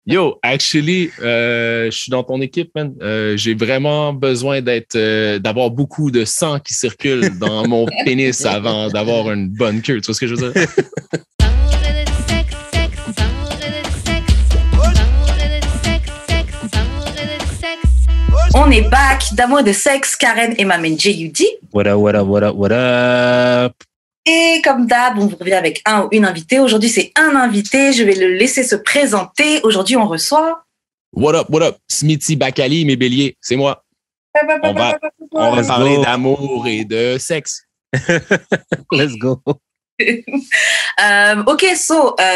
Yo, actually, je suis dans ton équipe, man. J'ai vraiment besoin d'avoir beaucoup de sang qui circule dans mon pénis avant d'avoir une bonne queue. Tu vois ce que je veux dire? On est back d'amour et de sexe, Karen et ma main J.U.D. What up, what up, what up, what up? Et comme d'hab, on vous revient avec un ou une invitée. Aujourd'hui, c'est un invité. Je vais le laisser se présenter. Aujourd'hui, on reçoit... What up? Smithy Bakali, mes béliers, c'est moi. On va parler d'amour et de sexe. Let's go. OK,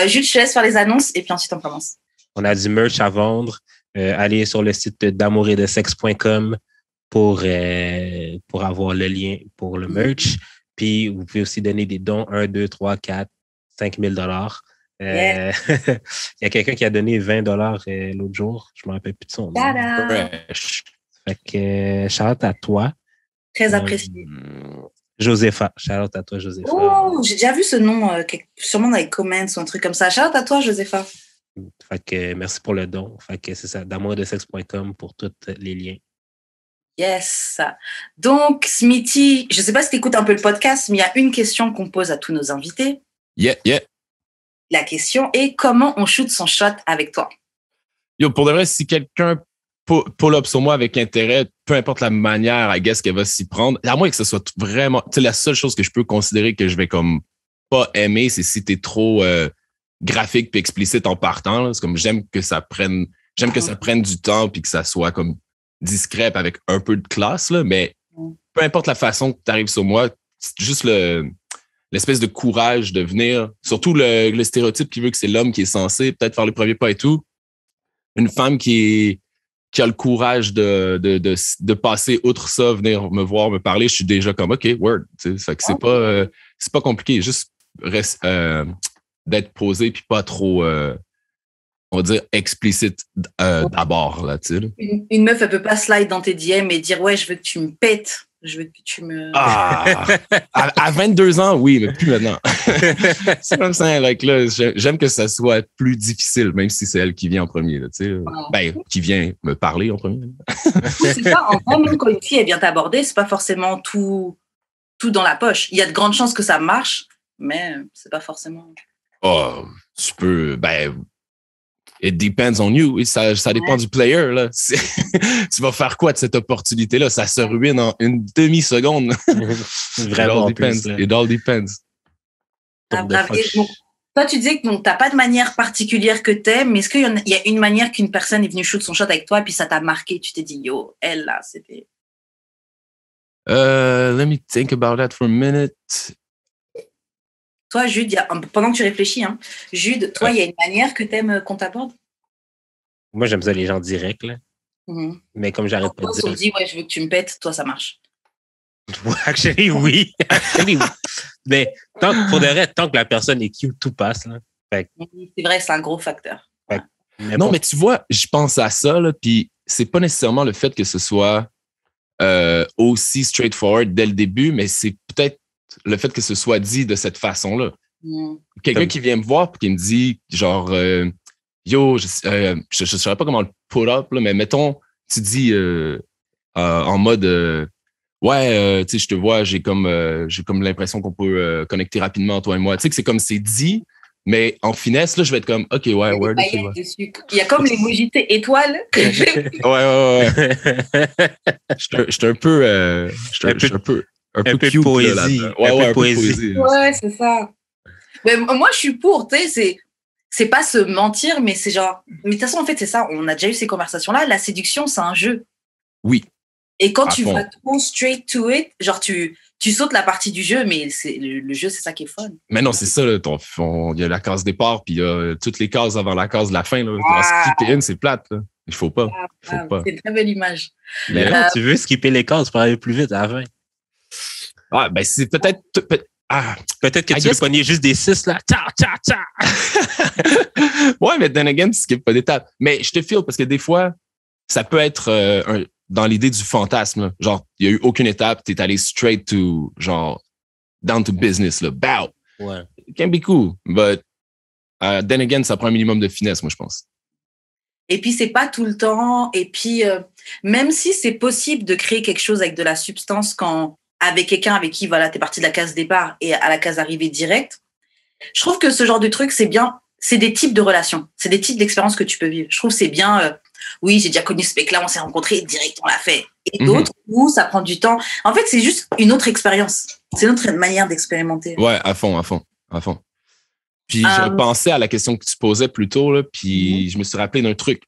Jules, je te laisse faire les annonces et puis ensuite, on commence. On a du merch à vendre. Allez sur le site d'amouretdesexe.com pour avoir le lien pour le merch. Puis, vous pouvez aussi donner des dons 1, 2, 3, 4, 5 000 $. Il y a quelqu'un qui a donné 20 $ l'autre jour. Je ne me rappelle plus de son nom. Fait que, shout-out à toi. Très apprécié. Josepha. Shout-out à toi, Josepha. Oh, j'ai déjà vu ce nom, sûrement dans les comments ou un truc comme ça. Shout-out à toi, Josepha. Fait que, merci pour le don. Fait que c'est ça, d'amouretdesexe.com pour tous les liens. Yes. Donc, Smithy, je ne sais pas si tu écoutes un peu le podcast, mais il y a une question qu'on pose à tous nos invités. Yeah. La question est comment on shoot son shot avec toi? Yo, pour de vrai, si quelqu'un pull up sur moi avec intérêt, peu importe la manière, I guess qu'elle va s'y prendre, à moins que ce soit vraiment... Tu sais, la seule chose que je peux considérer que je vais comme pas aimer, c'est si t'es trop graphique puis explicite en partant. Là. C'est comme j'aime que ça prenne du temps puis que ça soit comme discret avec un peu de classe, là, mais peu importe la façon que tu arrives sur moi, c'est juste l'espèce de courage de venir, surtout le stéréotype qui veut que c'est l'homme qui est censé peut-être faire le premier pas et tout. Une femme qui a le courage de passer outre ça, venir me voir, me parler, je suis déjà comme OK, word. Fait que c'est pas compliqué, juste d'être posé puis pas trop on va dire explicite d'abord là, tu sais. Une meuf, elle peut pas slide dans tes DM et dire ouais, je veux que tu me pètes, je veux que tu me... À 22 ans, oui, mais plus maintenant. C'est comme ça, like, là, j'aime que ça soit plus difficile, même si c'est elle qui vient en premier, là, tu sais. Ben, qui vient me parler en premier. C'est pas, en vrai, même quand une fille elle vient t'aborder, c'est pas forcément tout dans la poche. Il y a de grandes chances que ça marche, mais c'est pas forcément... Oh, tu peux, ben... It depends on you. Ça dépend du player, là. Tu vas faire quoi de cette opportunité-là? Ça se ruine en une demi-seconde. Vraiment. It all depends. Toi, tu disais que tu n'as pas de manière particulière que t'aimes, mais est-ce qu'il y a une manière qu'une personne est venue shoot son shot avec toi et puis ça t'a marqué? Tu t'es dit, yo, elle, là, c'était... Let me think about that for a minute. Toi, Jude, pendant que tu réfléchis, hein, Jude, toi, il y a une manière que tu aimes qu'on t'aborde? Moi, j'aime ça les gens directs, là. Mm-hmm. Mais comme j'arrête pas de dire... Si on dit, ouais, je veux que tu me pètes, toi, ça marche. Actually, oui. Mais pour de vrai, tant que la personne est cute, tout passe, là. C'est vrai, c'est un gros facteur. Non, mais tu vois, je pense à ça, là, puis c'est pas nécessairement le fait que ce soit aussi straightforward dès le début, mais c'est peut-être le fait que ce soit dit de cette façon-là. Quelqu'un qui vient me voir et qui me dit, genre, yo, je saurais pas comment le put up, là, mais mettons, tu dis en mode, ouais, tu sais, je te vois, j'ai comme l'impression qu'on peut connecter rapidement, toi et moi. Tu sais que c'est comme c'est dit, mais en finesse, là, je vais être comme, OK, ouais, word. Il y a comme l'émoji étoile. Ouais. Je suis un peu... Un peu cute, poésie. Là, un peu poésie. Ouais, c'est ça. Mais moi, je suis pour, tu sais, c'est pas se mentir, mais c'est genre... Mais de toute façon, en fait, c'est ça, on a déjà eu ces conversations-là. La séduction, c'est un jeu. Oui. Et quand tu vas trop straight to it, genre, tu sautes la partie du jeu, mais le jeu, c'est ça qui est fun. Mais non, c'est ça, il y a la case départ, puis il y a toutes les cases avant la case de la fin. Skipper in, c'est plate, là. Il faut pas. C'est une très belle image. Mais non, tu veux skipper les cases pour aller plus vite à la fin. Ah, ben c'est peut-être que tu veux pogner juste des 6, là. Tcha! Ouais, mais then again, tu skippes pas d'étape. Mais je te file parce que des fois, ça peut être dans l'idée du fantasme. Là. Genre, il n'y a eu aucune étape, t'es allé straight to, genre, down to business, là. Bow! Ouais. It can be cool, but then again, ça prend un minimum de finesse, moi, je pense. Et puis, c'est pas tout le temps. Et puis, même si c'est possible de créer quelque chose avec de la substance avec quelqu'un avec qui, voilà, t'es parti de la case départ et à la case arrivée directe, je trouve que ce genre de truc, c'est bien. C'est des types de relations. C'est des types d'expériences que tu peux vivre. Je trouve que c'est bien. Oui, j'ai déjà connu ce mec-là, on s'est rencontrés, direct, on l'a fait. Et d'autres où ça prend du temps. En fait, c'est juste une autre expérience. C'est une autre manière d'expérimenter. Ouais, à fond. Puis je repensais à la question que tu posais plus tôt, là, puis je me suis rappelé d'un truc.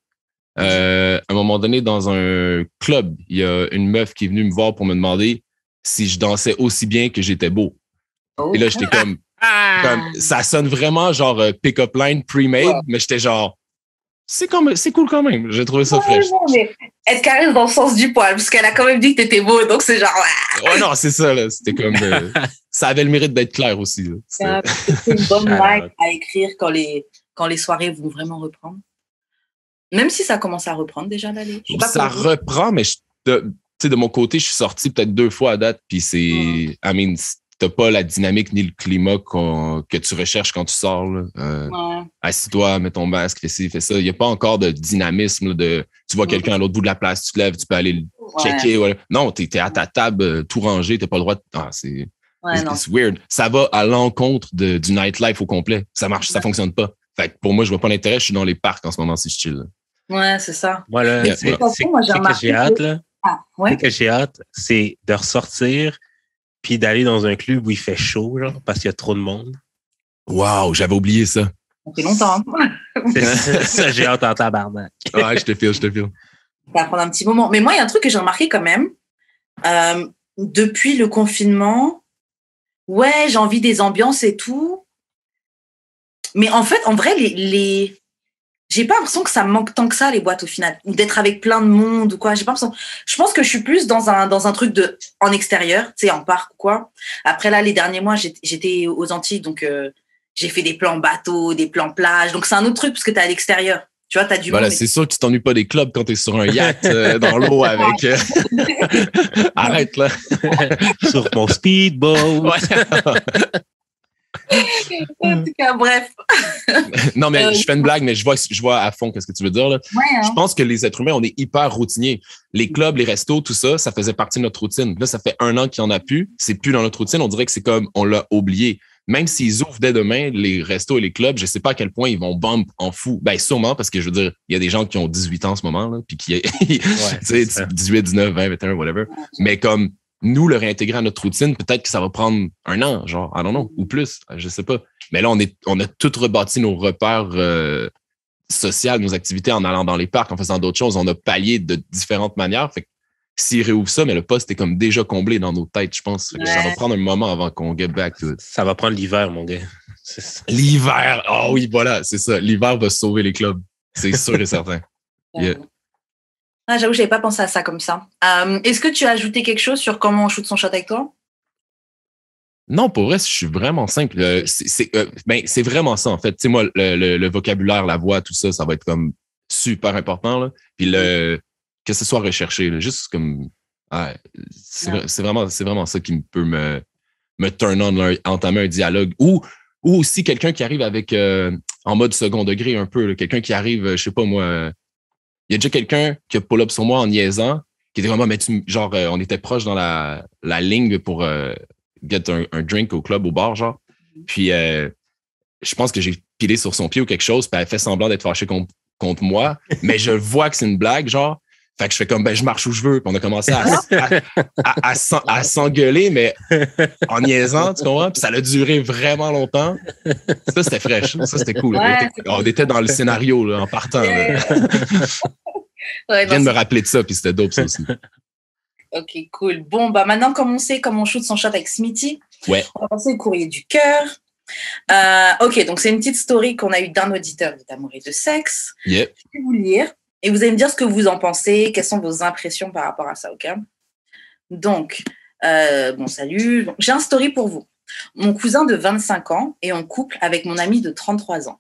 À un moment donné, dans un club, il y a une meuf qui est venue me voir pour me demander si je dansais aussi bien que j'étais beau. Et là, j'étais comme ça sonne vraiment genre pick-up line pre-made, mais j'étais genre c'est cool quand même. J'ai trouvé ça fraîche. Mais elle caresse dans le sens du poil, parce qu'elle a quand même dit que t'étais beau, donc c'est genre. Ouais, non, c'est ça, là. C'était comme. Ça avait le mérite d'être clair aussi. C'est une bonne blague à écrire quand les soirées vont vraiment reprendre. Même si ça commence à reprendre déjà d'aller. Ça reprend, mais de mon côté, je suis sorti peut-être 2 fois à date, puis c'est. T'as pas la dynamique ni le climat que tu recherches quand tu sors. Assis-toi, mets ton masque, fais ci, fais ça. Il n'y a pas encore de dynamisme tu vois quelqu'un à l'autre bout de la place, tu te lèves, tu peux aller le checker. Ouais. Non, t'es à ta table, tout rangé, t'as pas le droit de. C'est weird. Ça va à l'encontre du nightlife au complet. Ça marche, ça fonctionne pas. Fait que pour moi, je vois pas l'intérêt, je suis dans les parcs en ce moment si je chill. Ouais, c'est ça. Moi, là, c'est que j'ai hâte, là. C'est que j'ai hâte, c'est de ressortir puis d'aller dans un club où il fait chaud, genre, parce qu'il y a trop de monde. Wow, j'avais oublié ça. Ça fait longtemps. Ça, j'ai hâte en tabarnak. Ouais, je te file. Ça va prendre un petit moment. Mais moi, il y a un truc que j'ai remarqué quand même. Depuis le confinement, ouais, j'ai envie des ambiances et tout. Mais en fait, en vrai, j'ai pas l'impression que ça me manque tant que ça, les boîtes, au final. Ou d'être avec plein de monde ou quoi. J'ai pas l'impression. Je pense que je suis plus dans un truc en extérieur, tu sais, en parc ou quoi. Après, là, les derniers mois, j'étais aux Antilles, donc j'ai fait des plans bateau, des plans plage. Donc, c'est un autre truc parce que t'es à l'extérieur. Tu vois, t'as du voilà, monde. C'est sûr que tu t'ennuies pas des clubs quand t'es sur un yacht dans l'eau avec... Arrête, là. Sur mon speedboat. En tout cas, bref. Non, mais je fais une blague, mais je vois à fond qu'est-ce que tu veux dire, là. Ouais, hein. Je pense que les êtres humains, on est hyper routiniers. Les clubs, les restos, tout ça, ça faisait partie de notre routine. Là, ça fait 1 an qu'il n'y en a plus. C'est plus dans notre routine. On dirait que c'est comme on l'a oublié. Même s'ils ouvrent dès demain, les restos et les clubs, je sais pas à quel point ils vont bump en fou. Ben, sûrement, parce que je veux dire, il y a des gens qui ont 18 ans en ce moment, là, puis qui, tu sais, 18, 19, 20, 21, whatever. Mais comme nous, le réintégrer à notre routine, peut-être que ça va prendre 1 an, genre, I don't know, ou plus, je sais pas. Mais là, on a tout rebâti nos repères sociaux, nos activités en allant dans les parcs, en faisant d'autres choses. On a pallié de différentes manières. Fait que s'ils réouvrent ça, mais le poste est comme déjà comblé dans nos têtes, je pense. Ça va prendre un moment avant qu'on get back to it. Ça va prendre l'hiver, mon gars. L'hiver! Ah oui, voilà, c'est ça. L'hiver va sauver les clubs. C'est sûr et certain. Yeah. Ah, j'avoue, j'avais pas pensé à ça comme ça. Est-ce que tu as ajouté quelque chose sur comment on shoot son shot avec toi? Non, pour vrai, je suis vraiment simple. C'est vraiment ça, en fait. Tu sais, moi, le vocabulaire, la voix, tout ça, ça va être comme super important, là. Puis que ce soit recherché, là, juste comme... Ouais, c'est vraiment ça qui peut me turn on, entamer un dialogue. Ou aussi quelqu'un qui arrive avec en mode second degré un peu. Là, quelqu'un qui arrive, je sais pas moi... Il y a déjà quelqu'un qui a pull-up sur moi en niaisant, qui était comme, mais genre, on était proche dans la ligne pour get un drink au club, au bar, genre. Puis, je pense que j'ai pilé sur son pied ou quelque chose, puis elle fait semblant d'être fâchée contre moi, mais je vois que c'est une blague, genre. Fait que je fais comme, ben, je marche où je veux. Puis on a commencé à s'engueuler, mais en niaisant, tu comprends? Puis ça a duré vraiment longtemps. Ça, c'était fraîche. Ça, c'était cool. Ouais, on était dans le scénario, là, en partant. Ouais, je viens de me rappeler de ça, puis c'était dope, ça aussi. Ok, cool. Bon, bah maintenant, comme on sait comment on shoot son shot avec Smithy, ouais. On va passer au courrier du cœur. Ok, donc c'est une petite story qu'on a eue d'un auditeur d'Amour et de sexe. Yep. Je vais vous lire. Et vous allez me dire ce que vous en pensez, quelles sont vos impressions par rapport à ça, ok? Donc, bon, salut. Bon, j'ai un story pour vous. Mon cousin de 25 ans est en couple avec mon ami de 33 ans.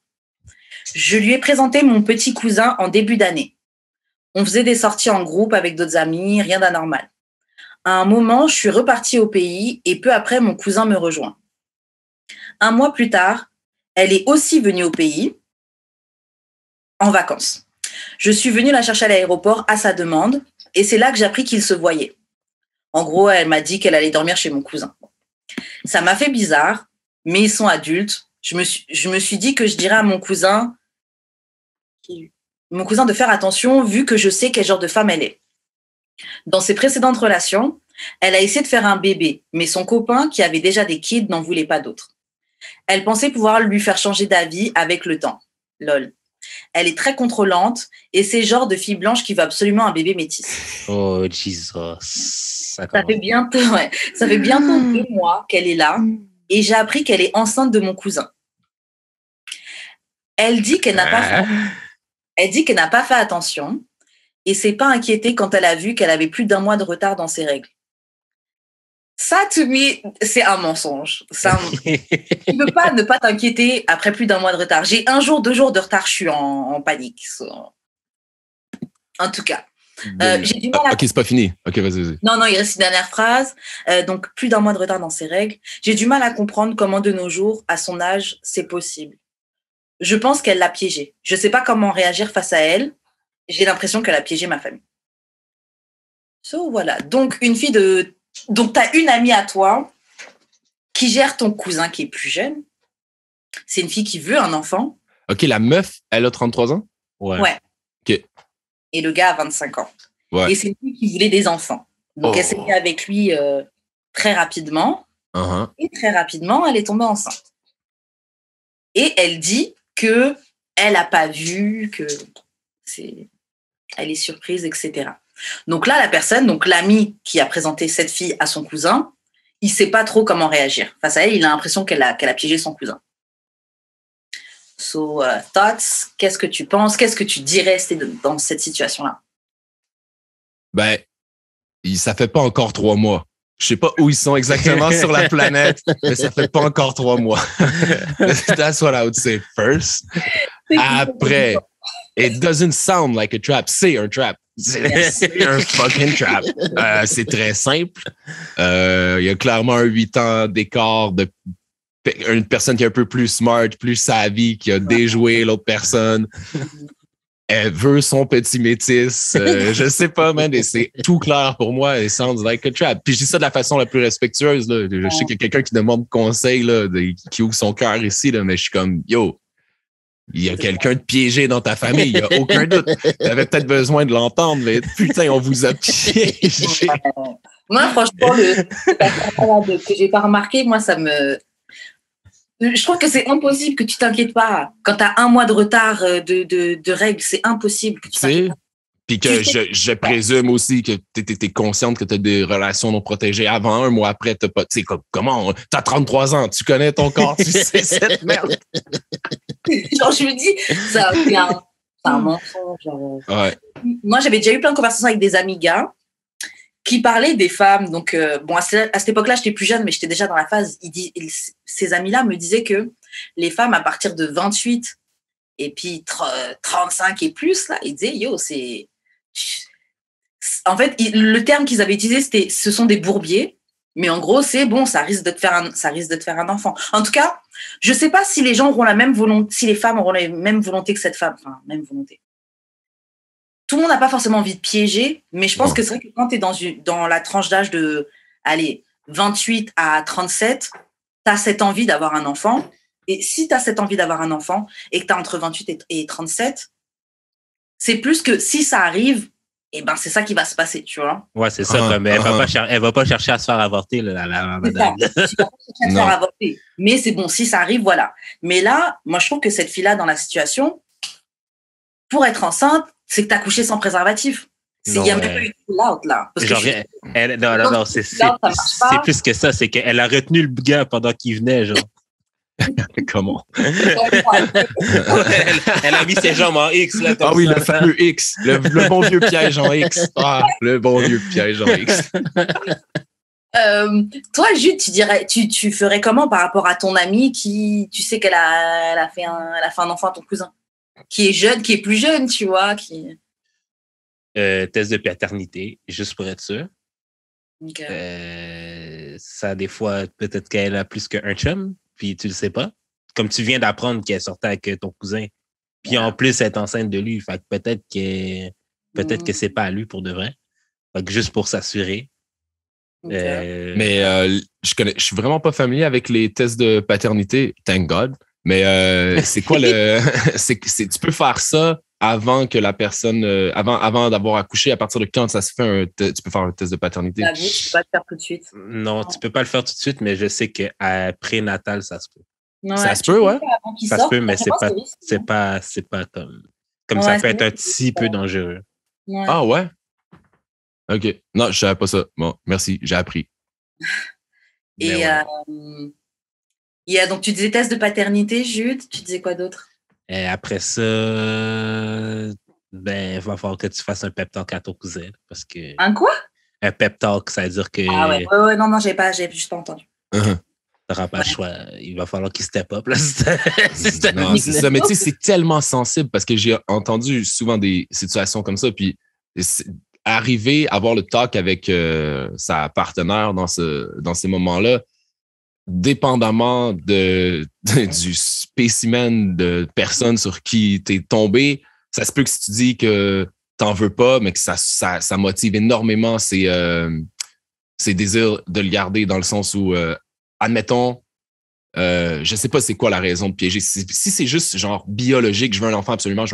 Je lui ai présenté mon petit cousin en début d'année. On faisait des sorties en groupe avec d'autres amis, rien d'anormal. À un moment, je suis repartie au pays et peu après, mon cousin me rejoint. 1 mois plus tard, elle est aussi venue au pays en vacances. Je suis venue la chercher à l'aéroport à sa demande et c'est là que j'ai appris qu'ils se voyaient. En gros, elle m'a dit qu'elle allait dormir chez mon cousin. Ça m'a fait bizarre, mais ils sont adultes. Je me suis dit que je dirais à mon cousin de faire attention vu que je sais quel genre de femme elle est. Dans ses précédentes relations, elle a essayé de faire un bébé, mais son copain, qui avait déjà des kids, n'en voulait pas d'autres. Elle pensait pouvoir lui faire changer d'avis avec le temps. Lol. Elle est très contrôlante et c'est le genre de fille blanche qui veut absolument un bébé métis. Oh, Jesus. Ça fait bientôt 2 mois qu'elle est là et j'ai appris qu'elle est enceinte de mon cousin. Elle dit qu'elle n'a pas fait attention et s'est pas inquiétée quand elle a vu qu'elle avait plus d'1 mois de retard dans ses règles. Ça, to me, c'est un mensonge. Tu ne peux pas ne pas t'inquiéter après plus d'1 mois de retard. J'ai 1 jour, 2 jours de retard, je suis en panique. En tout cas, j'ai du mal à... Ok, c'est pas fini. Ok, vas-y. Non, il reste une dernière phrase. Donc, plus d'1 mois de retard dans ses règles. J'ai du mal à comprendre comment de nos jours, à son âge, c'est possible. Je pense qu'elle l'a piégée. Je ne sais pas comment réagir face à elle. J'ai l'impression qu'elle a piégé ma famille. Voilà. Donc, Donc, tu as une amie à toi qui gère ton cousin qui est plus jeune. C'est une fille qui veut un enfant. Ok, la meuf, elle a 33 ans? Ouais. Ok. Et le gars a 25 ans. Ouais. Et c'est une fille qui voulait des enfants. Donc, elle s'est mise avec lui très rapidement. Uh-huh. Et très rapidement, elle est tombée enceinte. Et elle dit que elle n'a pas vu, elle est surprise, etc. Donc là, l'ami qui a présenté cette fille à son cousin, il ne sait pas trop comment réagir. Face à elle, il a l'impression qu'elle a piégé son cousin. So, thoughts, qu'est-ce que tu penses? Qu'est-ce que tu dirais dans cette situation-là? Ben, ça fait pas encore 3 mois. Je sais pas où ils sont exactement sur la planète, mais ça fait pas encore 3 mois. That's what I would say first. Après, it doesn't sound like a trap. C'est un trap. C'est un fucking trap. C'est très simple. Il y a clairement 8 ans d'écart de une personne qui est un peu plus smart, plus savvy, qui a déjoué l'autre personne. Elle veut son petit métis. Je sais pas, man. Et c'est tout clair pour moi. It sounds like a trap. Puis je dis ça de la façon la plus respectueuse. Là. Je sais qu'il y a quelqu'un qui demande conseil, là, qui ouvre son cœur ici, là, mais je suis comme, yo, il y a quelqu'un de piégé dans ta famille. Il n'y a aucun doute. Tu avais peut-être besoin de l'entendre, mais putain, on vous a piégé. Moi, franchement, que j'ai pas remarqué, moi, ça me... Je trouve que c'est impossible que tu t'inquiètes pas. Quand tu as 1 mois de retard de règles, c'est impossible que tu t'inquiètes pas. Puis que je présume aussi que tu es consciente que tu as des relations non protégées avant, 1 mois après, t'as pas. Tu sais, comment? Tu as 33 ans, tu connais ton corps, tu sais cette merde. Genre, je me dis, c'est un mensonge. Genre. Ouais. Moi, j'avais déjà eu plein de conversations avec des amis gars qui parlaient des femmes. Donc, bon, à cette époque-là, j'étais plus jeune, mais j'étais déjà dans la phase. Ces amis-là me disaient que les femmes, à partir de 28 et puis 35 et plus, là, ils disaient, yo, c'est. En fait, le terme qu'ils avaient utilisé, ce sont des bourbiers. Mais en gros, c'est bon, ça risque de te faire un enfant. En tout cas, je sais pas si les gens auront la même volonté, si les femmes auront la même volonté que cette femme. Enfin, même volonté. Tout le monde n'a pas forcément envie de piéger, mais je pense que c'est vrai que quand tu es dans la tranche d'âge de, 28 à 37, tu as cette envie d'avoir un enfant. Et si tu as cette envie d'avoir un enfant et que tu as entre 28 et 37, c'est plus que si ça arrive, et ben c'est ça qui va se passer, tu vois. Ouais, c'est ça. Comme elle va pas chercher à se faire avorter, la madame. C'est ça. Tu vas pas chercher à se faire avorter. Mais c'est bon, si ça arrive, voilà. Mais là, moi, je trouve que cette fille-là, dans la situation, pour être enceinte, c'est que tu as couché sans préservatif. Il n'y a même pas eu de pull-out, là. Parce genre, non, c'est plus que ça. C'est qu'elle a retenu le gars pendant qu'il venait, genre. Comment? Elle a mis ses jambes en X, là. Ah oui, le fameux X. Le bon vieux piège en X. Ah, le bon vieux piège en X. Toi, Jude, tu ferais comment par rapport à ton amie qui, tu sais qu'elle a fait un enfant à ton cousin, qui est jeune, qui est plus jeune, tu vois, qui... Test de paternité, juste pour être sûr. Okay. Ça, des fois, peut-être qu'elle a plus qu'un chum, puis tu le sais pas. Comme tu viens d'apprendre qu'elle sortait avec ton cousin, Puis en plus, elle est enceinte de lui. Fait que peut-être que c'est pas à lui pour de vrai. Fait que juste pour s'assurer. Okay. Mais je suis vraiment pas familier avec les tests de paternité, thank God. Mais c'est quoi tu peux faire ça avant que la personne, avant d'avoir accouché, à partir de quand ça se fait tu peux faire un test de paternité? J'avoue, tu peux pas le faire tout de suite. Non, tu peux pas le faire tout de suite, mais je sais qu'à prénatal, ça se peut. Ouais, ça se peut, ouais. Ça se peut, mais c'est pas comme ça peut être un petit peu dangereux. Ouais. Ah ouais? OK. Non, je savais pas ça. Bon, merci, j'ai appris. Et donc, tu disais test de paternité, Jude. Tu disais quoi d'autre? Et après ça, il va falloir que tu fasses un pep talk à ton cousin. Parce que un quoi? Un pep talk, ça veut dire que... Ah ouais, non, j'ai juste pas entendu. T'auras pas le choix. Il va falloir qu'il step up. Là. Non, c'est ça. Mais tu sais, c'est tellement sensible parce que j'ai entendu souvent des situations comme ça. Puis arriver à avoir le talk avec sa partenaire dans ces moments-là, dépendamment du spécimen de personne sur qui t'es tombé, ça se peut que si tu dis que t'en veux pas, mais que ça motive énormément ses désirs de le garder, dans le sens où, admettons, je sais pas c'est quoi la raison de piéger. Si c'est juste genre biologique, je veux un enfant absolument,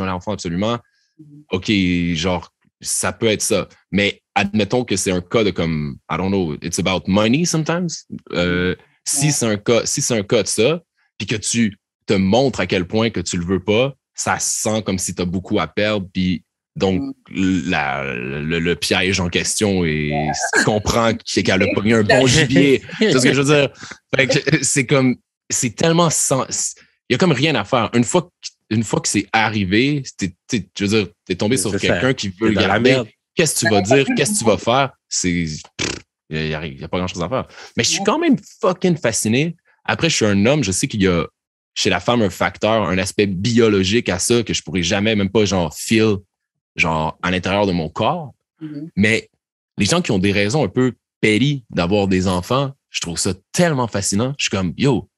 OK, genre, ça peut être ça. Mais admettons que c'est un cas de comme, I don't know, it's about money sometimes. Si c'est un cas de ça, puis que tu te montres à quel point que tu le veux pas, ça sent comme si tu as beaucoup à perdre, puis donc le piège en question et comprend qu'elle a pogné un bon gibier. C'est ce que je veux dire. Fait que c'est comme, c'est tellement il y a comme rien à faire. Une fois que c'est arrivé, je veux dire, t'es tombé sur quelqu'un qui veut le garder. Qu'est-ce que tu vas dire? Qu'est-ce que tu vas faire? Il n'y a pas grand-chose à faire. Mais je suis quand même fucking fasciné. Après, je suis un homme, je sais qu'il y a chez la femme un facteur, un aspect biologique à ça que je pourrais jamais, même pas genre feel, genre à l'intérieur de mon corps. Mais les gens qui ont des raisons un peu petty d'avoir des enfants, je trouve ça tellement fascinant. Je suis comme, yo,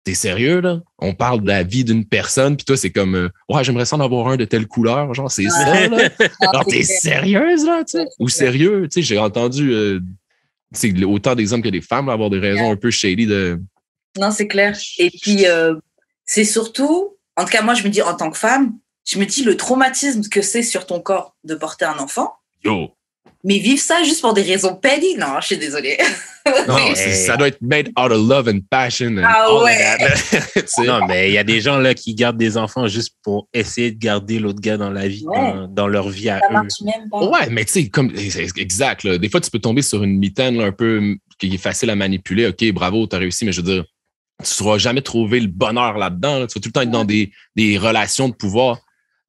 t'es sérieux, là? On parle de la vie d'une personne, puis toi, c'est comme, ouais, j'aimerais ça en avoir un de telle couleur. Genre, c'est ça, là? Alors, t'es sérieuse, là, tu sais? Ou sérieux? Tu sais, j'ai entendu, c'est autant des hommes que des femmes avoir des raisons un peu shady de... Non, c'est clair. Et puis, c'est surtout, en tout cas, moi, je me dis, en tant que femme, je me dis le traumatisme que c'est sur ton corps de porter un enfant. Yo! Mais vivre ça juste pour des raisons petty, non, je suis désolée. Non, ça doit être made out of love and passion. Non, mais il y a des gens là qui gardent des enfants juste pour essayer de garder l'autre gars dans la vie, dans leur vie à eux. Ça marche même pas. Ouais, mais tu sais, comme exact. Là, des fois, tu peux tomber sur une mitaine là, un peu qui est facile à manipuler. OK, bravo, t'as réussi, mais je veux dire, tu ne sauras jamais trouver le bonheur là-dedans. Là. Tu vas tout le temps être dans des relations de pouvoir.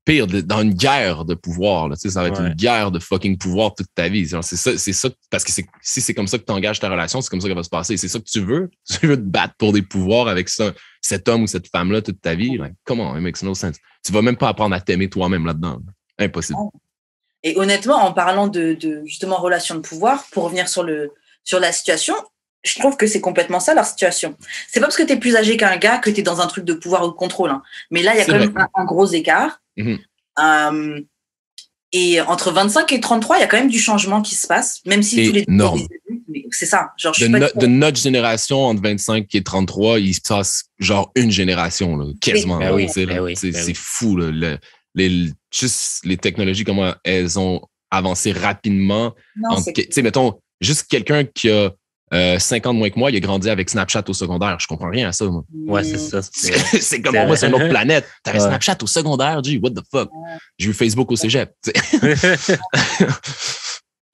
Pire, dans une guerre de pouvoir. Là, ça va être une guerre de fucking pouvoir toute ta vie. C'est ça, parce que si c'est comme ça que tu engages ta relation, c'est comme ça qu'elle va se passer. C'est ça que tu veux. Tu veux te battre pour des pouvoirs avec cet homme ou cette femme-là toute ta vie. Like, come on, it makes no sense. Tu vas même pas apprendre à t'aimer toi-même là-dedans. Impossible. Et honnêtement, en parlant de justement relation de pouvoir, pour revenir sur la situation, je trouve que c'est complètement ça leur situation. C'est pas parce que tu es plus âgé qu'un gars que tu es dans un truc de pouvoir ou de contrôle. Hein. Mais là, il y a quand même un gros écart. Et entre 25 et 33, il y a quand même du changement qui se passe, même si tous les deux, c'est ça. Genre, de notre génération, entre 25 et 33, il se passe genre une génération, là, quasiment. C'est fou. Là, juste les technologies, comment elles ont avancé rapidement. Tu sais, mettons, juste quelqu'un qui a 5 ans de moins que moi, il a grandi avec Snapchat au secondaire. Je comprends rien à ça, moi. Ouais, c'est ça. C'est comme moi, c'est une autre planète. T'avais Snapchat au secondaire, G, what the fuck? J'ai eu Facebook au cégep.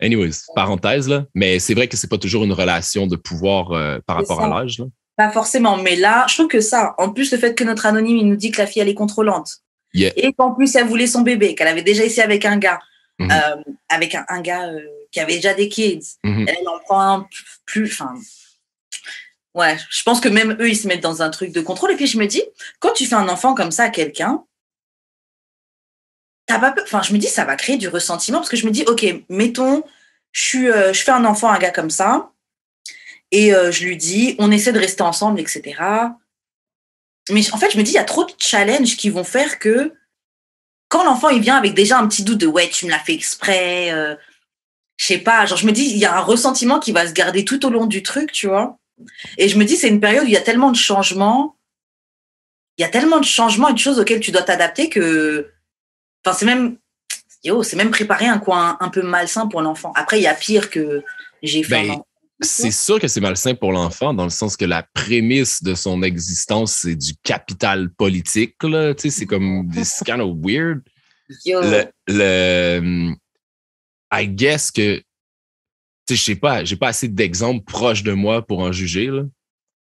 Anyways, parenthèse, là. Mais c'est vrai que c'est pas toujours une relation de pouvoir par rapport à l'âge, là. Pas forcément, mais là, je trouve que ça, en plus, le fait que notre anonyme, il nous dit que la fille, elle est contrôlante. Et qu'en plus, elle voulait son bébé, qu'elle avait déjà essayé avec un gars, avec un gars qui avait déjà des kids. Elle en prend un plus, enfin, ouais, je pense que même eux, ils se mettent dans un truc de contrôle. Et puis, je me dis, quand tu fais un enfant comme ça à quelqu'un, t'as pas peur, enfin, je me dis, ça va créer du ressentiment parce que je me dis, OK, mettons, je fais un enfant à un gars comme ça et je lui dis, on essaie de rester ensemble, etc. Mais en fait, je me dis, il y a trop de challenges qui vont faire que quand l'enfant, il vient avec déjà un petit doute de, ouais, tu me l'as fait exprès, je sais pas, genre, je me dis, il y a un ressentiment qui va se garder tout au long du truc, tu vois. Et je me dis, c'est une période où il y a tellement de changements, et de choses auxquelles tu dois t'adapter que, enfin, c'est même préparer un coin un peu malsain pour l'enfant. Après, il y a pire que j'ai fait un enfant. C'est sûr que c'est malsain pour l'enfant, dans le sens que la prémisse de son existence, c'est du capital politique, là. Tu sais, c'est comme, it's kind of weird. I guess que, tu sais, je sais pas, j'ai pas assez d'exemples proches de moi pour en juger, là.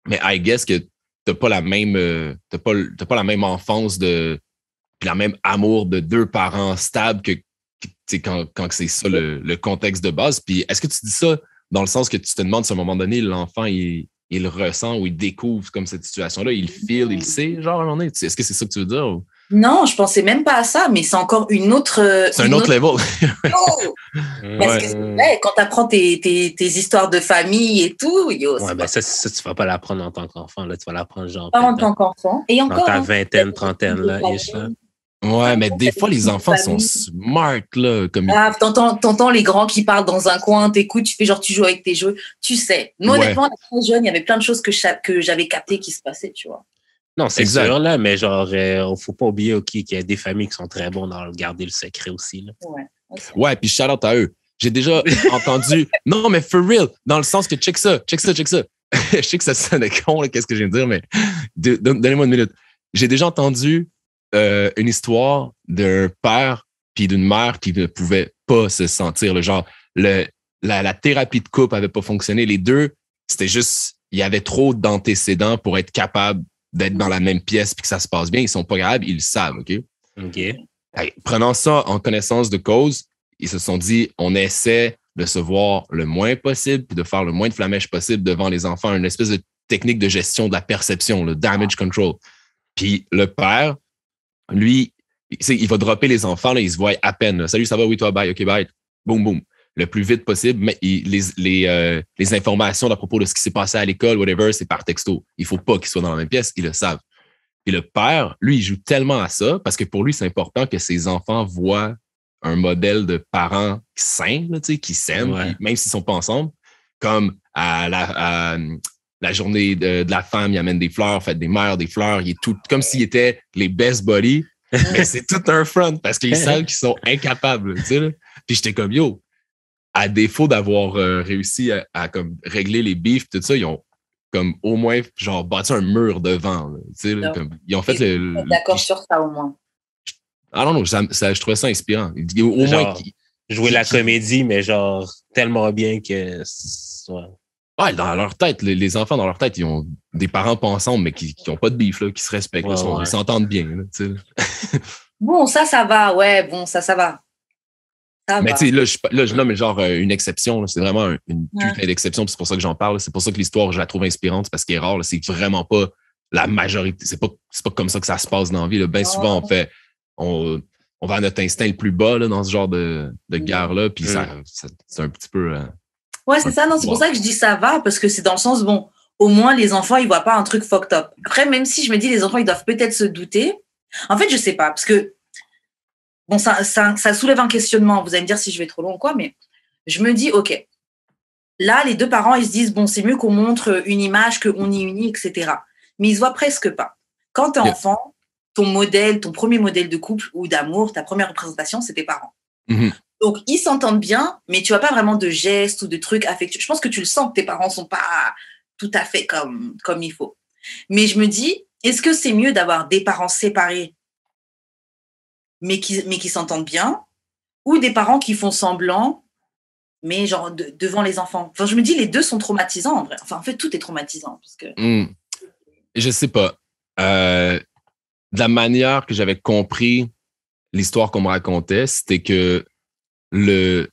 Mais I guess que t'as pas la même, t'as pas la même enfance puis la même amour de deux parents stables que quand c'est ça le contexte de base. Puis est-ce que tu dis ça dans le sens que tu te demandes si à un moment donné, l'enfant, il le ressent ou il découvre comme cette situation-là, il feel, il sait, genre à un moment donné? Est-ce que c'est ça que tu veux dire? Ou? Non, je pensais même pas à ça, mais c'est encore une autre... C'est un autre level. Parce que quand tu apprends tes histoires de famille et tout, ouais, ben ça, tu vas pas l'apprendre en tant qu'enfant, là. Tu vas l'apprendre genre... Pas en tant qu'enfant. Et encore... Dans ta vingtaine, trentaine, là, ish, là. Ouais, mais des fois, les enfants sont smart, là. Comme t'entends les grands qui parlent dans un coin, t'écoutes, tu fais genre, tu joues avec tes jeux. Tu sais. Moi, honnêtement, très jeune, il y avait plein de choses que j'avais captées qui se passaient, tu vois. Non, c'est sûr, là, mais genre, faut pas oublier qu'il y a des familles qui sont très bonnes dans garder le secret aussi, là. Ouais, puis shout out à eux. J'ai déjà entendu... Non, mais for real, dans le sens que check ça. Je sais que ça sonne con, là, qu'est-ce que je viens de dire, mais donnez-moi une minute. J'ai déjà entendu une histoire d'un père puis d'une mère qui ne pouvaient pas se sentir. Genre, la thérapie de couple avait pas fonctionné. Les deux, c'était juste... Il y avait trop d'antécédents pour être capable d'être dans la même pièce puis que ça se passe bien. Ils sont pas capables, ils le savent, OK? OK. Hey, prenant ça en connaissance de cause, ils se sont dit, on essaie de se voir le moins possible puis de faire le moins de flamèche possible devant les enfants, une espèce de technique de gestion de la perception, le damage control. Puis le père, lui, il va dropper les enfants, là, il se voit à peine. Là. Salut, ça va? Oui, toi, bye, OK, bye. Boum, boum. Le plus vite possible, mais les informations à propos de ce qui s'est passé à l'école, whatever, c'est par texto. Il faut pas qu'ils soient dans la même pièce, ils le savent. Et le père, lui, il joue tellement à ça parce que pour lui, c'est important que ses enfants voient un modèle de parents sains, là, qui s'aiment, Ouais. même s'ils sont pas ensemble. Comme à la journée de la femme, il amène des fleurs, fête des mères, des fleurs. Il est tout comme s'ils étaient les best buddies, mais c'est tout un front parce qu'ils savent qu'ils sont incapables. Tu sais, là. Puis j'étais comme, yo, à défaut d'avoir réussi à comme régler les beefs, tout ça, ils ont comme au moins genre bâti un mur devant. Là, tu sais, là, comme, ils ont fait d'accord sur ça au moins. Ah non, je trouvais ça inspirant. Au genre, moins jouer la comédie, mais genre tellement bien que... Ouais, dans leur tête, les enfants dans leur tête, ils ont des parents pas ensemble, mais qui ont pas de beef, là, qui se respectent, là, ils s'entendent bien. Là, tu sais. Bon, ça va. Ouais, bon, ça va. Mais tu sais, là, je nomme genre une exception. Là. C'est vraiment une putain d'exception. C'est pour ça que j'en parle. C'est pour ça que l'histoire, je la trouve inspirante. Parce qu'elle est rare. Là. C'est vraiment pas la majorité. C'est pas comme ça que ça se passe dans la vie. Là. Bien souvent, on va à notre instinct le plus bas là, dans ce genre de guerre-là. Puis ça, c'est un petit peu... ouais, c'est ça. Non, c'est pour ça que je dis ça va. Parce que c'est dans le sens, bon, au moins, les enfants, ils voient pas un truc fucked up. Après, même si je me dis, les enfants, ils doivent peut-être se douter. En fait, je sais pas. Parce que bon, ça soulève un questionnement. Vous allez me dire si je vais trop long ou quoi, mais je me dis, OK, là, les deux parents, ils se disent, bon, c'est mieux qu'on montre une image, qu'on y unit, etc. Mais ils se voient presque pas. Quand tu es enfant, ton premier modèle de couple ou d'amour, ta première représentation, c'est tes parents. Mm-hmm. Donc, ils s'entendent bien, mais tu n'as pas vraiment de gestes ou de trucs affectueux. Je pense que tu le sens que tes parents ne sont pas tout à fait comme il faut. Mais je me dis, est-ce que c'est mieux d'avoir des parents séparés mais qui s'entendent bien, ou des parents qui font semblant, mais genre devant les enfants. Enfin, je me dis, les deux sont traumatisants, en vrai. Enfin, en fait, tout est traumatisant. Parce que... Je sais pas. De la manière que j'avais compris l'histoire qu'on me racontait, c'était que il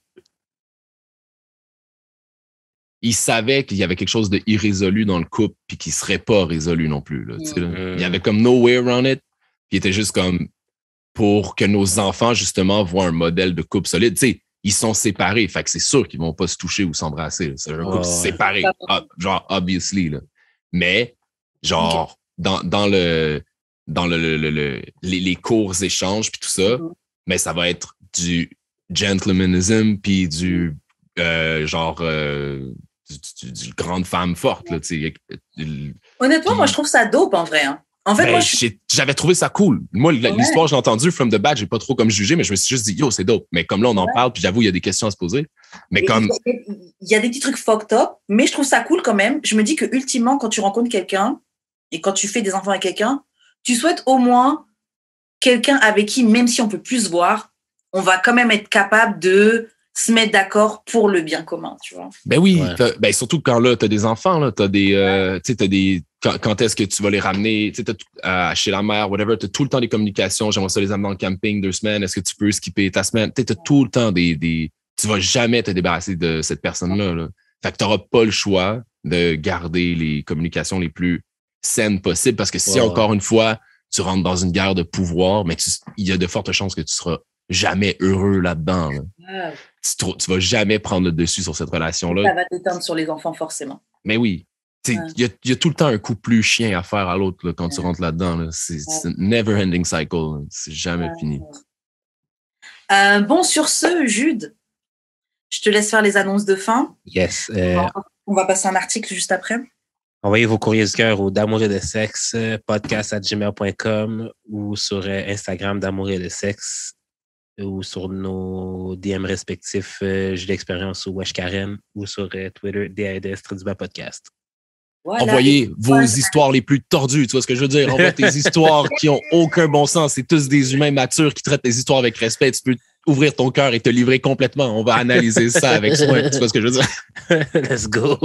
savait qu'il y avait quelque chose d'irrésolu dans le couple puis qui serait pas résolu non plus. Là, là. Il y avait comme no way around it. Puis il était juste comme pour que nos enfants, justement, voient un modèle de couple solide. Tu sais, ils sont séparés, fait que c'est sûr qu'ils vont pas se toucher ou s'embrasser. Là. C'est un couple séparé, genre, obviously. Là. Mais, genre, dans les courts échanges puis tout ça, mais ça va être du gentlemanism puis du du grande femme forte. Là, Honnêtement, moi, je trouve ça dope, en vrai. Hein. En fait, moi, j'avais trouvé ça cool. Moi, l'histoire, je l'ai entendue, from the bat, j'ai pas trop comme jugé, mais je me suis juste dit, yo, c'est dope. Mais comme là, on en parle, puis j'avoue, il y a des questions à se poser. Mais comme... Il y a des petits trucs fucked up, mais je trouve ça cool quand même. Je me dis que ultimement, quand tu rencontres quelqu'un et quand tu fais des enfants avec quelqu'un, tu souhaites au moins quelqu'un avec qui, même si on peut plus se voir, on va quand même être capable de se mettre d'accord pour le bien commun, tu vois. Ben oui, ben surtout quand là, t'as des enfants, là, t'as des... Quand est-ce que tu vas les ramener chez la mère, whatever, tu as tout le temps des communications. J'aimerais ça les amener en camping 2 semaines. Est-ce que tu peux skipper ta semaine? Tu as tout le temps tu vas jamais te débarrasser de cette personne-là. Là. Fait que tu n'auras pas le choix de garder les communications les plus saines possibles parce que si encore une fois, tu rentres dans une guerre de pouvoir, mais il y a de fortes chances que tu seras jamais heureux là-dedans. Là. Tu vas jamais prendre le dessus sur cette relation-là. Ça va t'éteindre sur les enfants, forcément. Mais oui. Il y a tout le temps un coup plus chien à faire à l'autre là, quand tu rentres là-dedans. Là. C'est un never-ending cycle. Là. C'est jamais fini. Bon, sur ce, Jude, je te laisse faire les annonces de fin. Yes. On va passer un article juste après. Envoyez vos courriers du cœur au d'amour et de sexe, podcast@gmail.com ou sur Instagram d'amour et de sexe ou sur nos DM respectifs, j'ai l'expérience ou Wesh Karen ou sur Twitter, DADS_podcast. Voilà. Envoyez vos histoires les plus tordues, tu vois ce que je veux dire? Envoie tes histoires qui ont aucun bon sens. C'est tous des humains matures qui traitent tes histoires avec respect. Tu peux ouvrir ton cœur et te livrer complètement. On va analyser ça avec soin. Tu vois ce que je veux dire? Let's go!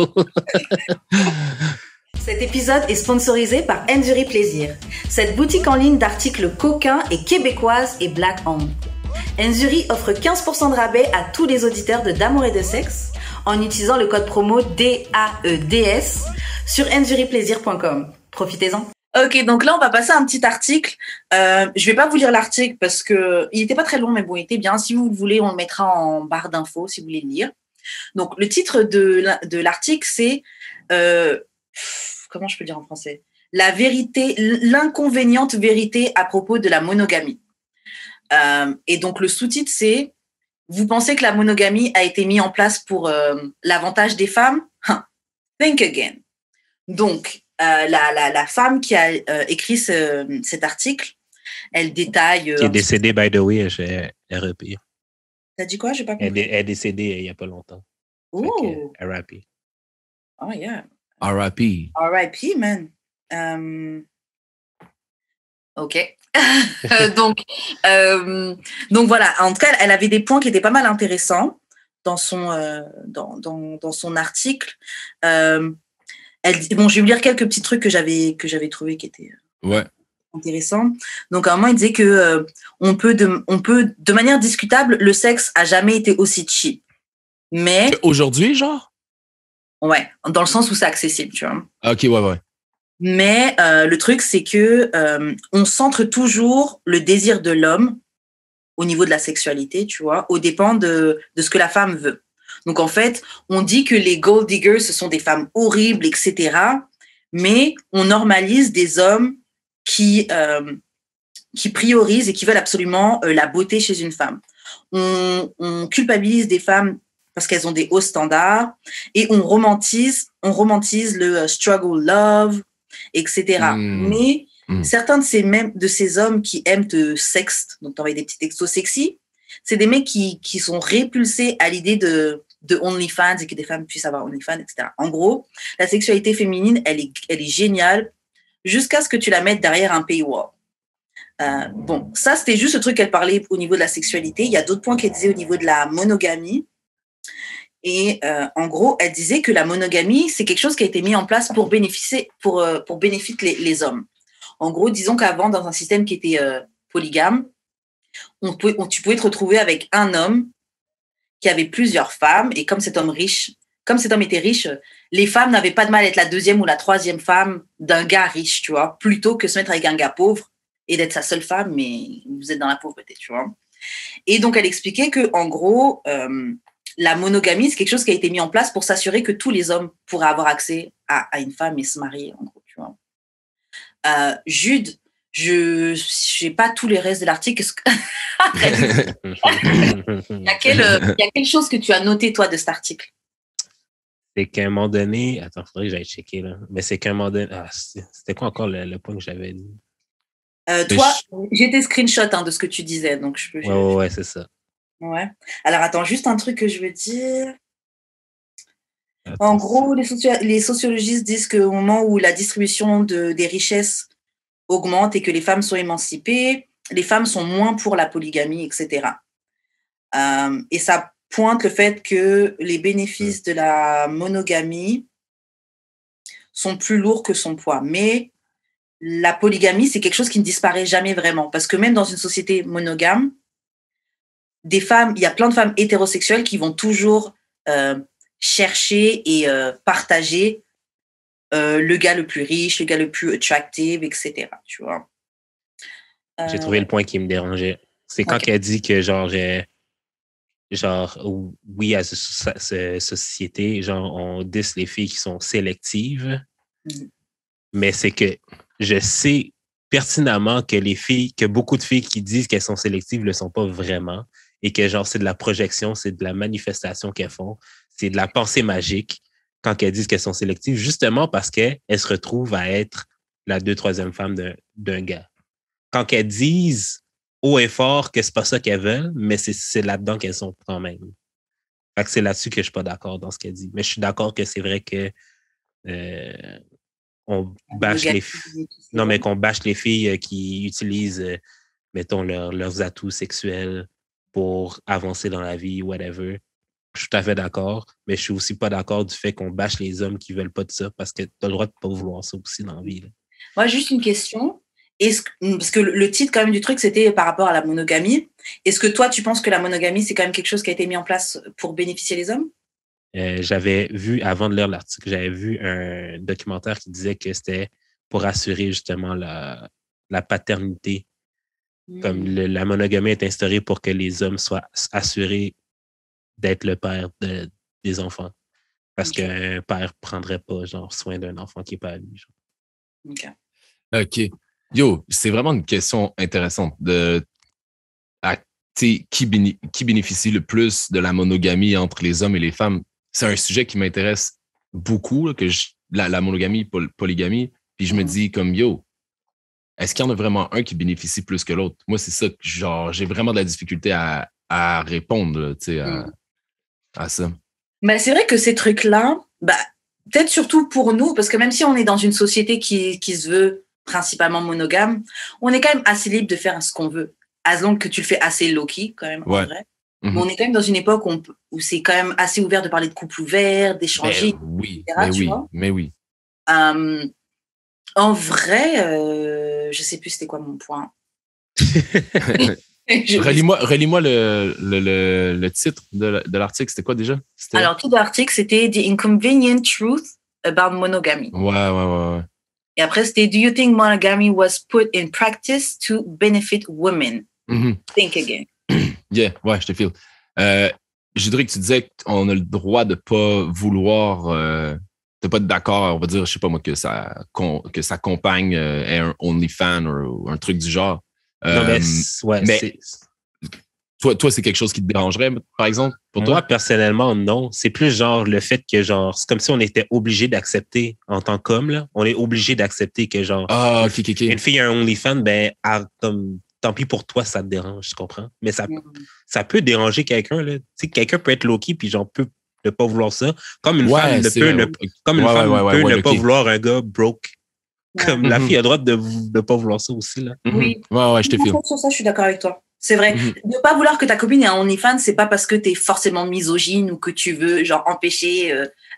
Cet épisode est sponsorisé par Endury Plaisir. Cette boutique en ligne d'articles coquins et québécoise et black-owned. Endury offre 15% de rabais à tous les auditeurs de D'amour et de sexe en utilisant le code promo DAEDS sur enduryplaisir.com. Profitez-en. Ok, donc là, on va passer à un petit article. Je vais pas vous lire l'article parce que il était pas très long, mais bon, il était bien. Si vous le voulez, on le mettra en barre d'infos si vous voulez le lire. Donc, le titre de l'article, c'est comment je peux dire en français? La vérité, l'inconvéniente vérité à propos de la monogamie. Et donc, le sous-titre, c'est vous pensez que la monogamie a été mise en place pour l'avantage des femmes? Think again. Donc, la femme qui a écrit cet article, elle détaille... qui est décédée, by the way, chez REP. T'as dit quoi? J'ai pas compris. Elle est décédée il n'y a pas longtemps. Oh! RIP. Oh, yeah. RIP. RIP, man. OK. donc voilà. En tout cas, elle avait des points qui étaient pas mal intéressants dans son article. Bon, je vais vous lire quelques petits trucs que j'avais trouvé qui étaient intéressants. Donc, à un moment, il disait que on peut de manière discutable, le sexe a jamais été aussi cheap. Mais aujourd'hui, genre? Ouais, dans le sens où c'est accessible, tu vois. OK, ouais. Mais le truc, c'est que on centre toujours le désir de l'homme au niveau de la sexualité, tu vois, aux dépens de ce que la femme veut. Donc, en fait, on dit que les gold diggers, ce sont des femmes horribles, etc. Mais on normalise des hommes qui priorisent et qui veulent absolument la beauté chez une femme. On culpabilise des femmes parce qu'elles ont des hauts standards et on romantise le struggle love, etc. Mais certains de ces hommes qui aiment te sexte, donc t'envoyer des petits textos sexy, c'est des mecs qui sont répulsés à l'idée de OnlyFans et que des femmes puissent avoir OnlyFans, etc. En gros, la sexualité féminine, elle est géniale jusqu'à ce que tu la mettes derrière un paywall. Bon, ça, c'était juste le truc qu'elle parlait au niveau de la sexualité. Il y a d'autres points qu'elle disait au niveau de la monogamie. Et en gros, elle disait que la monogamie, c'est quelque chose qui a été mis en place pour bénéficier les hommes. En gros, disons qu'avant, dans un système qui était polygame, tu pouvais te retrouver avec un homme qui avait plusieurs femmes. Et comme cet homme était riche, les femmes n'avaient pas de mal à être la deuxième ou la troisième femme d'un gars riche, tu vois, plutôt que se mettre avec un gars pauvre et d'être sa seule femme, mais vous êtes dans la pauvreté, tu vois. Et donc, elle expliquait que, en gros, la monogamie, c'est quelque chose qui a été mis en place pour s'assurer que tous les hommes pourraient avoir accès à une femme et se marier, en gros, tu vois. Jude, Je n'ai pas tous les restes de l'article. Il y a quelle chose que tu as noté, toi, de cet article? C'est qu'à un moment donné... Attends, il faudrait que j'aille checker, là. Mais c'est qu'à un moment donné... c'était quoi encore le point que j'avais dit? Toi, j'ai tes screenshots de ce que tu disais. Donc je peux... Ouais, c'est ça. Ouais. Alors, attends, juste un truc que je veux dire. En gros, les sociologistes disent qu'au moment où la distribution des richesses augmente et que les femmes sont émancipées, les femmes sont moins pour la polygamie, etc. Et ça pointe le fait que les bénéfices de la monogamie sont plus lourds que son poids. Mais la polygamie, c'est quelque chose qui ne disparaît jamais vraiment. Parce que même dans une société monogame, il y a plein de femmes hétérosexuelles qui vont toujours chercher et partager le gars le plus riche, le gars le plus attractive, etc. Tu vois. J'ai trouvé le point qui me dérangeait. C'est quand elle dit que oui, à cette société, on dit les filles qui sont sélectives, mais c'est que je sais pertinemment que beaucoup de filles qui disent qu'elles sont sélectives ne le sont pas vraiment et que c'est de la projection, c'est de la manifestation qu'elles font, c'est de la pensée magique quand elles disent qu'elles sont sélectives, justement parce qu'elles se retrouvent à être la 2/3 femme d'un gars. Quand elles disent haut et fort que c'est pas ça qu'elles veulent, mais c'est là-dedans qu'elles sont quand même. Fait que c'est là-dessus que je suis pas d'accord dans ce qu'elle dit. Mais je suis d'accord que c'est vrai que on bâche les filles. Non, mais qu'on bâche les filles qui utilisent, mettons, leurs atouts sexuels pour avancer dans la vie, whatever. Je suis tout à fait d'accord, mais je suis aussi pas d'accord du fait qu'on bâche les hommes qui veulent pas de ça parce que tu as le droit de pas vouloir ça aussi dans la vie. Là. Moi, juste une question. Parce que le titre quand même du truc, c'était par rapport à la monogamie. Est-ce que toi, tu penses que la monogamie, c'est quand même quelque chose qui a été mis en place pour bénéficier les hommes? J'avais vu, avant de lire l'article, j'avais vu un documentaire qui disait que c'était pour assurer justement la paternité. Comme la monogamie est instaurée pour que les hommes soient assurés d'être le père des enfants. Parce qu'un père ne prendrait pas soin d'un enfant qui n'est pas à lui. OK. Yo, c'est vraiment une question intéressante qui bénéficie le plus de la monogamie entre les hommes et les femmes. C'est un sujet qui m'intéresse beaucoup, là, la monogamie, polygamie. Puis je me dis comme, yo, est-ce qu'il y en a vraiment un qui bénéficie plus que l'autre? Moi, c'est ça que j'ai vraiment de la difficulté à répondre à ça. Ben, c'est vrai que ces trucs-là, peut-être surtout pour nous, parce que même si on est dans une société qui se veut principalement monogame, on est quand même assez libre de faire ce qu'on veut. As long que tu le fais assez low-key, quand même, en vrai. Mais on est quand même dans une époque où c'est quand même assez ouvert de parler de couple ouvert, d'échanger, mais oui. En vrai, je sais plus c'était quoi mon point. Relis-moi le titre de l'article. C'était quoi déjà? Alors, le titre de l'article, c'était The Inconvenient Truth About Monogamy. Ouais. Et après, c'était Do you think monogamy was put in practice to benefit women? Think again. Yeah, ouais, je te file. Je dirais que tu disais qu'on a le droit de pas vouloir, de pas être d'accord, on va dire, je sais pas moi, que sa compagne ait un OnlyFans ou un truc du genre. Non, mais toi, c'est quelque chose qui te dérangerait, par exemple, pour toi? Moi, personnellement, non. C'est plus le fait que c'est comme si on était obligé d'accepter en tant qu'homme, là. On est obligé d'accepter que une fille a un OnlyFans, comme tant pis pour toi, ça te dérange, tu comprends? Mais ça peut déranger quelqu'un, là. Tu sais, quelqu'un peut être low-key puis peut ne pas vouloir ça. Comme une femme peut ne pas vouloir un gars broke. Comme la fille a le droit de ne pas vouloir ça aussi, là. Oui. Ouais, je te file. Sur ça, je suis d'accord avec toi. C'est vrai. Ne pas vouloir que ta copine ait un OnlyFans, c'est pas parce que tu es forcément misogyne ou que tu veux empêcher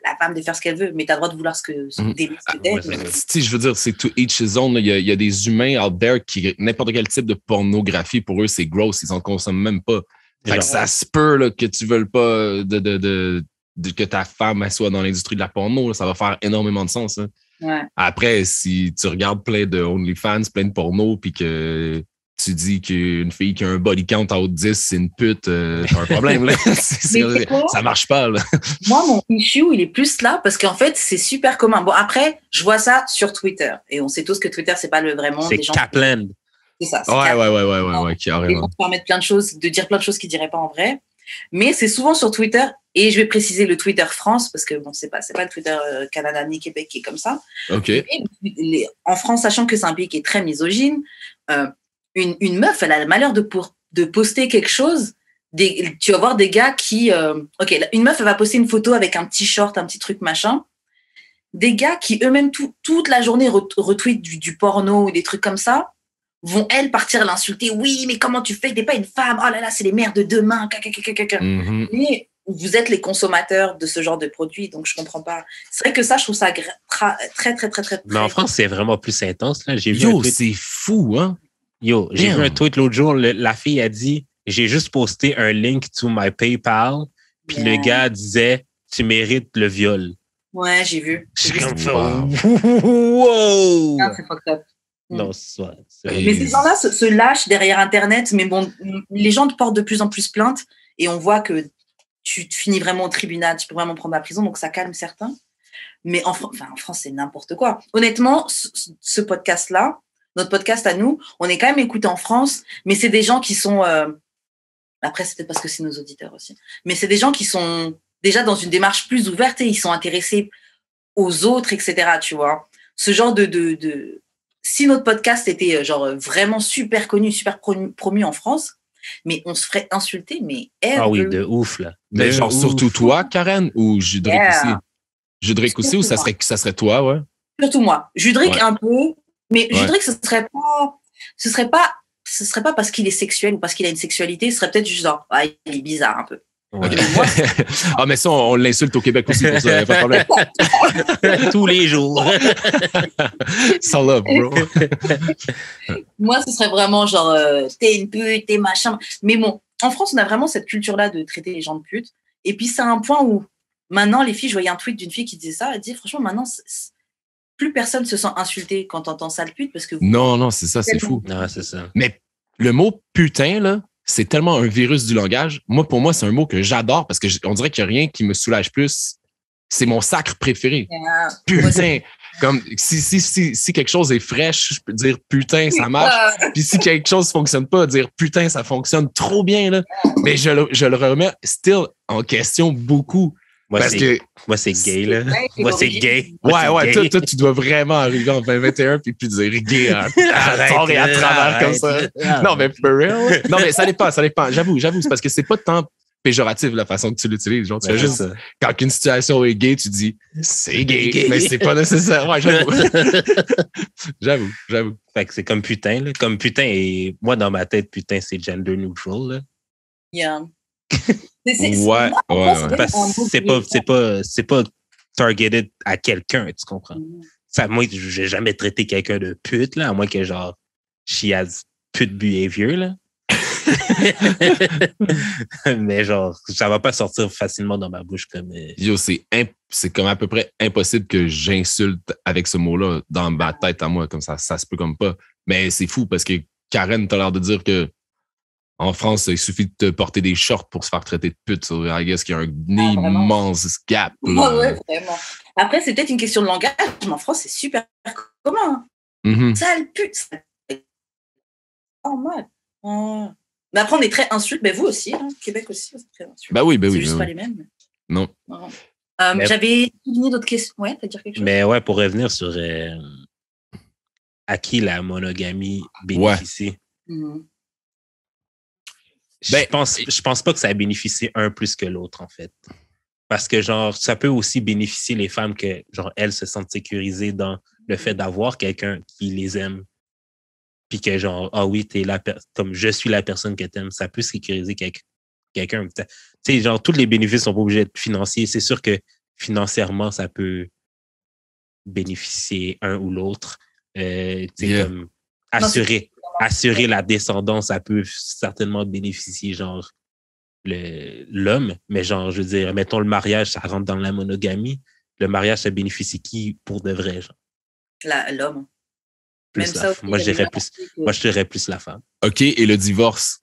la femme de faire ce qu'elle veut, mais tu as le droit de vouloir ce que je veux dire, c'est to each his own. Il y a des humains out there qui, n'importe quel type de pornographie, pour eux, c'est gross. Ils en consomment même pas. Fait que ça se peut là, que tu veuilles pas que ta femme soit dans l'industrie de la porno. Là, ça va faire énormément de sens. Hein. Ouais. Après, si tu regardes plein de OnlyFans, plein de porno, puis que tu dis qu'une fille qui a un body count en haut de 10, c'est une pute, t'as un problème, là. Ça marche pas, là. Moi, mon issue, il est plus là parce qu'en fait, c'est super commun. Bon, après, je vois ça sur Twitter. Et on sait tous que Twitter, c'est pas le vrai monde. C'est Kaplan. C'est ça. Ouais, carrément. Les gens se permettent de dire plein de choses qu'ils diraient pas en vrai. Mais c'est souvent sur Twitter. Et je vais préciser le Twitter France parce que bon, c'est pas le Twitter Canada ni Québec qui est comme ça. OK. En France, sachant que c'est un pays qui est très misogyne, une meuf, elle a le malheur de poster quelque chose. Tu vas voir des gars qui... une meuf, elle va poster une photo avec un petit short, un petit truc machin. Des gars qui eux-mêmes, toute la journée, retweetent du porno ou des trucs comme ça, vont, elles, partir l'insulter. Oui, mais comment tu fais? T'es pas une femme. Oh là là, c'est les mères de demain. Mm-hmm. Mais vous êtes les consommateurs de ce genre de produits, donc je comprends pas. C'est vrai que ça, je trouve ça très... Mais en France, c'est vraiment plus intense. Là. C'est fou, hein? J'ai vu un tweet l'autre jour. La fille a dit, j'ai juste posté un link to my PayPal, puis le gars disait, tu mérites le viol. Ouais, j'ai vu. C'est comme ça. Wow! Ah, c'est fucked up. Non, mais ces gens-là se lâchent derrière Internet, mais bon, les gens te portent de plus en plus plainte et on voit que tu finis vraiment au tribunal, tu peux vraiment prendre la prison, donc ça calme certains. Mais en France, c'est n'importe quoi. Honnêtement, ce podcast-là, notre podcast à nous, on est quand même écouté en France, mais c'est des gens qui sont... Après, c'est peut-être parce que c'est nos auditeurs aussi. Mais c'est des gens qui sont déjà dans une démarche plus ouverte et ils sont intéressés aux autres, etc., tu vois. Ce genre de... Si notre podcast était vraiment super connu, super promu en France, mais on se ferait insulter, mais ah oui, de ouf, là. Mais genre surtout toi, Karen, ou Judric aussi? Judric aussi, ou ça serait toi, ouais? Surtout moi. Judric un peu, mais Judric, ce serait pas parce qu'il est sexuel ou parce qu'il a une sexualité, ce serait peut-être juste genre, il est bizarre un peu. Ouais. Mais ça, on l'insulte au Québec aussi pour ça, pas de problème. Tous les jours. Sans love, bro. Moi, ce serait vraiment genre, t'es une pute, t'es machin. Mais bon, en France, on a vraiment cette culture-là de traiter les gens de pute. Et puis, c'est un point où, maintenant, les filles, je voyais un tweet d'une fille qui disait ça, elle dit, franchement, maintenant, plus personne se sent insulté quand t'entends sale pute parce que... Non, c'est ça, c'est fou. Non, c'est ça. Mais le mot putain, là, c'est tellement un virus du langage. Pour moi, c'est un mot que j'adore parce que on dirait qu'il n'y a rien qui me soulage plus. C'est mon sacre préféré. Putain! Comme si quelque chose est fraîche, je peux dire putain, ça marche. Puis si quelque chose ne fonctionne pas, dire putain, ça fonctionne trop bien, là. Mais je le remets still en question beaucoup. Moi, c'est gay, là. Moi, c'est gay. Ouais, toi, tu dois vraiment arriver en 2021 puis dire gay à tort et à travers comme ça. Non, mais for real. Non, mais ça dépend. J'avoue, c'est parce que c'est pas tant péjoratif la façon que tu l'utilises. Genre, tu fais juste, quand une situation est gay, tu dis c'est gay, mais c'est pas nécessaire. Ouais, j'avoue. Fait que c'est comme putain, là. Comme putain, et moi, dans ma tête, putain, c'est gender neutral, là. Yeah. Ouais. C'est pas targeted à quelqu'un, tu comprends? Ça, moi, je n'ai jamais traité quelqu'un de pute, là, à moins que genre, she has pute behavior, là. Mais genre, ça va pas sortir facilement dans ma bouche comme. Yo, c'est comme à peu près impossible que j'insulte avec ce mot-là dans ma tête à moi, comme ça se peut comme pas. Mais c'est fou parce que Karen, t'as l'air de dire que en France, il suffit de te porter des shorts pour se faire traiter de pute. So, I guess qu'il y a un immense gap. Ouais, vraiment. Après, c'est peut-être une question de langage, mais en France, c'est super commun. Sale pute. Oh, mal. Oh. Mais après, on est très insulte. Mais vous aussi, hein. Québec aussi, vous êtes très insulte. Bah oui. C'est juste pas les mêmes. Non. J'avais souligné d'autres questions. Ouais, t'as dire quelque chose? Mais ouais, pour revenir sur à qui la monogamie bénéficie. Ouais. Je pense pas que ça bénéficie un plus que l'autre, en fait. Parce que, genre, ça peut aussi bénéficier les femmes que, genre, elles se sentent sécurisées dans le fait d'avoir quelqu'un qui les aime. Puis que, genre, ah oui, comme je suis la personne que t'aimes, ça peut sécuriser quelqu'un. Tu sais, genre, tous les bénéfices sont pas obligés d'être financiers. C'est sûr que financièrement, ça peut bénéficier un ou l'autre. Comme assurer la descendance, ça peut certainement bénéficier, genre, l'homme. Mais genre, je veux dire, mettons le mariage, ça rentre dans la monogamie. Le mariage, ça bénéficie qui pour de vrai, genre? L'homme. Même ça aussi, moi, je dirais plus la femme. OK, et le divorce?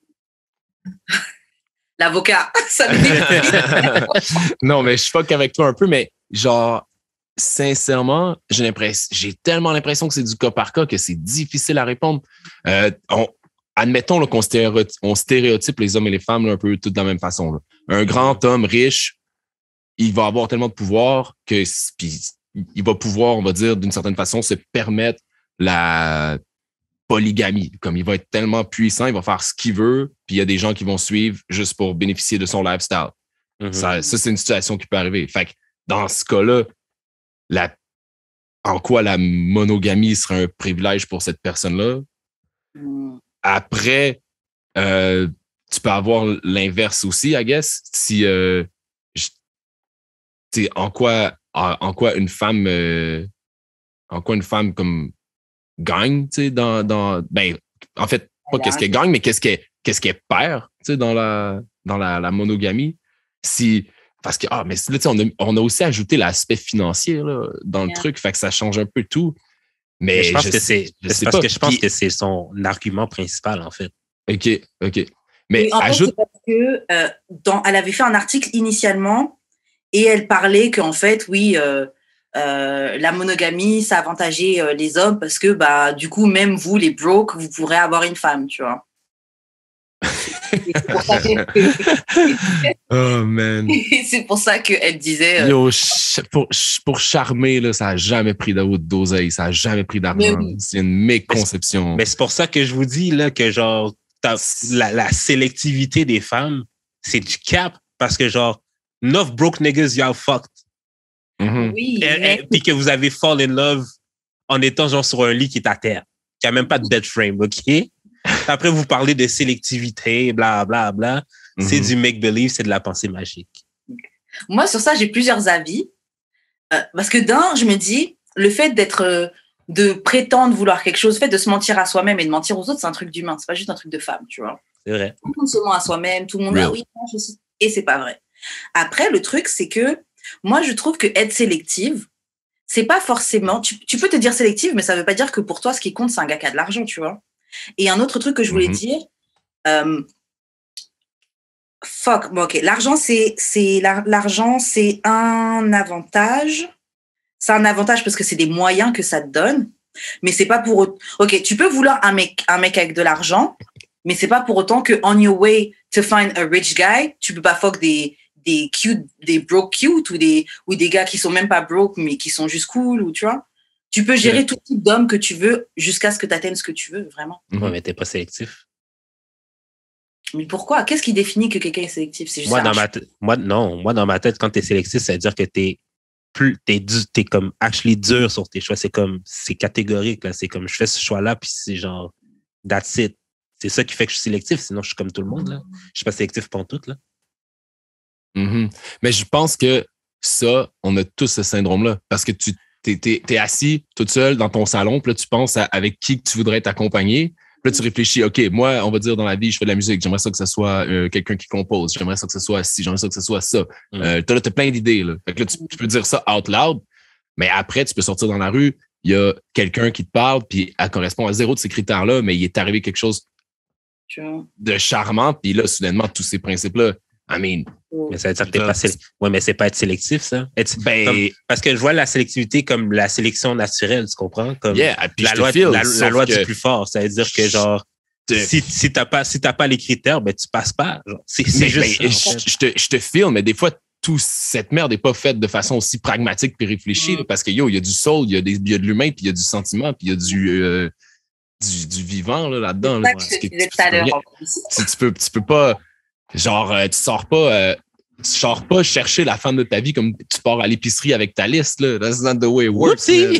L'avocat, ça me dit. Non, mais je fuck avec toi un peu, mais genre, sincèrement, j'ai tellement l'impression que c'est du cas par cas que c'est difficile à répondre. Admettons là, on stéréotype les hommes et les femmes là, un peu tous de la même façon. Là. Un grand homme riche, il va avoir tellement de pouvoir que puis, il va pouvoir, on va dire, d'une certaine façon, se permettre la polygamie. Comme il va être tellement puissant, il va faire ce qu'il veut, puis il y a des gens qui vont suivre juste pour bénéficier de son lifestyle. Ça, c'est une situation qui peut arriver. Fait que dans ce cas-là, en quoi la monogamie serait un privilège pour cette personne-là? Après, tu peux avoir l'inverse aussi, I guess. Si en quoi une femme comme gagne, tu sais, ben, en fait, pas qu'est-ce qu'elle gagne, mais qu'est-ce qu'elle perd, tu sais, dans la monogamie. Parce que, mais là, on a aussi ajouté l'aspect financier, là, dans le truc, fait que ça change un peu tout. Mais je pense je pense que c'est son argument principal, en fait. OK. Mais en fait, c'est parce que elle avait fait un article initialement et elle parlait qu'en fait, oui, la monogamie, ça avantageait les hommes parce que, bah, du coup, même vous, les broke, vous pourrez avoir une femme, tu vois. Oh, man. C'est pour ça qu'elle disait... Yo, pour charmer, là, ça n'a jamais pris d'oseille, ça n'a jamais pris d'argent. Oui. C'est une méconception. Mais c'est pour ça que je vous dis là, que genre la sélectivité des femmes, c'est du cap parce que genre, 9 broke niggas, y'all fucked. Mm-hmm. Oui. Puis que vous avez fall in love en étant genre sur un lit qui est à terre, qui a même pas de bed frame, OK? Après, vous parlez de sélectivité, bla, bla, bla. Mm-hmm. C'est du make-believe, c'est de la pensée magique. Moi, sur ça, j'ai plusieurs avis. Parce que je me dis, le fait de prétendre vouloir quelque chose, le fait de se mentir à soi-même et de mentir aux autres, c'est un truc d'humain. C'est pas juste un truc de femme, tu vois. C'est vrai. Tout le monde se ment à soi-même, tout le monde, oui, et c'est pas vrai. Après, le truc, c'est que moi, je trouve que être sélective, c'est pas forcément... Tu peux te dire sélective, mais ça veut pas dire que pour toi, ce qui compte, c'est un gars qui a de l'argent, tu vois. Et un autre truc que je voulais dire, l'argent, c'est un avantage. C'est un avantage parce que c'est des moyens que ça te donne, mais c'est pas pour... OK, tu peux vouloir un mec avec de l'argent, mais c'est pas pour autant que on your way to find a rich guy, tu peux pas fuck des broke cute ou des gars qui sont même pas broke, mais qui sont juste cool, ou tu vois. Tu peux gérer tout type d'homme que tu veux jusqu'à ce que tu atteignes ce que tu veux, vraiment. Ouais, mais t'es pas sélectif. Mais pourquoi? Qu'est-ce qui définit que quelqu'un est sélectif? C'est juste moi, dans ma tête, quand t'es sélectif, ça veut dire que t'es comme actually dur sur tes choix. C'est catégorique, là. C'est comme, je fais ce choix-là, puis c'est genre, that's it. C'est ça qui fait que je suis sélectif. Sinon, je suis comme tout le monde, là. Je suis pas sélectif pantoute, là. Mm-hmm. Mais je pense que ça, on a tous ce syndrome-là. Parce que t'es assis toute seule dans ton salon, puis là, tu penses avec qui tu voudrais être accompagné. Puis là, tu réfléchis, OK, moi, on va dire dans la vie, je fais de la musique. J'aimerais ça que ce soit quelqu'un qui compose. J'aimerais ça que ce soit ci. J'aimerais ça que ce soit ça. T'as plein d'idées, là. Fait que là, tu peux dire ça out loud. Mais après, tu peux sortir dans la rue. Il y a quelqu'un qui te parle, puis elle correspond à zéro de ces critères-là, mais il est arrivé quelque chose de charmant. Puis là, soudainement, tous ces principes-là, mais ça veut dire que t'es pas sélectif. Ouais, mais c'est pas être sélectif, ça. Parce que je vois la sélectivité comme la sélection naturelle, tu comprends? Comme la loi du plus fort. Ça veut dire que, genre, si t'as pas les critères, ben, tu passes pas. Genre, c'est juste ça, je te filme, mais des fois, toute cette merde n'est pas faite de façon aussi pragmatique puis réfléchie, là, parce que, il y a du soul, il y a de l'humain, puis il y a du sentiment, puis il y a du vivant, là-dedans. C'est ça que je disais tout à l'heure. Tu peux pas... Genre, tu sors pas chercher la femme de ta vie comme tu pars à l'épicerie avec ta liste, là. That's not the way it works. See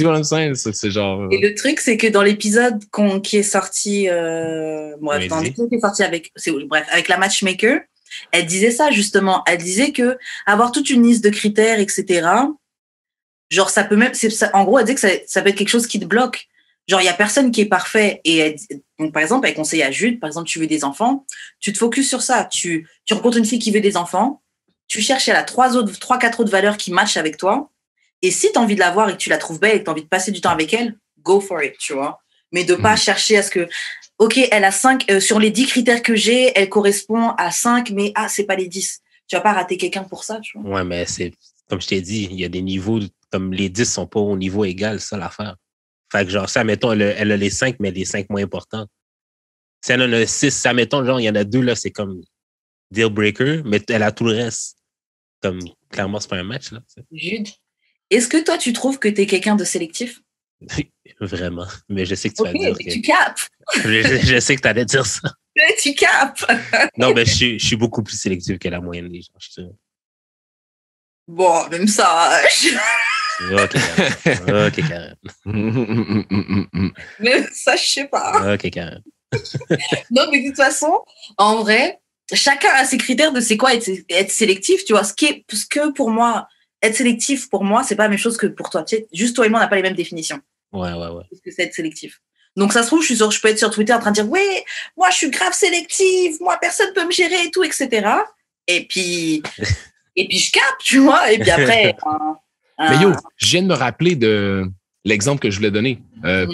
what I'm saying? C'est genre... Et le truc, c'est que dans l'épisode qui est sorti, dans l'épisode qui est sorti avec la matchmaker, elle disait ça, justement. Elle disait que avoir toute une liste de critères, etc., genre, ça peut même, en gros, elle dit que ça peut être quelque chose qui te bloque. Genre, il n'y a personne qui est parfait. Et donc, par exemple, elle conseille à Jude, par exemple, tu veux des enfants, tu te focuses sur ça. Tu rencontres une fille qui veut des enfants, tu cherches, elle a 3-4 autres valeurs qui matchent avec toi. Et si tu as envie de la voir et que tu la trouves belle et que tu as envie de passer du temps avec elle, go for it, tu vois. Mais de pas chercher à ce que, OK, elle a 5, sur les 10 critères que j'ai, elle correspond à 5, mais c'est pas les 10. Tu vas pas rater quelqu'un pour ça, tu vois. Ouais, mais c'est, comme je t'ai dit, il y a des niveaux, comme les 10 sont pas au niveau égal, ça l'affaire. Fait que genre, ça, mettons, elle a les 5, mais les 5 moins importants. Si elle en a 6, ça, mettons, genre, il y en a 2, là, c'est comme deal breaker, mais elle a tout le reste. Comme, clairement, c'est pas un match, là. Jude, est-ce que toi, tu trouves que t'es quelqu'un de sélectif? Vraiment. Mais je sais que tu vas OK, dire mais que... tu capes. Je sais que tu allais dire ça. Tu capes. Non, mais je suis beaucoup plus sélectif que la moyenne des gens, je te... Bon, même ça. OK, Karen. OK, Karen. Même ça, je sais pas. OK, Karen. Non, mais de toute façon, en vrai, chacun a ses critères de c'est quoi être sélectif, tu vois. Ce que pour moi, être sélectif, pour moi, c'est pas la même chose que pour toi. Tu sais, juste toi et moi, on n'a pas les mêmes définitions. Ouais. Qu'est-ce que c'est être sélectif? Donc, ça se trouve, je peux être sur Twitter en train de dire, oui, moi, je suis grave sélective, moi, personne peut me gérer et tout, etc. Et puis je capte, tu vois. Et puis après, Mais yo, je viens de me rappeler de l'exemple que je voulais donner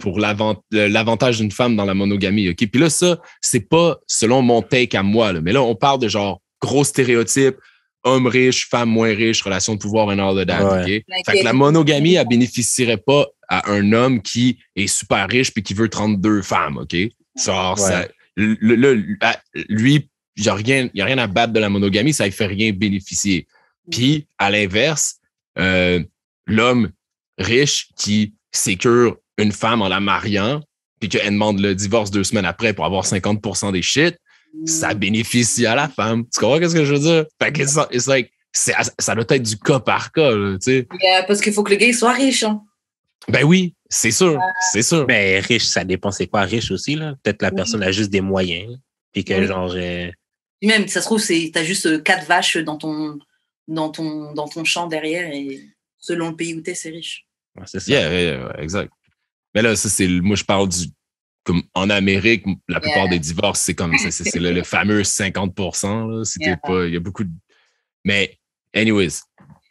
pour l'avantage d'une femme dans la monogamie. OK? Puis là, ça, c'est pas selon mon take à moi, là, mais là, on parle de genre gros stéréotypes, homme riche, femme moins riche, relation de pouvoir, and all of that. Ouais. OK? Fait que la monogamie, elle bénéficierait pas à un homme qui est super riche puis qui veut 32 femmes. OK? Genre, ça, lui, il n'y a rien à battre de la monogamie, ça ne fait rien bénéficier. Puis, à l'inverse, l'homme riche qui sécure une femme en la mariant puis qu'elle demande le divorce 2 semaines après pour avoir 50% des shit, ça bénéficie à la femme. Tu comprends ce que je veux dire? Fait que it's like, ça doit être du cas par cas, tu sais. Parce qu'il faut que le gars il soit riche. Hein. Ben oui, c'est sûr, c'est sûr. Mais riche, ça dépend c'est quoi riche aussi, là. Peut-être la personne a juste des moyens. Puis que genre... Puis même, ça se trouve, t'as juste 4 vaches dans ton champ derrière et selon le pays où t'es, c'est riche. Ouais, c'est ça. Yeah, exact. Mais là, ça, moi, je parle comme en Amérique, la plupart des divorces, c'est comme ça, c'est le fameux 50%, là. C'était pas, il y a beaucoup de, mais, anyways.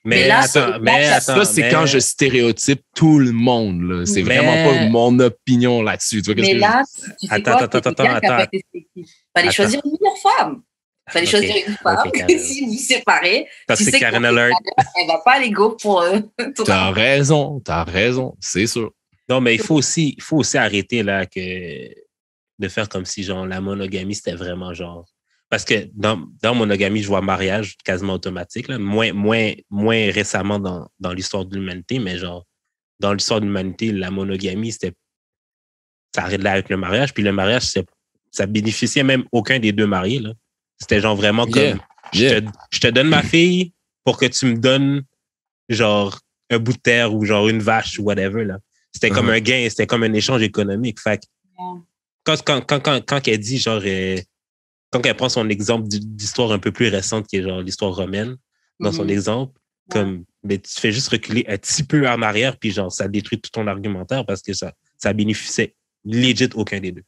Mais attends, ça, c'est quand je stéréotype tout le monde, là. C'est vraiment pas mon opinion là-dessus. Tu vois, mais là, tu sais attends. Fallait choisir une meilleure femme. Fallait choisir une femme. Si vous séparez, tu sais Karen Alert. Elle va pas aller go pour T'as raison, c'est sûr. Non, mais il faut aussi arrêter là de faire comme si genre la monogamie c'était vraiment genre parce que dans monogamie je vois mariage quasiment automatique là, moins récemment dans l'histoire de l'humanité, mais genre dans l'histoire de l'humanité la monogamie ça arrête là avec le mariage, puis le mariage ça bénéficiait même aucun des deux mariés là. C'était genre vraiment comme je te donne ma fille pour que tu me donnes genre un bout de terre ou genre une vache ou whatever là. C'était comme un gain, c'était comme un échange économique. Fait quand elle dit, genre, quand elle prend son exemple d'histoire un peu plus récente, qui est genre l'histoire romaine, dans son exemple, comme, mais tu fais juste reculer un petit peu en arrière, puis genre, ça détruit tout ton argumentaire parce que ça bénéficiait legit aucun des deux.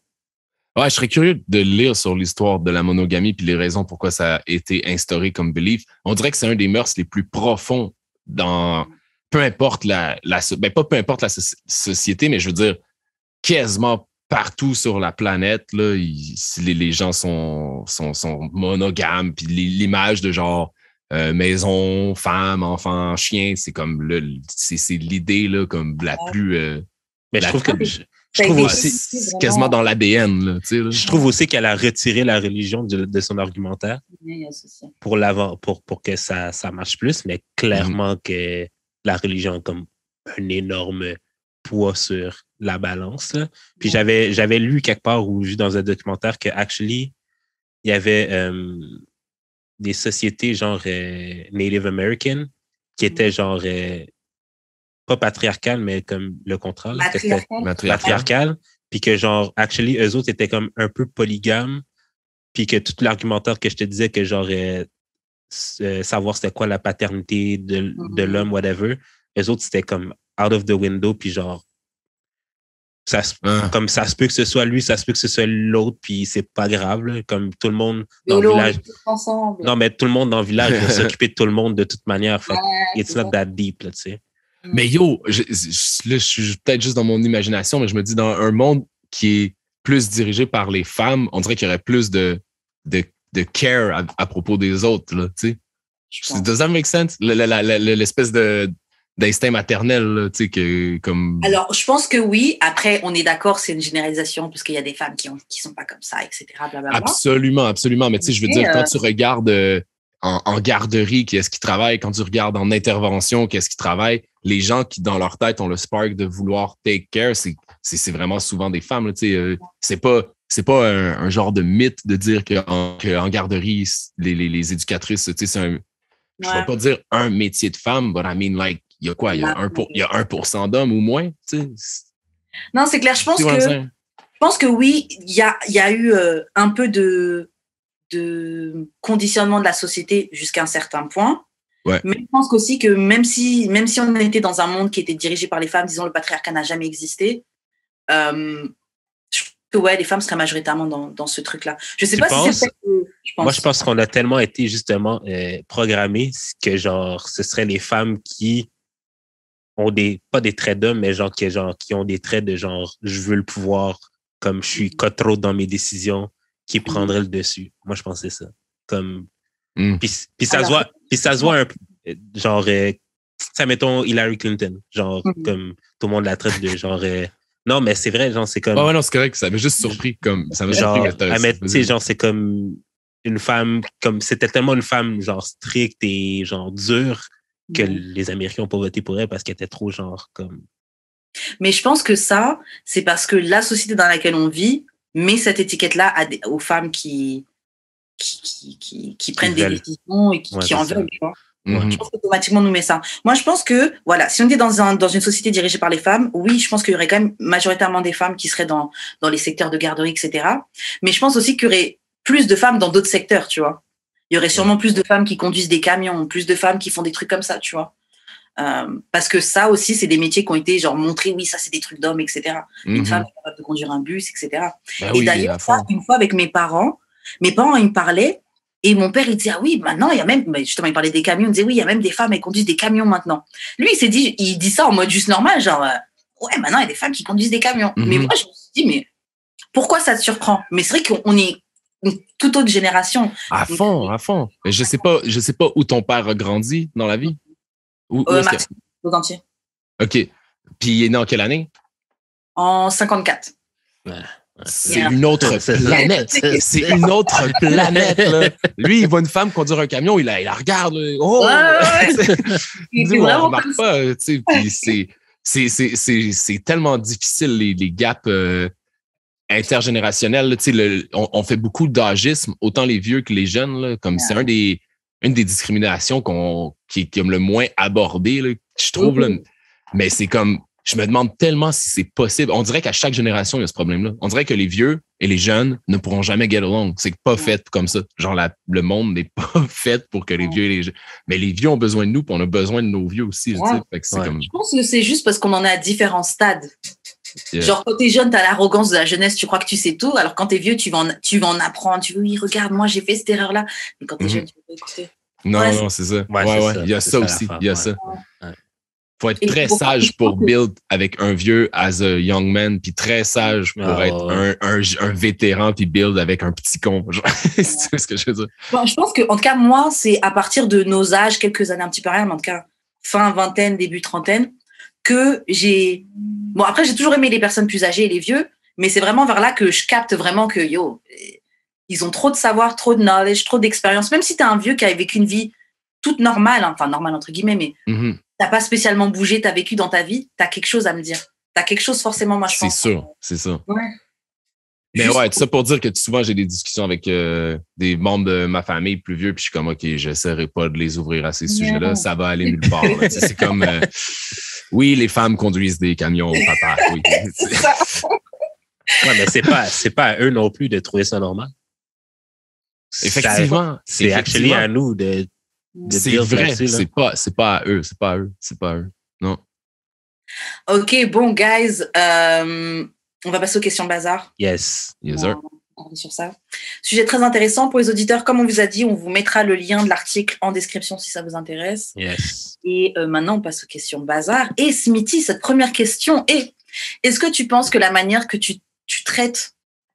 Ouais, je serais curieux de lire sur l'histoire de la monogamie puis les raisons pourquoi ça a été instauré comme belief. On dirait que c'est un des mœurs les plus profonds dans peu importe pas peu importe la société, mais je veux dire, quasiment partout sur la planète, là, les gens sont monogames, puis l'image de genre maison, femme, enfant, chien, c'est comme c'est l'idée là, comme la plus. Mais je trouve que je trouve aussi c'est quasiment dans l'ADN. Là, tu sais, là. Je trouve aussi qu'elle a retiré la religion de son argumentaire pour que ça marche plus, mais clairement que la religion a comme un énorme poids sur la balance. Là. Puis j'avais lu quelque part ou vu dans un documentaire que actually il y avait des sociétés genre Native American qui étaient genre pas patriarcales, mais comme le contraire. Matriarcales. Puis que genre, actually, eux autres étaient comme un peu polygames. Puis que tout l'argumentaire que je te disais que genre savoir c'était quoi la paternité de l'homme, whatever, eux autres c'était comme out of the window. Puis genre, comme ça se peut que ce soit lui, ça se peut que ce soit l'autre, puis c'est pas grave. Là, comme tout le monde dans le village. Ensemble. Non, mais tout le monde dans le village va s'occuper de tout le monde de toute manière. Fait it's not that deep, là, tu sais. Mais yo, là, je suis peut-être juste dans mon imagination, mais je me dis, dans un monde qui est plus dirigé par les femmes, on dirait qu'il y aurait plus de care à propos des autres, là, tu sais. Does that make sense? L'espèce d'instinct maternel, là, tu sais, que comme. Alors, je pense que oui. Après, on est d'accord, c'est une généralisation, parce qu'il y a des femmes qui sont pas comme ça, etc. Blablabla. Absolument, absolument. Mais tu sais, je veux dire, quand tu regardes en garderie, qu'est-ce qui travaille, quand tu regardes en intervention, qu'est-ce qui travaille, les gens qui, dans leur tête, ont le spark de vouloir take care, c'est vraiment souvent des femmes, là, tu sais. C'est pas un genre de mythe de dire qu'en garderie, les éducatrices, tu sais, c'est un. Je ne vais pas dire un métier de femme, but I mean, like, il y a quoi? Il y a 1% d'hommes ou moins, tu sais? Non, c'est clair. Je pense que oui, il y a eu un peu de conditionnement de la société jusqu'à un certain point. Ouais. Mais je pense aussi que même si on était dans un monde qui était dirigé par les femmes, disons le patriarcat n'a jamais existé, je pense que ouais, les femmes seraient majoritairement dans ce truc-là. Je sais pas si c'est Moi, je pense qu'on a tellement été justement programmés que genre ce seraient les femmes qui ont pas des traits d'hommes, mais qui ont des traits de genre je veux le pouvoir, comme je suis cutthroat dans mes décisions, qui prendraient le dessus. Moi, je pensais ça. Comme puis ça se voit un peu genre ça mettons Hillary Clinton, genre comme tout le monde la traite de genre non, mais c'est vrai, genre c'est comme ouais, non, c'est correct, ça m'a juste surpris comme ça m'a surpris tu sais, genre c'est comme une femme, comme c'était tellement une femme genre stricte et genre dure que les Américains n'ont pas voté pour elle parce qu'elle était trop genre comme. Mais je pense que ça, c'est parce que la société dans laquelle on vit met cette étiquette-là aux femmes qui prennent des décisions et qui en veulent, tu vois. Je pense qu'automatiquement, on nous met ça. Moi, je pense que, voilà, si on était dans une société dirigée par les femmes, oui, je pense qu'il y aurait quand même majoritairement des femmes qui seraient dans les secteurs de garderie, etc. Mais je pense aussi qu'il y aurait plus de femmes dans d'autres secteurs, tu vois. Il y aurait sûrement plus de femmes qui conduisent des camions, plus de femmes qui font des trucs comme ça, tu vois. Parce que ça aussi, c'est des métiers qui ont été genre montrés, oui, ça, c'est des trucs d'hommes, etc. Une femme est capable de conduire un bus, etc. Ben et d'ailleurs, ça, une fois avec mes parents, ils me parlaient. Et mon père, il disait, ah oui, maintenant, il y a même, justement, il parlait des camions, il disait, oui, il y a même des femmes, elles conduisent des camions maintenant. Lui, il dit ça en mode juste normal, genre, ouais, maintenant, il y a des femmes qui conduisent des camions. Mais moi, je me suis dit, mais pourquoi ça te surprend? Mais c'est vrai qu'on est une toute autre génération. À fond. Mais je sais pas où ton père a grandi dans la vie. Où Maxime, aux Antilles. OK. Puis il est né en quelle année? En 54. Ouais. C'est une autre planète. C'est une autre planète. Là. Lui, il voit une femme conduire un camion, il la regarde. Là. Oh! C'est vraiment on remarque pas. C'est tellement difficile, les gaps intergénérationnels. On fait beaucoup d'agisme, autant les vieux que les jeunes. Là, comme c'est une des discriminations qui est comme le moins abordée, là, je trouve. Là. Mais c'est comme... Je me demande tellement si c'est possible. On dirait qu'à chaque génération, il y a ce problème-là. On dirait que les vieux et les jeunes ne pourront jamais get along. C'est pas fait comme ça. Genre, le monde n'est pas fait pour que les vieux et les jeunes... Mais les vieux ont besoin de nous, puis on a besoin de nos vieux aussi. Fait que c'est comme... Je pense que c'est juste parce qu'on en est à différents stades. Genre, quand t'es jeune, t'as l'arrogance de la jeunesse, tu crois que tu sais tout. Alors, quand t'es vieux, tu vas en apprendre. Tu veux, oui, regarde, moi, j'ai fait cette erreur-là. Mais quand t'es jeune, tu veux pas écouter. Non, c'est ça. Ouais. Il y a ça aussi. Il y a ça. Faut être très sage pour build avec un vieux as a young man, puis très sage pour être un vétéran, puis build avec un petit con. C'est ce que je veux dire. Bon, je pense que, en tout cas, moi, c'est à partir de nos âges, quelques années un petit peu rien, mais en tout cas, fin vingtaine, début trentaine, que j'ai... Bon, après, j'ai toujours aimé les personnes plus âgées et les vieux, mais c'est vraiment vers là que je capte vraiment que, ils ont trop de savoir, trop de knowledge, trop d'expérience. Même si t'es un vieux qui a vécu une vie toute normale, hein, enfin normale entre guillemets, mais t'as pas spécialement bougé, t'as vécu dans ta vie, t'as quelque chose à me dire. T'as quelque chose forcément, moi je pense. C'est sûr. Ouais. Mais ouais, tout ça pour dire que souvent j'ai des discussions avec des membres de ma famille plus vieux, puis je suis comme, OK, j'essaierai pas de les ouvrir à ces sujets-là, ça va aller nulle part. C'est comme, oui, les femmes conduisent des camions, papa, oui. Ouais, mais c'est pas à eux non plus de trouver ça normal. Effectivement. C'est actually à nous de c'est vrai, c'est pas à eux. Non. OK, bon, guys, on va passer aux questions bazar. Yes, sir. sur ça. Sujet très intéressant pour les auditeurs. Comme on vous a dit, on vous mettra le lien de l'article en description si ça vous intéresse. Yes. Et maintenant, on passe aux questions bazar. Et Smithy, cette première question est, est-ce que tu penses que la manière que tu traites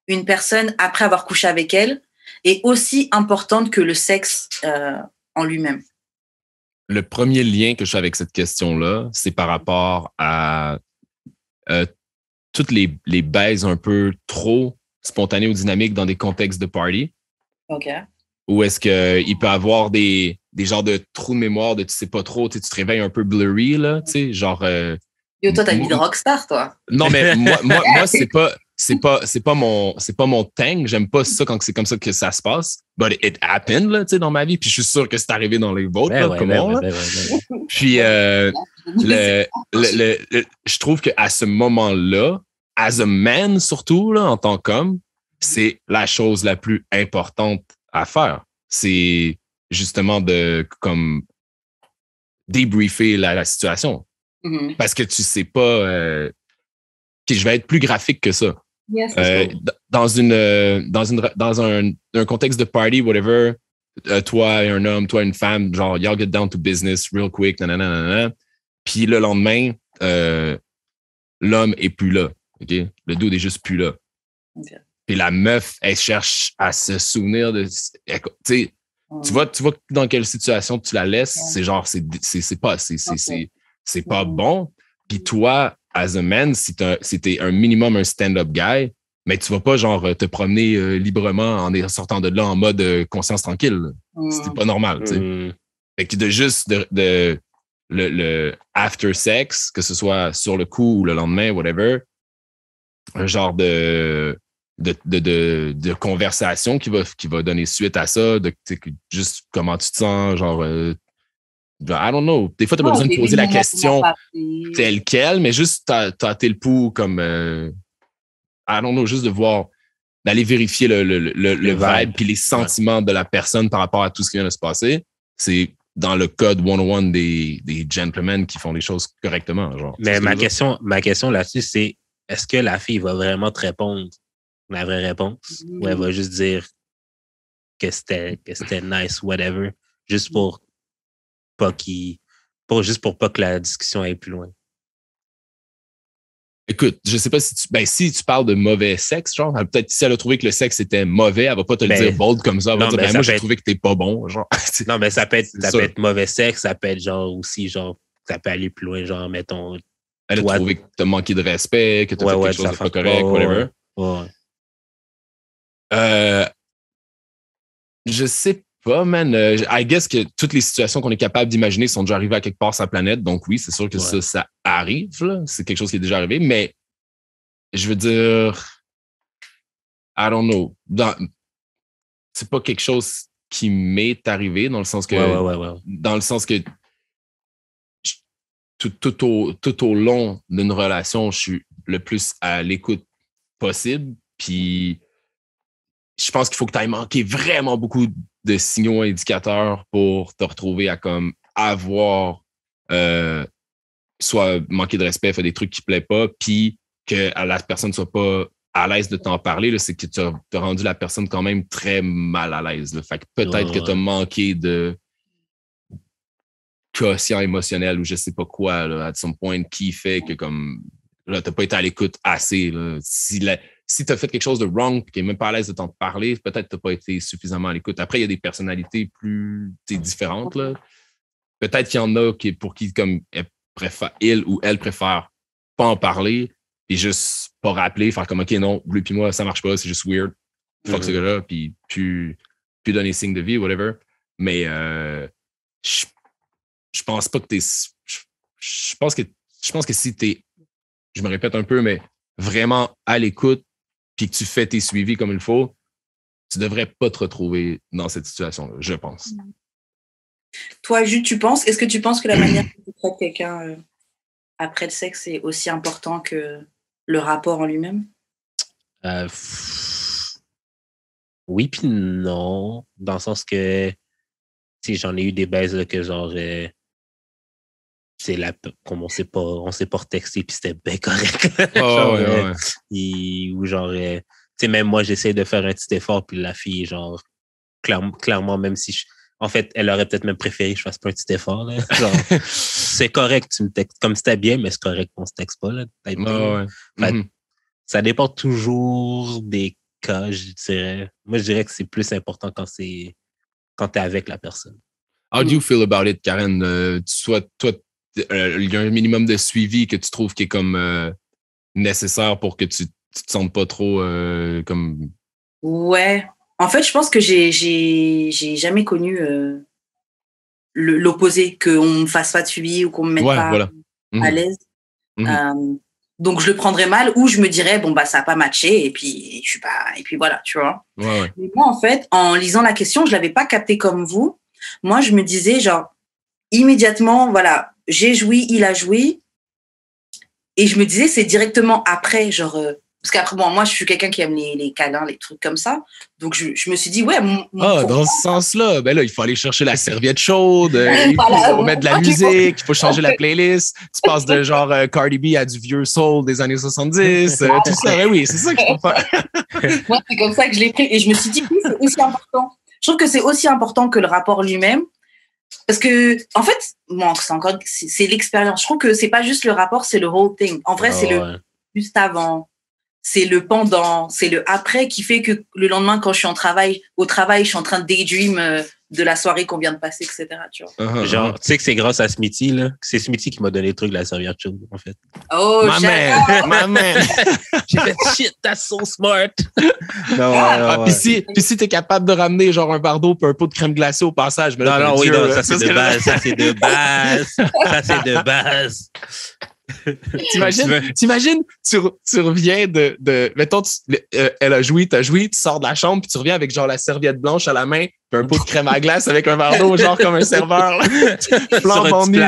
une personne après avoir couché avec elle est aussi importante que le sexe en lui-même? Le premier lien que je fais avec cette question-là, c'est par rapport à toutes les baises un peu trop spontanées ou dynamiques dans des contextes de party. OK. Ou est-ce qu'il peut avoir des genres de trous de mémoire de tu sais pas trop, tu te réveilles un peu blurry, là, tu sais, genre... Yo, toi, t'as une vie de rockstar, toi. Non, mais moi c'est pas mon thing. J'aime pas ça quand c'est comme ça que ça se passe. But it happened, là, tu sais, dans ma vie. Puis je suis sûr que c'est arrivé dans les vôtres, là, comment, là. Puis je trouve qu'à ce moment-là, as a man surtout, là, en tant qu'homme, c'est la chose la plus importante à faire. C'est justement de comme débriefer la situation. Mm-hmm. Parce que tu sais pas... que je vais être plus graphique que ça. Yes, dans un contexte de party, whatever, toi et un homme, toi et une femme, genre, y'all get down to business real quick, nanana. Puis le lendemain, l'homme est plus là. Okay? Le dude est juste plus là. Okay. Puis la meuf, elle cherche à se souvenir de... Tu vois dans quelle situation tu la laisses, c'est genre, c'est pas bon. Puis toi, as a man, si t'es un minimum un stand-up guy, mais tu vas pas genre te promener librement en sortant de là en mode conscience tranquille. C'est pas normal, tu sais. Fait que de juste le after sex, que ce soit sur le coup ou le lendemain, whatever, un genre de conversation qui va donner suite à ça, juste comment tu te sens, genre I don't know. Des fois, tu n'as pas besoin de poser la question telle quelle, mais juste tâter le pouls comme I don't know, juste d'aller vérifier le vibe puis les sentiments de la personne par rapport à tout ce qui vient de se passer. C'est dans le code 101 des gentlemen qui font les choses correctement. Genre. Mais ma question là-dessus, c'est est-ce que la fille va vraiment te répondre la vraie réponse ou elle va juste dire que c'était nice, whatever, juste pour pas que la discussion aille plus loin. Écoute, je sais pas si tu parles de mauvais sexe, genre, peut-être si elle a trouvé que le sexe était mauvais, elle va pas te le dire bold comme ça. Elle va dire, moi, j'ai trouvé que t'es pas bon, genre. Non, mais ça peut être mauvais sexe, ça peut être genre aussi, genre, ça peut aller plus loin, genre, mettons. Elle a trouvé que t'as manqué de respect, que t'as fait quelque chose de pas correct, whatever. Je sais pas, man. I guess que toutes les situations qu'on est capable d'imaginer sont déjà arrivées à quelque part sur la planète. Donc oui, c'est sûr que ça arrive. Là. C'est quelque chose qui est déjà arrivé. Mais je veux dire, I don't know. C'est pas quelque chose qui m'est arrivé dans le sens que... Dans le sens que tout au long d'une relation, je suis le plus à l'écoute possible. Puis je pense qu'il faut que tu ailles manquer vraiment beaucoup de signaux indicateurs pour te retrouver à comme avoir soit manquer de respect, faire des trucs qui ne plaisent pas, puis que la personne ne soit pas à l'aise de t'en parler, là, c'est que tu as rendu la personne quand même très mal à l'aise. Là. Fait que peut-être que tu as manqué de quotient émotionnel ou je sais pas quoi, là, à some point, qui fait que comme là, t'as pas été à l'écoute assez. Là. Si tu as fait quelque chose de wrong et qui n'est même pas à l'aise de t'en parler, peut-être que tu n'as pas été suffisamment à l'écoute. Après, il y a des personnalités plus différentes. Là. Peut-être qu'il y en a pour qui comme il ou elle préfère pas en parler et juste pas rappeler, faire comme OK, non, lui puis moi, ça marche pas, c'est juste weird. Fuck ce gars-là, puis plus donner signe de vie, whatever. Mais je pense pas que t'es. Je pense que si t'es, je me répète un peu, mais vraiment à l'écoute, puis que tu fais tes suivis comme il faut, tu devrais pas te retrouver dans cette situation-là, je pense. Toi, Jude, est-ce que tu penses que la manière dont tu traites quelqu'un après le sexe est aussi important que le rapport en lui-même? Oui puis non, dans le sens que j'en ai eu des baises là, que genre comme on s'est pas retexté puis c'était bien correct. Ou genre sais, même moi, j'essaie de faire un petit effort, puis la fille, genre, clairement, même si en fait, elle aurait peut-être même préféré que je fasse pas un petit effort, là. Genre, c'est correct, tu me textes comme c'était bien, mais c'est correct qu'on se texte pas, là. Ça dépend toujours des cas, je dirais. Moi, je dirais que c'est plus important quand t'es avec la personne. How do you feel about it, Karen? Toi, il y a un minimum de suivi que tu trouves qui est comme nécessaire pour que tu te sentes pas trop comme... Ouais. En fait, je pense que j'ai jamais connu l'opposé, qu'on me fasse pas de suivi ou qu'on me mette pas à l'aise. Donc, je le prendrais mal ou je me dirais, bon, bah, ça n'a pas matché et puis, et puis voilà, tu vois. Ouais. Mais moi, en fait, en lisant la question, je ne l'avais pas capté comme vous. Moi, je me disais, genre, immédiatement, voilà, j'ai joui, il a joui. Et je me disais, c'est directement après, genre, parce qu'après, bon, moi, je suis quelqu'un qui aime les câlins, les trucs comme ça. Donc, je me suis dit, ouais. Dans ce sens-là, ben là, il faut aller chercher la serviette chaude, il faut mettre de la musique, il faut changer la playlist. Tu passes de genre Cardi B à du vieux soul des années 70, tout ça. Ben oui, c'est ça que je comprends. Moi, c'est comme ça que je l'ai pris. Et je me suis dit, oui, c'est aussi important. Je trouve que c'est aussi important que le rapport lui-même. Parce que, en fait, bon, c'est l'expérience. Je trouve que c'est pas juste le rapport, c'est le whole thing. En vrai, c'est le juste avant. C'est le pendant, c'est le après qui fait que le lendemain, quand je suis au travail, je suis en train de daydream de la soirée qu'on vient de passer, etc. Tu vois. Genre, tu sais que c'est grâce à Smithy, là. C'est Smithy qui m'a donné le truc de la serviette chaude, en fait. Oh, my man. J'ai fait shit, that's so smart. Puis si t'es capable de ramener genre un verre d'eau et un pot de crème glacée au passage. Mais là, ça c'est de base. Ça c'est de base. T'imagines, tu reviens mettons, elle a joui, t'as joui, tu sors de la chambre, puis tu reviens avec genre la serviette blanche à la main, puis un pot de crème à glace avec un verre d'eau, genre comme un serveur. Flambant nu.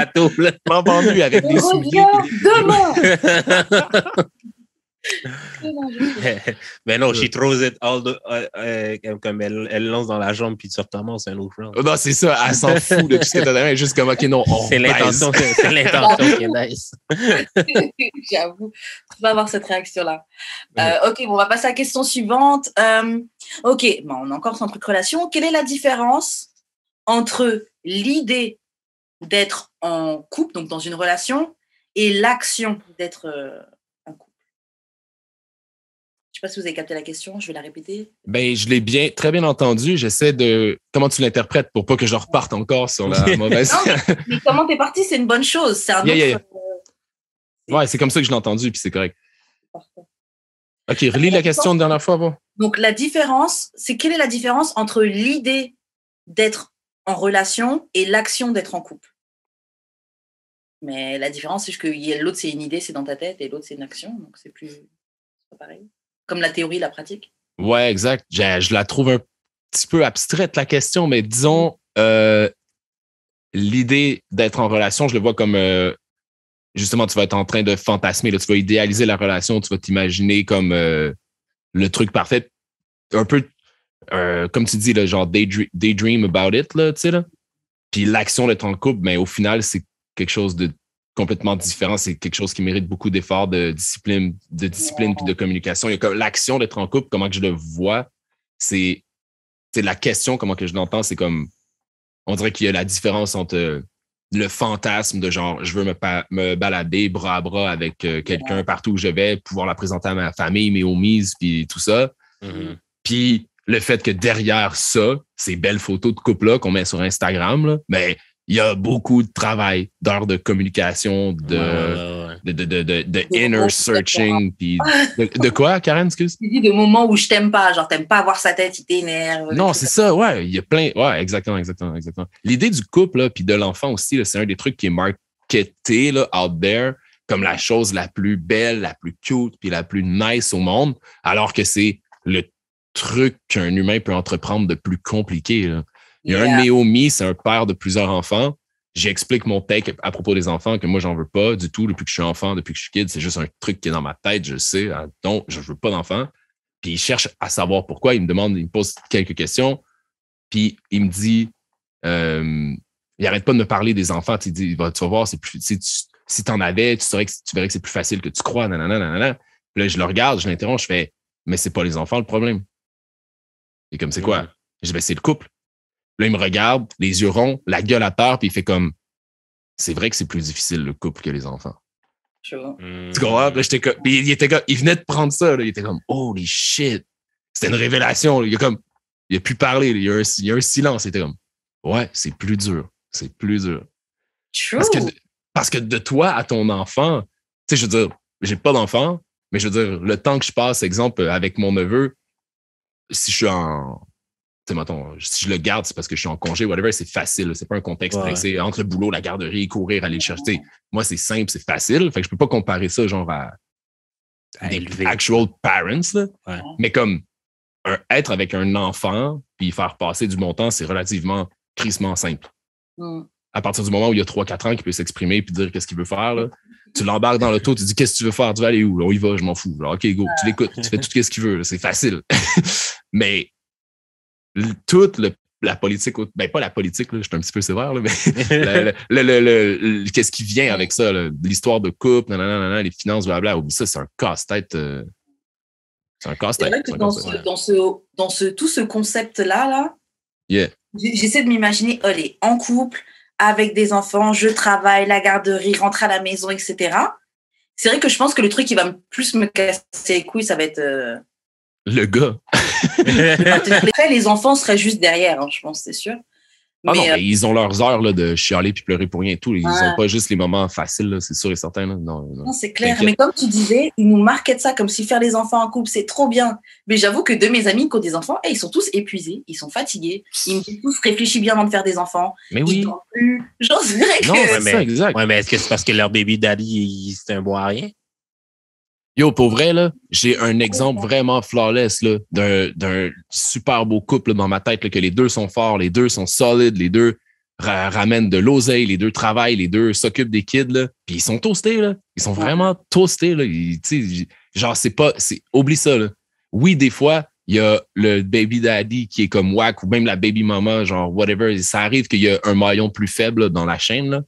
Flambant nu avec des souliers. Demain! Mais non, she throws it comme elle lance dans la jambe puis tu recommences un autre round. Non, c'est ça, elle s'en fout de tout ce que t'as donné, juste comme, OK, non, c'est l'intention qui est nice. J'avoue, tu vas avoir cette réaction-là. OK, bon, on va passer à la question suivante. OK, bon, on est encore sur un truc relation. Quelle est la différence entre l'idée d'être en couple, donc dans une relation, et l'action d'être en couple? Je ne sais pas si vous avez capté la question, je vais la répéter. Ben, je l'ai très bien entendu. J'essaie de... Comment tu l'interprètes pour pas que je reparte encore sur la mauvaise... Non, mais comment t'es parti, c'est une bonne chose. C'est un autre... Ouais, c'est comme ça que je l'ai entendu, puis c'est correct. Parfait. OK, relis la question une dernière fois. Bon. Donc, la différence, c'est quelle est la différence entre l'idée d'être en relation et l'action d'être en couple? Mais la différence, c'est que l'autre, c'est une idée, c'est dans ta tête, et l'autre, c'est une action. Donc, c'est pas pareil. Comme la théorie, la pratique. Ouais, exact. Je la trouve un petit peu abstraite, la question, mais disons, l'idée d'être en relation, je le vois comme, justement, tu vas être en train de fantasmer, là, tu vas idéaliser la relation, tu vas t'imaginer comme le truc parfait, un peu, comme tu dis, là, genre daydream about it, là, tu sais, là. Puis l'action d'être en couple, mais au final, c'est quelque chose de complètement différent. C'est quelque chose qui mérite beaucoup d'efforts, de discipline puis de communication. Il y a comme l'action d'être en couple, comment que je le vois, c'est la question, comment que je l'entends, c'est comme, on dirait qu'il y a la différence entre le fantasme de genre, je veux me balader bras à bras avec quelqu'un partout où je vais, pouvoir la présenter à ma famille, mes homies, puis tout ça. Mm-hmm. Puis le fait que derrière ça, ces belles photos de couple-là qu'on met sur Instagram, là, mais il y a beaucoup de travail, d'heures de communication, de inner searching. Puis de quoi, Karen, excuse? Tu dis de moments où je t'aime pas, genre t'aimes pas avoir sa tête, il t'énerve. Non, c'est ça, ouais. Il y a plein. Ouais, exactement. L'idée du couple, là, puis de l'enfant aussi, là, c'est un des trucs qui est marketé là, out there comme la chose la plus belle, la plus cute, puis la plus nice au monde, alors que c'est le truc qu'un humain peut entreprendre de plus compliqué, là. Il y a un de mes homies, c'est un père de plusieurs enfants. J'explique mon take à propos des enfants que moi, j'en veux pas du tout depuis que je suis enfant, depuis que je suis kid. C'est juste un truc qui est dans ma tête, je le sais. Donc, je veux pas d'enfants. Puis il cherche à savoir pourquoi. Il me pose quelques questions. Puis il me dit, il arrête pas de me parler des enfants. Il dit, tu vas voir, c'est plus, si t'en avais, tu verrais que c'est plus facile que tu crois. Nanana. Puis là, je le regarde, je l'interromps, je fais, mais c'est pas les enfants le problème. Et comme, c'est quoi? Je dis, ben, c'est le couple. Là, il me regarde, les yeux ronds, la gueule à terre, puis il fait comme, c'est vrai que c'est plus difficile le couple que les enfants. Tu vois. Tu comprends? Là, j'étais comme, puis il venait de prendre ça, là, il était comme, holy shit. C'était une révélation. Là. Il a pu parler, il y a un silence. Il était comme, ouais, c'est plus dur. C'est plus dur. True. Parce que de toi à ton enfant, tu sais, je veux dire, j'ai pas d'enfant, mais je veux dire, le temps que je passe, exemple, avec mon neveu, si je suis en. Tu sais, mettons, si je le garde, c'est parce que je suis en congé, whatever, c'est facile. C'est pas un contexte pressé. Entre le boulot, la garderie, courir, aller le chercher. Tu sais, moi, c'est simple, c'est facile. Fait que je peux pas comparer ça, genre, à des élever. actual parents, là. Ouais. Mais comme être avec un enfant puis faire passer du bon temps, c'est relativement crissement simple. À partir du moment où il y a 3-4 ans qu'il peut s'exprimer puis dire qu'est-ce qu'il veut faire, là, tu l'embarques dans l'auto, tu dis qu'est-ce que tu veux faire, tu vas aller où? Là, on y va, je m'en fous. Genre, OK, go, tu l'écoutes, tu fais tout ce qu'il veut, là, c'est facile. Mais toute la politique, ben pas la politique, là, je suis un petit peu sévère, là, mais qu'est-ce qui vient avec ça, là, l'histoire de couple, nanana, les finances, blabla, oublie ça, c'est un casse-tête. C'est un casse-tête. C'est vrai que tout ce concept-là, là, yeah. J'essaie de m'imaginer, allez, en couple, avec des enfants, je travaille, la garderie, rentre à la maison, etc. C'est vrai que je pense que le truc qui va plus me casser les couilles, ça va être... Le gars. Les enfants seraient juste derrière, hein, je pense, c'est sûr. Mais ils ont leurs heures là, de chialer puis pleurer pour rien et tout. Ils n'ont pas juste les moments faciles, là, c'est sûr et certain. Là. Non, c'est clair. Mais comme tu disais, ils nous marquaient de ça comme si faire les enfants en couple, c'est trop bien. Mais j'avoue que de mes amis qui ont des enfants, ils sont tous épuisés, ils sont fatigués. Ils me disent tous, réfléchis bien avant de faire des enfants. Mais oui. Ils dorment plus. Genre, c'est vrai que... Non, c'est ça, exact. Ouais, mais est-ce que c'est parce que leur baby daddy, c'est un bon à rien? Yo, pour vrai, là, j'ai un exemple vraiment flawless là, d'un super beau couple là, dans ma tête, là, que les deux sont forts, les deux sont solides, les deux ramènent de l'oseille, les deux travaillent, les deux s'occupent des kids, là. Puis ils sont toastés, là. Ils sont vraiment toastés, là. Genre, oublie ça, là. Oui, des fois, il y a le baby daddy qui est comme whack ou même la baby mama, genre, whatever. Ça arrive qu'il y a un maillon plus faible là, dans la chaîne, là.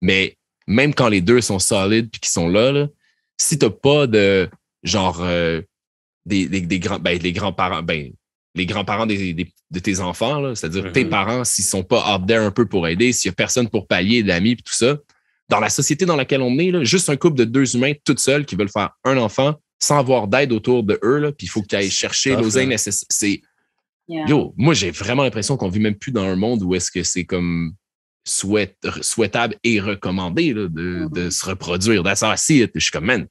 Mais même quand les deux sont solides puis qu'ils sont là, si t'as pas de genre des grands-parents, les grands-parents de tes enfants, là, c'est-à-dire tes parents, s'ils sont pas out there un peu pour aider, s'il y a personne pour pallier, d'amis et tout ça, dans la société dans laquelle on est, là, juste un couple de deux humains tout seuls qui veulent faire un enfant sans avoir d'aide autour de eux, là, puis il faut qu'ils aillent chercher l'oseille nécessaire. Yo, moi j'ai vraiment l'impression qu'on vit même plus dans un monde où est-ce que c'est comme souhaitable et recommandé là, de se reproduire. That's how I see it. Je suis comme, man,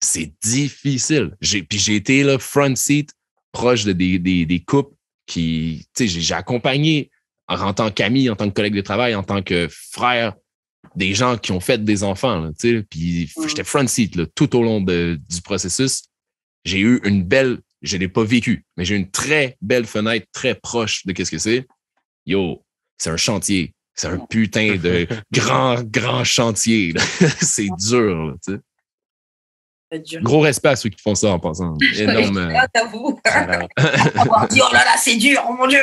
c'est difficile. Puis j'ai été là, front seat, proche de des couples qui, tu sais, j'ai accompagné en tant qu'ami, en tant que collègue de travail, en tant que frère, des gens qui ont fait des enfants, là, tu sais, puis j'étais front seat là, tout au long du processus. J'ai eu une belle, je l'ai pas vécu, mais j'ai eu une très belle fenêtre très proche de qu'est-ce que c'est. Yo, c'est un chantier. C'est un putain de grand chantier. C'est dur, là, tu sais. Gros respect à ceux qui font ça en passant. Énorme. T'avoue. On dit, oh là là, c'est dur, oh mon Dieu.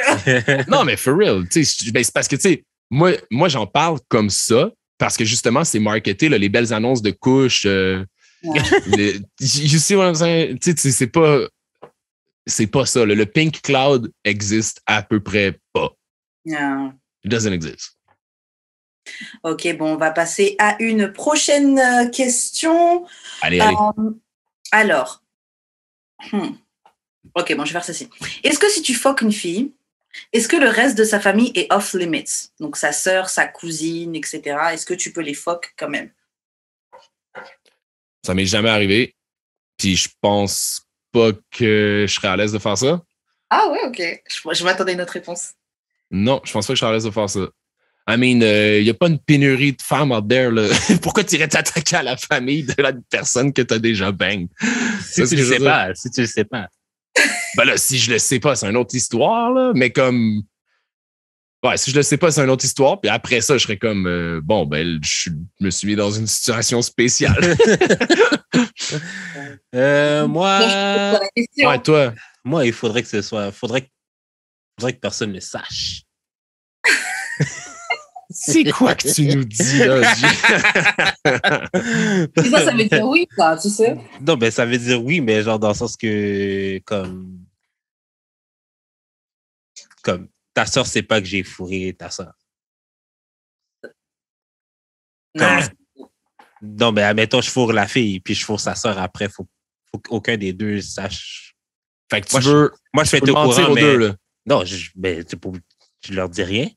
Non, mais for real. C'est parce que, tu sais, moi j'en parle comme ça parce que justement, c'est marketé, là, les belles annonces de couches. You see what I'm saying? Tu sais, c'est pas ça. Là. Le pink cloud existe à peu près pas. Yeah. It doesn't exist. Ok, bon, on va passer à une prochaine question. Allez. Alors, ok, bon, je vais faire ceci. Est-ce que si tu fuck une fille, est-ce que le reste de sa famille est off limits? Donc sa sœur, sa cousine, etc. Est-ce que tu peux les fuck quand même? Ça m'est jamais arrivé. Puis je pense pas que je serais à l'aise de faire ça. Ah ouais, ok. Je m'attendais à une autre réponse. Non, je pense pas que je serais à l'aise de faire ça. I mean, y a pas une pénurie de femmes out there, là. Pourquoi tu irais t'attaquer à la famille de la personne que t'as déjà bang? Si tu le sais pas. Ben là, si je le sais pas, c'est une autre histoire, là. Mais comme... Ouais, si je le sais pas, c'est une autre histoire. Puis après ça, je serais comme... bon, ben, je me suis mis dans une situation spéciale. Moi... Ouais, toi? Moi, il faudrait que ce soit... Faudrait que personne ne sache. C'est quoi que tu nous dis, là? Et ça veut dire oui, quoi, tu sais. Non, ben, ça veut dire oui, mais genre dans le sens que, comme ta soeur sait pas que j'ai fourré ta soeur. Non. Non, mais admettons, je fourre la fille, puis je fourre sa soeur après. Faut qu'aucun des deux sache. Fait que moi, je fais peux au mentir courant, aux mais... deux, là. Non, je leur dis rien.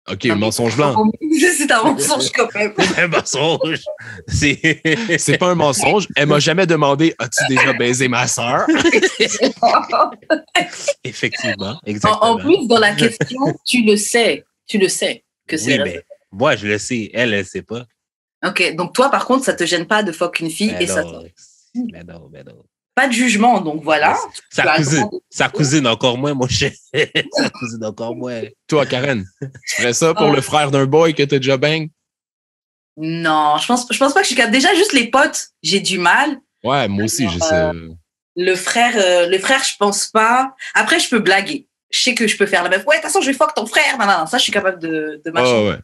OK, mensonge blanc. C'est un mensonge quand même. Un mensonge. C'est pas un mensonge. Elle m'a jamais demandé « As-tu déjà baisé ma sœur? » Effectivement, exactement. En plus, dans la question, tu le sais que c'est... Oui, mais moi, je le sais. Elle sait pas. OK, donc toi, par contre, ça te gêne pas de fuck une fille et ça... Mais non. Pas de jugement, donc voilà. Sa cousine encore moins, mon cher. Sa cousine encore moins. Toi, Karen, tu ferais ça pour le frère d'un boy que t'as déjà bang? Non, je pense pas que je suis capable. Déjà, juste les potes, j'ai du mal. Ouais, moi aussi, je sais. Le frère, je pense pas. Après, je peux blaguer. Je sais que je peux faire la meuf. Ouais, de toute façon, je vais fuck ton frère. Non. Ça, je suis capable de marcher. Oh, ouais.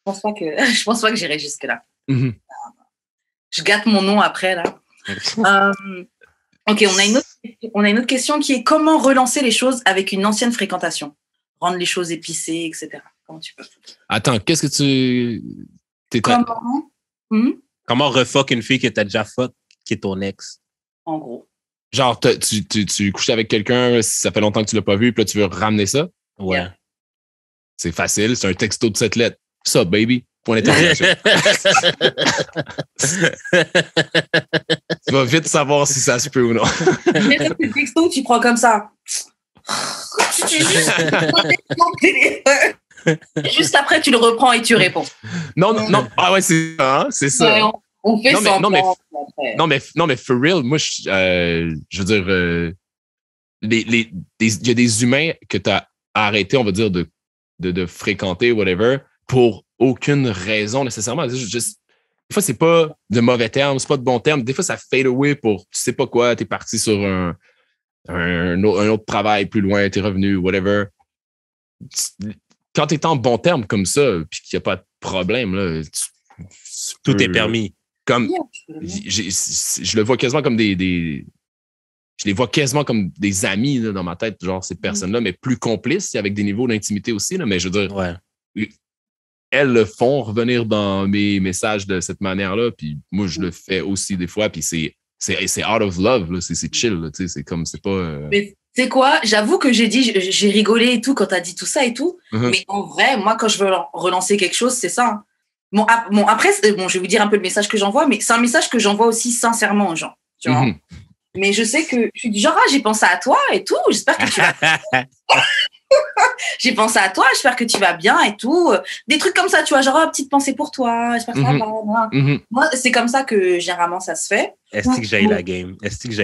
Je pense pas que j'irai jusque-là. Mm-hmm. Je gâte mon nom après, là. Ok, on a une autre question qui est comment relancer les choses avec une ancienne fréquentation? Rendre les choses épicées, etc. Comment tu peux? Attends, qu'est-ce que tu... Comment refuck une fille que t'as déjà fuck, qui est ton ex? En gros. Genre, tu couches avec quelqu'un, ça fait longtemps que tu l'as pas vu, puis là, tu veux ramener ça? Ouais. Yeah. C'est facile, c'est un texto de 7 lettres. Ça, baby. Point d'interrogation. Tu vas vite savoir si ça se peut ou non. Mais le texto, tu prends comme ça. Juste après, tu le reprends et tu réponds. Non. Ah ouais, c'est ça. Hein? C'est ça. Ouais, on fait ça. Non, mais for real, moi, je veux dire, il y a des humains que tu as arrêté, on va dire, de fréquenter, whatever, pour aucune raison nécessairement. Juste, des fois, c'est pas de mauvais termes, c'est pas de bons termes. Des fois, ça fade away pour tu sais pas quoi, t'es parti sur un autre travail plus loin, t'es revenu, whatever. Quand t'es en bon terme comme ça, puis qu'il n'y a pas de problème, là, tout est permis. Comme, je le vois quasiment comme je les vois quasiment comme des amis là, dans ma tête, genre ces personnes-là, mais plus complices, avec des niveaux d'intimité aussi. Là, mais je veux dire, elles le font revenir dans mes messages de cette manière-là, puis moi, je le fais aussi des fois, puis c'est out of love, là, c'est chill, là, c'est comme, c'est pas... Mais tu sais quoi, j'avoue que j'ai rigolé et tout quand t'as dit tout ça et tout, mais en vrai, moi, quand je veux relancer quelque chose, c'est ça. Hein. Bon, après, je vais vous dire un peu le message que j'envoie, mais c'est un message que j'envoie aussi sincèrement aux gens, tu vois. Mais je sais que je suis du genre, j'ai pensé à toi et tout, j'espère que tu vas... J'ai pensé à toi, j'espère que tu vas bien et tout. Des trucs comme ça, tu vois, genre, petite pensée pour toi, j'espère que ça va. Moi, c'est comme ça que généralement ça se fait. Est-ce que j'aille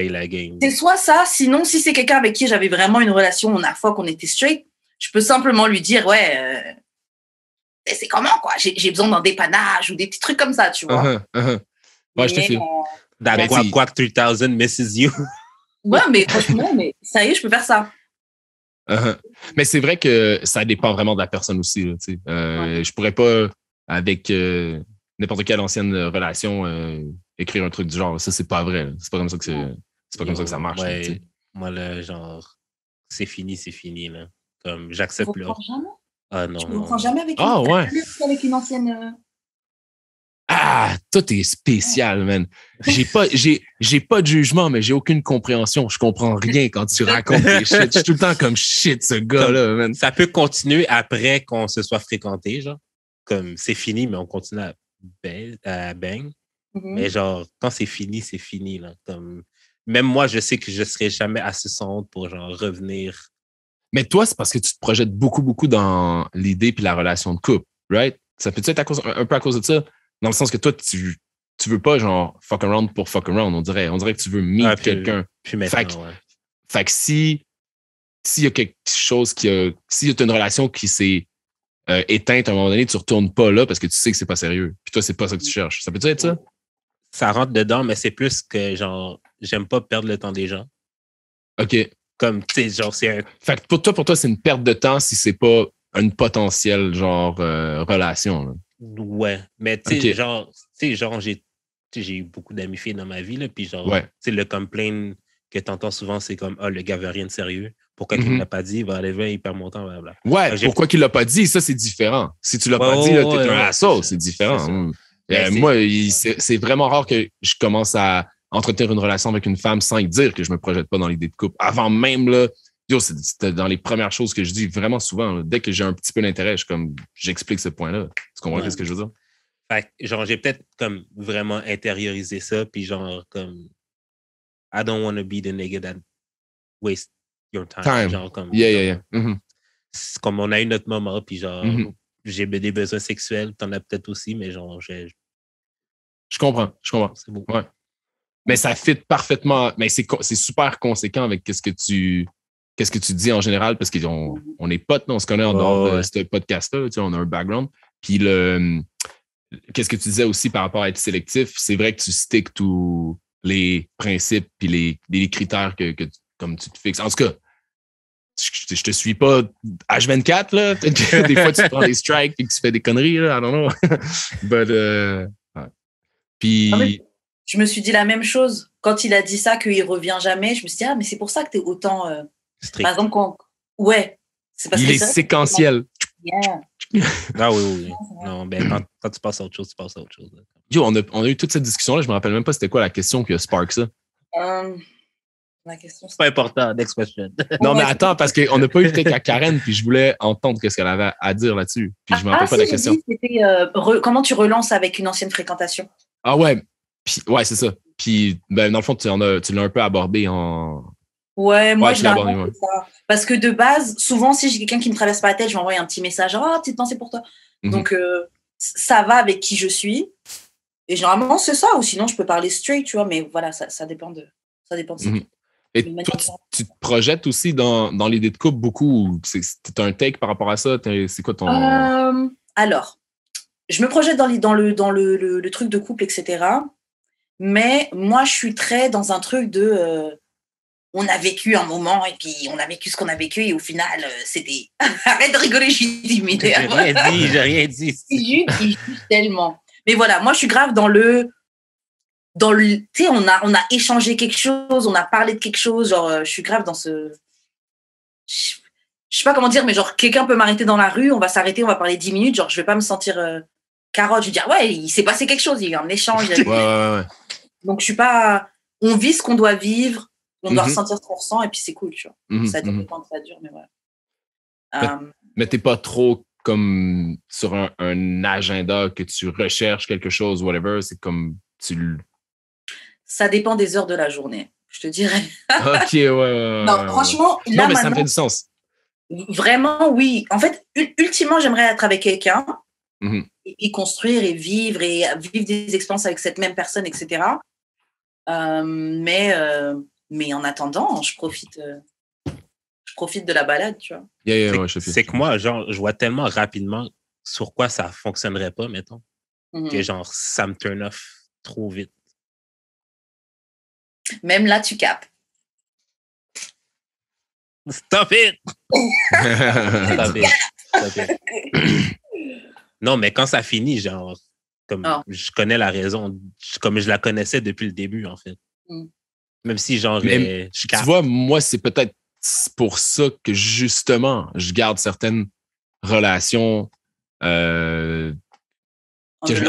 la game? C'est soit ça, sinon, si c'est quelqu'un avec qui j'avais vraiment une relation, qu'on était straight, je peux simplement lui dire, ouais, c'est comment, quoi? J'ai besoin d'un dépannage ou des petits trucs comme ça, tu vois. Ouais, je te file. That Quack 3000 misses you. Ouais, mais franchement, ça y est, je peux faire ça. Mais c'est vrai que ça dépend vraiment de la personne aussi. Là, je pourrais pas, avec n'importe quelle ancienne relation, écrire un truc du genre. Ça, c'est pas vrai. Là. C'est pas comme ça que c'est pas comme ça que ça marche. Ouais, là, moi, le genre, c'est fini. Là. Comme, j'accepte plus. Jamais? Ah non. Tu ne comprends jamais avec une ancienne... Ah, toi, t'es spécial, man. J'ai pas de jugement, mais j'ai aucune compréhension. Je comprends rien quand tu racontes des shit. Je suis tout le temps comme shit, ce gars-là, man. Ça peut continuer après qu'on se soit fréquenté, genre. Comme, c'est fini, mais on continue à bang. Mais genre, quand c'est fini, là. Comme, même moi, je sais que je serai jamais assez sonde pour, genre, revenir. Mais toi, c'est parce que tu te projettes beaucoup dans l'idée puis la relation de couple, right? Ça peut être un peu à cause de ça? Dans le sens que toi, tu veux pas, genre, fuck around pour fuck around. On dirait que tu veux meet quelqu'un. Puis maintenant, fait que s'il y a quelque chose s'il y a une relation qui s'est éteinte à un moment donné, tu retournes pas là parce que tu sais que c'est pas sérieux. Puis toi, c'est pas ça que tu cherches. Ça peut être ça? Ça rentre dedans, mais c'est plus que, genre, j'aime pas perdre le temps des gens. OK. Comme, tu sais, genre, c'est un... Fait que pour toi, c'est une perte de temps si c'est pas une potentielle, genre, relation, là. Ouais, mais tu sais, genre, j'ai eu beaucoup d'amis filles dans ma vie, là, puis genre, tu sais, le complaint que t'entends souvent, c'est comme, le gars veut rien de sérieux. Pourquoi qu'il ne l'a pas dit? Il va aller hyper montant, blablabla. Ouais, pourquoi qu'il l'a pas dit? Ça, c'est différent. Si tu l'as pas dit, là, t'es un assaut, c'est différent. Moi, c'est vraiment rare que je commence à entretenir une relation avec une femme sans y dire que je me projette pas dans l'idée de couple. Avant même, là, c'était dans les premières choses que je dis vraiment souvent. Là. Dès que j'ai un petit peu d'intérêt, j'explique ce point-là. Tu comprends ce que je veux dire? Fait que, genre, j'ai peut-être comme vraiment intériorisé ça, puis genre, comme, I don't want to be the nigga that waste your time. Genre, comme, c'est comme on a eu notre moment, puis genre, j'ai des besoins sexuels, t'en as peut-être aussi, mais genre, je comprends. C'est beau. Ouais. Mais ça fit parfaitement, mais c'est super conséquent avec qu'est-ce que tu dis en général, parce qu'on est potes, on se connaît en dehors de ce podcast-là, tu sais, on a un background. Puis qu'est-ce que tu disais aussi par rapport à être sélectif, c'est vrai que tu stick tous les principes puis les critères que comme tu te fixes. En tout cas, je te suis pas H24, là. Peut-être que des fois, tu prends des strikes et que tu fais des conneries, là. I don't know. But, ouais. Puis... Je me suis dit la même chose. Quand il a dit ça, qu'il revient jamais, je me suis dit, mais c'est pour ça que tu es autant... strict. Par exemple, ouais. C'est parce il est séquentiel. Ah oui. Non, ben, quand tu passes à autre chose, tu passes à autre chose. Yo, on a eu toute cette discussion-là. Je me rappelle même pas c'était quoi la question qui a spark ça. La question, c'est pas important, next question. Non, mais attends, parce qu'on n'a pas eu peut-être à Karen, puis je voulais entendre ce qu'elle avait à dire là-dessus. Puis je me rappelle pas de la question. C'était comment tu relances avec une ancienne fréquentation? Ah ouais, puis, ouais, c'est ça. Puis, ben, dans le fond, tu l'as un peu abordé en... Ouais, moi, je l'ai abordé, ça. Parce que de base, souvent, si j'ai quelqu'un qui me traverse pas la tête, je m'envoie un petit message. Oh, petite pensée pour toi. Donc, ça va avec qui je suis. Et généralement, c'est ça. Ou sinon, je peux parler straight, tu vois. Mais voilà, ça dépend de ça. Et toi, tu te projettes aussi dans l'idée de couple beaucoup? C'est un take par rapport à ça? C'est quoi ton... Alors, je me projette dans le truc de couple, etc. Mais moi, je suis très dans un truc de... on a vécu un moment et puis on a vécu ce qu'on a vécu et au final, c'était... Arrête de rigoler, je suis timide. J'ai rien dit. Il juge tellement. Mais voilà, moi, je suis grave dans le... Tu sais, on a échangé quelque chose, on a parlé de quelque chose. Genre, je suis grave dans ce... Je sais pas comment dire, mais genre, quelqu'un peut m'arrêter dans la rue, on va s'arrêter, on va parler 10 minutes. Genre, je vais pas me sentir carotte. Je vais dire, ouais, il s'est passé quelque chose, il y a eu un échange. Ouais. Donc, je suis pas... On vit ce qu'on doit vivre. On doit ressentir ce qu'on ressent et puis c'est cool, tu vois. Ça dure le temps que ça dure, mais voilà. Mais t'es pas trop comme sur un agenda que tu recherches quelque chose, whatever. C'est comme Ça dépend des heures de la journée, je te dirais. OK, ouais. Non, franchement, là, non, mais ça me fait du sens. Vraiment, oui. En fait, ultimement, j'aimerais être avec quelqu'un et puis construire et vivre des expériences avec cette même personne, etc. Mais en attendant, je profite de la balade, tu vois. C'est que moi, genre, je vois tellement rapidement sur quoi ça fonctionnerait pas, mettons, que genre, ça me turn off trop vite. Même là, tu capes. Stop it! Stop it. Non, mais quand ça finit, genre, comme je connais la raison, comme je la connaissais depuis le début, en fait. Même si, genre, je tu vois, moi, c'est peut-être pour ça que, justement, je garde certaines relations que je vais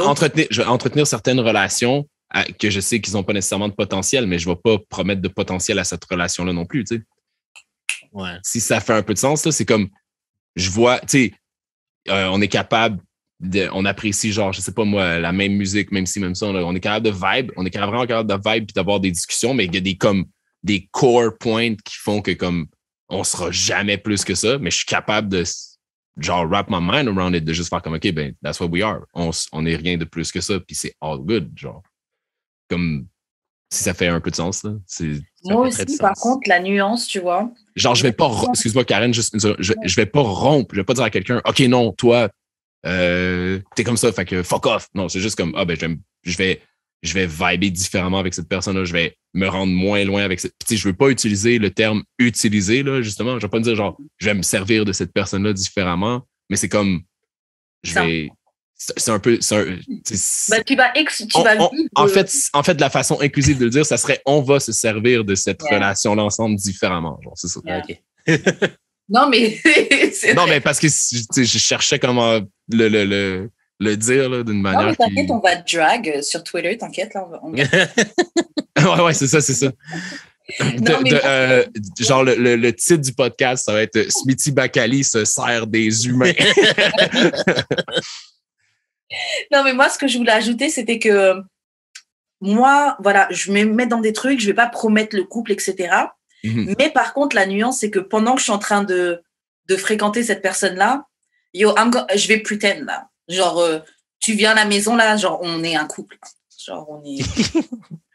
entretenir certaines relations que je sais qu'ils n'ont pas nécessairement de potentiel, mais je ne vais pas promettre de potentiel à cette relation-là non plus, tu sais. Ouais. Si ça fait un peu de sens, là, c'est comme, je vois, tu sais, on est capable on apprécie, genre, je sais pas moi, la même musique, même si, même ça, on est capable de vibe, on est vraiment capable de vibe puis d'avoir des discussions, mais il y a des core points qui font que, comme, on sera jamais plus que ça, mais je suis capable de, genre, wrap my mind around it, de juste faire comme, OK, ben, that's what we are. On est rien de plus que ça, puis c'est all good, genre. Comme, si ça fait un peu de sens, là. Moi aussi, par contre, la nuance, tu vois. Genre, je vais pas, excuse-moi, Karen, juste je vais pas rompre, je vais pas dire à quelqu'un, OK, non, toi, t'es comme ça, fait que fuck off. Non, c'est juste comme, je vais vibrer différemment avec cette personne-là, je vais me rendre moins loin avec cette. Puis, je veux pas utiliser le terme utiliser, là, justement. Je vais pas me dire, genre, je vais me servir de cette personne-là différemment, mais c'est comme, c'est un peu, tu vas vivre. En fait, la façon inclusive de le dire, ça serait, on va se servir de cette relation-là ensemble différemment, genre, c'est ça. Yeah. Okay. Non, mais non, mais parce que je cherchais comment le dire là, d'une manière. Non, mais t'inquiète, on va drag sur Twitter, t'inquiète. Là, ouais, c'est ça. Genre, le titre du podcast, ça va être Smithy Bakali se sert des humains. Non, mais moi, ce que je voulais ajouter, c'était que moi, voilà, je me mets dans des trucs, je vais pas promettre le couple, etc. Mm-hmm. Mais par contre, la nuance, c'est que pendant que je suis en train de fréquenter cette personne-là, je vais pretend, là. Genre, tu viens à la maison, là, genre, on est un couple. Genre, on est...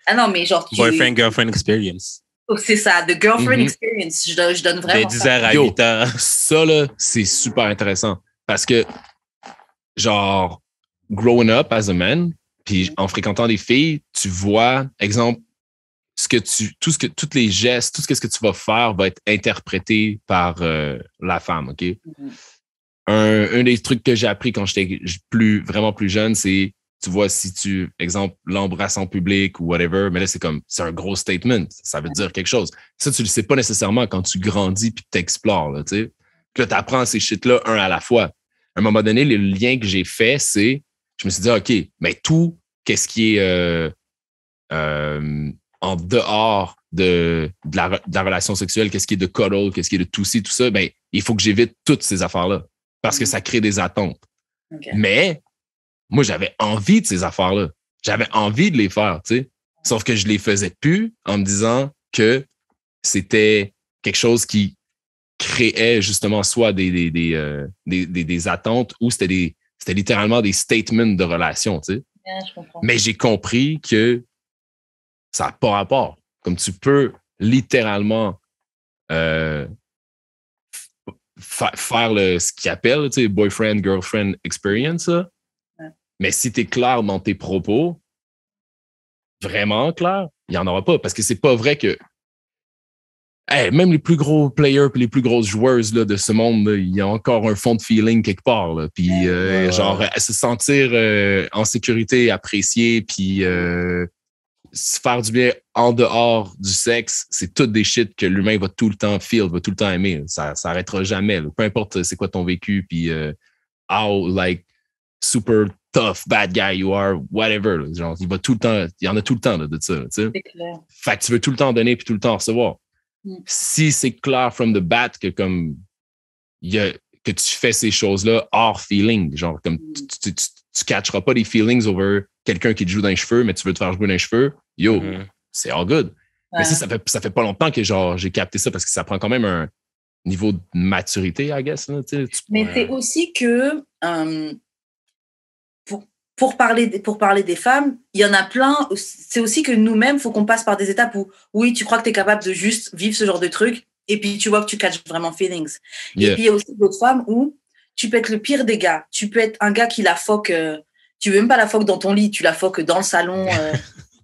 Ah non, mais genre... Boyfriend-girlfriend experience. Oh, c'est ça, the girlfriend experience. Je donne vraiment de 10h à 8h. Ça, là, c'est super intéressant. Parce que, genre, growing up as a man, puis en fréquentant des filles, tu vois, exemple, tous les gestes, tout ce que tu vas faire va être interprété par la femme, OK? Un des trucs que j'ai appris quand j'étais vraiment plus jeune, c'est, tu vois, si tu, exemple, l'embrasses en public ou whatever, mais là, c'est un gros statement. Ça veut dire quelque chose. Ça, tu le sais pas nécessairement quand tu grandis puis t'explores, là, tu sais. Puis là, t'apprends ces shit-là un à la fois. À un moment donné, le lien que j'ai fait, c'est, je me suis dit, OK, mais tout, qu'est-ce qui est en dehors de la relation sexuelle, qu'est-ce qui est de cuddle, qu'est-ce qui est de tout ça, ben, il faut que j'évite toutes ces affaires-là parce que ça crée des attentes. Okay. Mais moi, j'avais envie de ces affaires-là. J'avais envie de les faire, tu sais. Sauf que je les faisais plus en me disant que c'était quelque chose qui créait justement soit des attentes ou c'était littéralement des statements de relation, tu sais. Yeah, je comprends. Mais j'ai compris que ça n'a pas rapport. Comme tu peux littéralement faire ce qu'ils appellent, tu sais, boyfriend, girlfriend experience, là. Ouais. Mais si tu es clair dans tes propos, vraiment clair, il n'y en aura pas. Parce que c'est pas vrai que même les plus gros players et les plus grosses joueuses là, de ce monde, il y a encore un fond de feeling quelque part. Là. Puis genre se sentir en sécurité, apprécié, puis se faire du bien en dehors du sexe, c'est tout des shit que l'humain va tout le temps feel, va tout le temps aimer. Ça arrêtera jamais. Là. Peu importe c'est quoi ton vécu, puis how like super tough bad guy you are, whatever. Là. Genre, il y en a tout le temps là, de ça. C'est clair. Fait que tu veux tout le temps donner puis tout le temps recevoir. Si c'est clair from the bat que comme que tu fais ces choses-là hors feeling, genre comme tu catcheras pas des feelings over quelqu'un qui te joue dans les cheveux, mais tu veux te faire jouer dans les cheveux, c'est all good. Ouais. Mais ça fait pas longtemps que genre j'ai capté ça parce que ça prend quand même un niveau de maturité, I guess. Là, mais c'est aussi que pour parler des femmes, il y en a plein. C'est aussi que nous-mêmes, il faut qu'on passe par des étapes où, oui, tu crois que tu es capable de juste vivre ce genre de truc, et puis tu vois que tu catches vraiment feelings. Yeah. Et puis il y a aussi d'autres femmes où tu peux être le pire des gars. Tu peux être un gars qui la foque, tu veux même pas la foque dans ton lit, tu la foques dans le salon,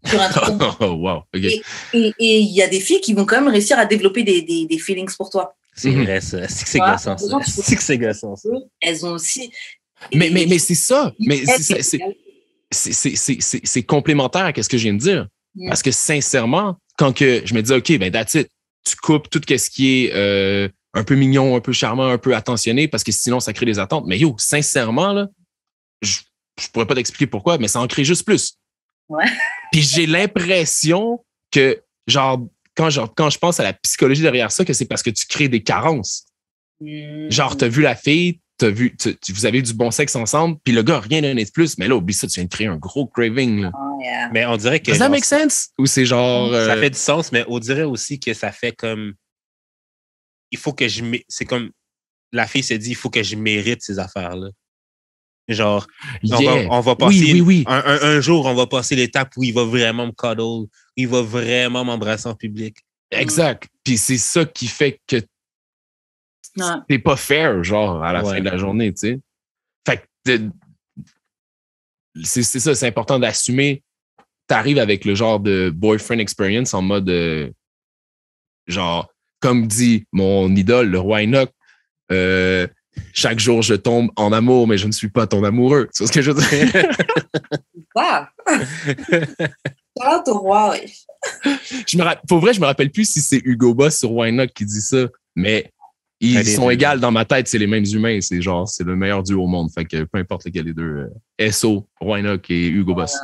sur un truc. Wow. Okay. Et il y a des filles qui vont quand même réussir à développer des feelings pour toi. C'est vrai, ça. C'est gossant, ça. C'est gossant, ça. Elles ont aussi... Mais c'est ça. Mais c'est complémentaire à ce que je viens de dire. Parce que sincèrement, quand que je me dis, OK, ben that's it, tu coupes tout ce qui est un peu mignon, un peu charmant, un peu attentionné, parce que sinon, ça crée des attentes. Mais yo, sincèrement, là, je pourrais pas t'expliquer pourquoi, mais ça en crée juste plus. Ouais. Puis j'ai l'impression que, quand je pense à la psychologie derrière ça, que c'est parce que tu crées des carences. Genre, t'as vu la fille, vous avez eu du bon sexe ensemble, puis le gars, rien donné de plus, mais là, oublie ça, tu viens de créer un gros craving. Là. Oh, yeah. Mais on dirait que... Does that make sense? Ou c'est genre... Ça fait du sens, mais on dirait aussi que ça fait comme... Il faut que c'est comme... La fille se dit, il faut que je mérite ces affaires-là. Genre, on va passer... Oui. Un jour, on va passer l'étape où il va vraiment me cuddle, où il va vraiment m'embrasser en public. Exact. Puis c'est ça qui fait que c'est pas fair, genre, à la fin de la journée, tu sais. Fait que c'est ça, c'est important d'assumer. T'arrives avec le genre de boyfriend experience en mode, genre, comme dit mon idole, le roi Enoch, chaque jour, je tombe en amour, mais je ne suis pas ton amoureux. Tu vois ce que je veux dire? Ah! Shout-out au roi, oui. Pour vrai, je me rappelle plus si c'est Hugo Boss sur Why Not qui dit ça, mais ils sont égaux dans ma tête, c'est les mêmes humains. C'est genre, c'est le meilleur duo au monde. Fait que peu importe lequel des deux. SO, Why Not et Hugo Boss.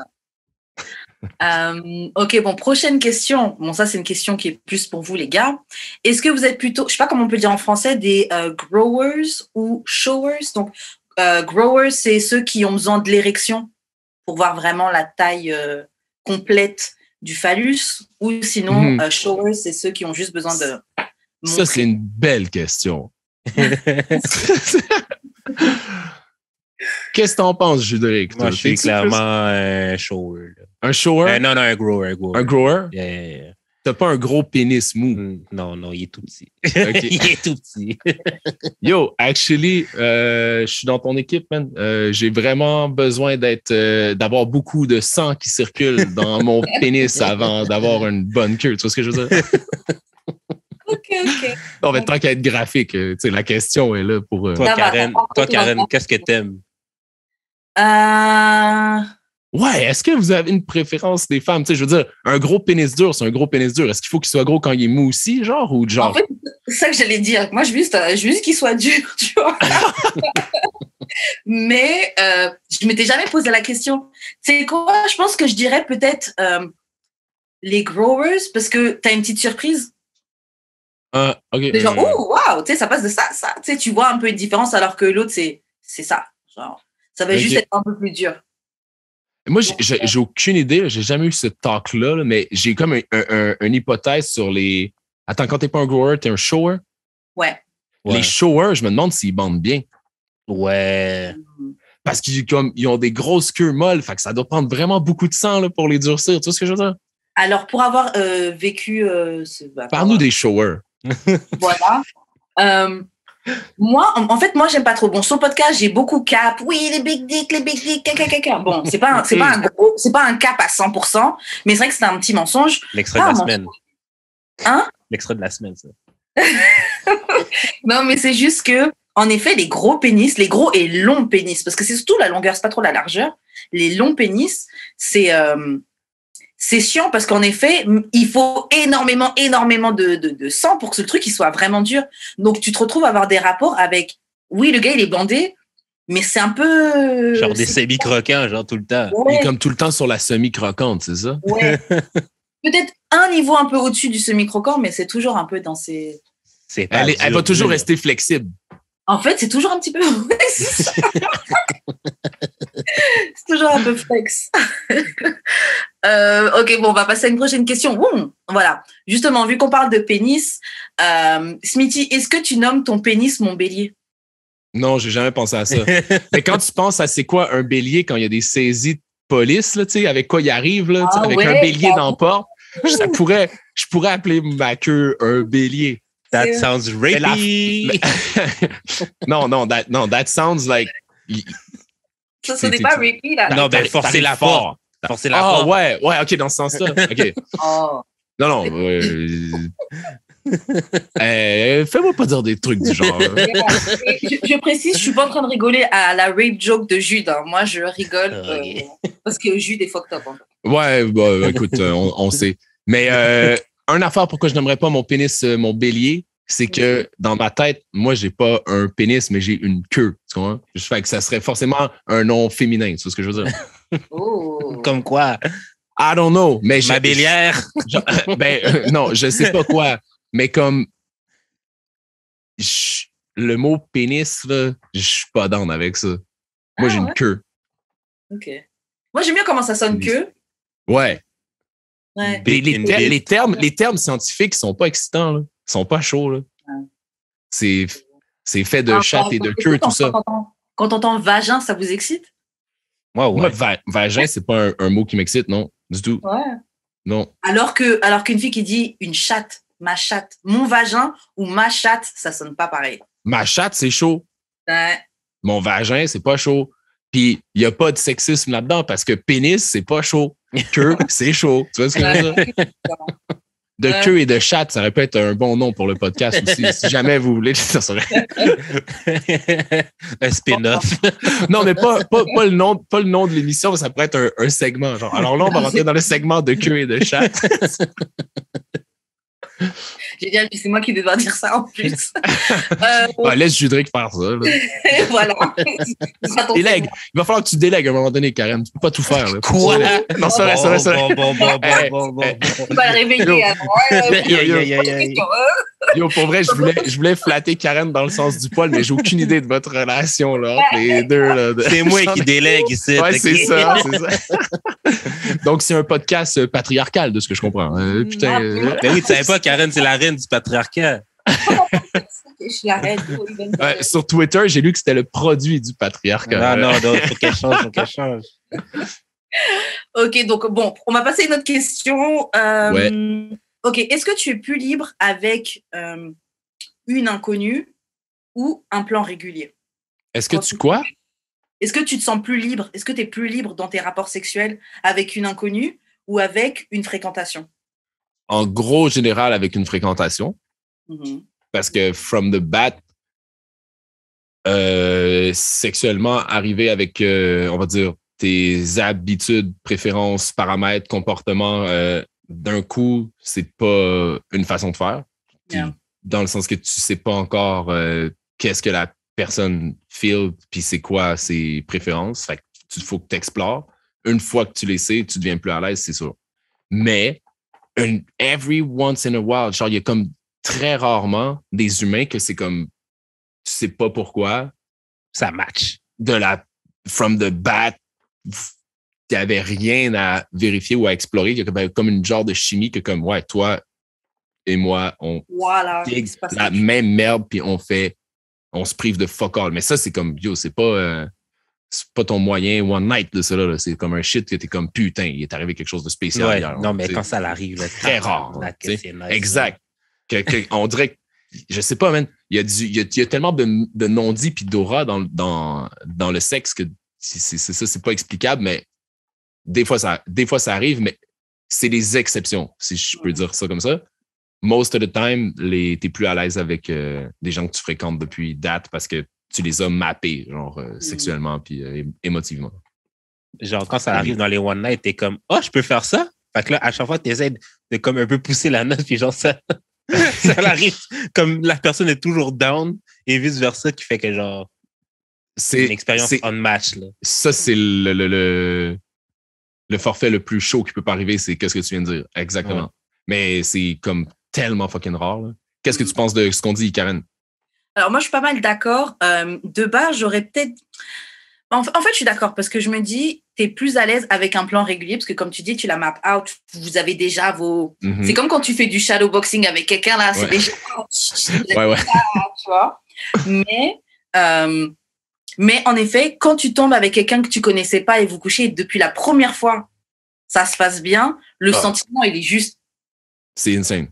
Ok, bon, prochaine question. Bon, ça, c'est une question qui est plus pour vous, les gars. Est-ce que vous êtes plutôt, je sais pas comment on peut le dire en français, des growers ou showers? Donc, growers, c'est ceux qui ont besoin de l'érection pour voir vraiment la taille complète du phallus, ou sinon, showers, c'est ceux qui ont juste besoin de montrer. Ça, c'est une belle question. Qu'est-ce que t'en penses, Judric? Moi, je suis clairement un shower. Là. Un shower? Non, un grower. Un grower? Yeah. T'as pas un gros pénis mou? Non, il est tout petit. Okay. Il est tout petit. Yo, actually, je suis dans ton équipe, man. J'ai vraiment besoin d'avoir beaucoup de sang qui circule dans mon pénis avant d'avoir une bonne queue. Tu vois ce que je veux dire? Ok. Non, mais tant qu'à être graphique, la question est là pour... Toi, Karen, qu'est-ce que t'aimes? Ouais, est-ce que vous avez une préférence des femmes? Je veux dire, un gros pénis dur, c'est un gros pénis dur. Est-ce qu'il faut qu'il soit gros quand il est mou aussi, genre, ou genre? En fait, c'est ça que j'allais dire. Moi, je veux juste qu'il soit dur, tu vois. Mais je m'étais jamais posé la question. C'est quoi? Je pense que je dirais peut-être les growers, parce que tu as une petite surprise. OK. Genre, oh, wow, ça passe de ça. Tu vois un peu une différence, alors que l'autre, c'est ça. Genre, ça va juste être un peu plus dur. Moi, j'ai aucune idée. J'ai jamais eu ce talk-là, mais j'ai comme une hypothèse sur les... Attends, quand t'es pas un grower, t'es un shower? Ouais. Les showers, je me demande s'ils bandent bien. Ouais. Parce qu'ils ont des grosses queues molles, fait que ça doit prendre vraiment beaucoup de sang là, pour les durcir. Tu vois ce que je veux dire? Alors, pour avoir vécu... Parle-nous des showers. Voilà. Moi, j'aime pas trop. Bon, sur le podcast, j'ai beaucoup cap. Oui, les big dick, caca. Bon, c'est pas un cap à 100%, mais c'est vrai que c'est un petit mensonge. L'extrait de la semaine. Hein? L'extrait de la semaine, ça. Non, mais c'est juste que, en effet, les gros pénis, les gros et longs pénis, parce que c'est surtout la longueur, c'est pas trop la largeur. Les longs pénis, c'est chiant parce qu'en effet, il faut énormément de sang pour que ce truc il soit vraiment dur. Donc, tu te retrouves à avoir des rapports avec, oui, le gars, il est bandé, mais c'est un peu... Genre des semi-croquants, genre tout le temps. Ouais. Il est comme tout le temps sur la semi-croquante, c'est ça? Ouais. Peut-être un niveau un peu au-dessus du semi-croquant, mais c'est toujours un peu dans ces... Elle va toujours rester flexible. En fait, c'est toujours un petit peu... c'est toujours un peu flex. Ok, bon, on va passer à une prochaine question. Voilà. Justement, vu qu'on parle de pénis, Smithy, est-ce que tu nommes ton pénis mon bélier? Non, j'ai jamais pensé à ça. Mais quand tu penses à c'est quoi un bélier quand il y a des saisies de police, là, avec quoi il arrive, là, avec un bélier dans le port, je pourrais appeler ma queue un bélier. That sounds rapey. That sounds like... Ce n'est pas rapey, là. Non, ben forcer la porte. Forcer la porte. Ouais, OK, dans ce sens-là. OK. Non. Fais-moi pas dire des trucs du genre. Je précise, je suis pas en train de rigoler à la rape joke de Jude. Hein. Moi, je rigole parce que Jude est fucked up. En fait. Ouais, bah, écoute, on sait. Mais une affaire pourquoi je n'aimerais pas mon pénis, mon bélier, c'est que dans ma tête, moi, j'ai pas un pénis, mais j'ai une queue. Tu comprends? Je fais que ça serait forcément un nom féminin. Tu vois ce que je veux dire? Comme quoi? I don't know. Mais ma bélière? Non, je sais pas quoi. Mais comme le mot pénis, là, je suis pas down avec ça. Moi, j'ai une queue. OK. Moi, j'aime bien comment ça sonne queue. Ouais. Les termes scientifiques sont pas excitants, là. Ils sont pas chauds, là. Ouais. C'est fait de chatte et de queue, tout ça. Quand t'entends vagin, ça vous excite? Ouais. Moi, vagin, c'est pas un mot qui m'excite, non, du tout. Ouais. Non. Alors qu'une fille qui dit une chatte, ma chatte, mon vagin ou ma chatte, ça sonne pas pareil. Ma chatte, c'est chaud. Ouais. Mon vagin, c'est pas chaud. Puis, il n'y a pas de sexisme là-dedans parce que pénis, c'est pas chaud. Queue, c'est chaud. Tu vois ce que je veux dire? De queue et de chatte, ça aurait pu être un bon nom pour le podcast aussi. Si jamais vous voulez, ça serait. Un spin-off. Non, mais pas le nom de l'émission, mais ça pourrait être un segment. Genre. Alors là, on va rentrer dans le segment de queue et de chatte. Génial, puis c'est moi qui devais dire ça en plus. Laisse Judric faire ça. Là. Voilà. Délègue. Il va falloir que tu délègues à un moment donné, Karen. Tu peux pas tout faire. Là. Quoi? Non, c'est vrai. Bon. Tu vas le réveiller avant. Yo, pour vrai, je voulais flatter Karen dans le sens du poil, mais j'ai aucune idée de votre relation, là, entre les deux, là. C'est moi qui délègue ici. Ouais, c'est ça. Donc, c'est un podcast patriarcal, de ce que je comprends. Putain. Mais oui, tu savais pas, Karen, c'est la reine du patriarcat. Je suis la reine. Sur Twitter, j'ai lu que c'était le produit du patriarcat. Non, faut qu'elle change. Ok, donc bon, on va passer à une autre question. Ouais. Ok, est-ce que tu es plus libre avec une inconnue ou un plan régulier? Est-ce que tu quoi? Est-ce que tu te sens plus libre? Est-ce que tu es plus libre dans tes rapports sexuels avec une inconnue ou avec une fréquentation? En gros, général, avec une fréquentation. Mm-hmm. Parce que from the bat, sexuellement, arriver avec, on va dire, tes habitudes, préférences, paramètres, comportements, d'un coup, c'est pas une façon de faire. Yeah. Dans le sens que tu sais pas encore qu'est-ce que la personne feel, puis c'est quoi ses préférences. Fait que faut que tu explores. Une fois que tu les sais, tu deviens plus à l'aise, c'est sûr. Mais, every once in a while, genre, il y a comme très rarement des humains que c'est comme, tu sais pas pourquoi, ça match. From the bat, il n'y avait rien à vérifier ou à explorer. Il y a comme une genre de chimie que comme, ouais, toi et moi, on digue la même merde puis on se prive de fuck all. Mais ça, c'est comme, yo, c'est pas ton moyen one night de cela. Là. C'est comme un shit que t'es comme, putain, il est arrivé quelque chose de spécial. Ouais, hier, non, mais quand ça l'arrive, là, très rare. Là, Nice, exact. On dirait que, je sais pas, man, il y a tellement de non-dits puis d'aura dans le sexe que c'est ça, c'est pas explicable, mais des fois ça arrive, mais c'est les exceptions, si je peux dire ça comme ça. Most of the time, t'es plus à l'aise avec des gens que tu fréquentes depuis date parce que tu les as mappés, genre sexuellement puis émotivement. Genre, quand ça arrive dans les one night, t'es comme, oh, je peux faire ça? Fait que là, à chaque fois, t'essaies de comme un peu pousser la note, puis genre, ça arrive comme la personne est toujours down et vice-versa, qui fait que genre, c'est une expérience on-match. Là. Ça, c'est le forfait le plus chaud qui peut pas arriver, c'est qu'est-ce que tu viens de dire. Exactement. Ouais. Mais c'est comme tellement fucking rare. Là. Qu'est-ce que tu penses de ce qu'on dit, Karen? Alors, moi, je suis pas mal d'accord. De base, j'aurais peut-être... En fait, je suis d'accord parce que je me dis, tu es plus à l'aise avec un plan régulier parce que, comme tu dis, tu la map out. Vous avez déjà vos... Mm-hmm. C'est comme quand tu fais du shadowboxing avec quelqu'un, là. C'est déjà... ouais. Tu vois? Mais en effet, quand tu tombes avec quelqu'un que tu connaissais pas et vous couchez depuis la première fois, ça se passe bien. Le sentiment, il est juste... C'est insane.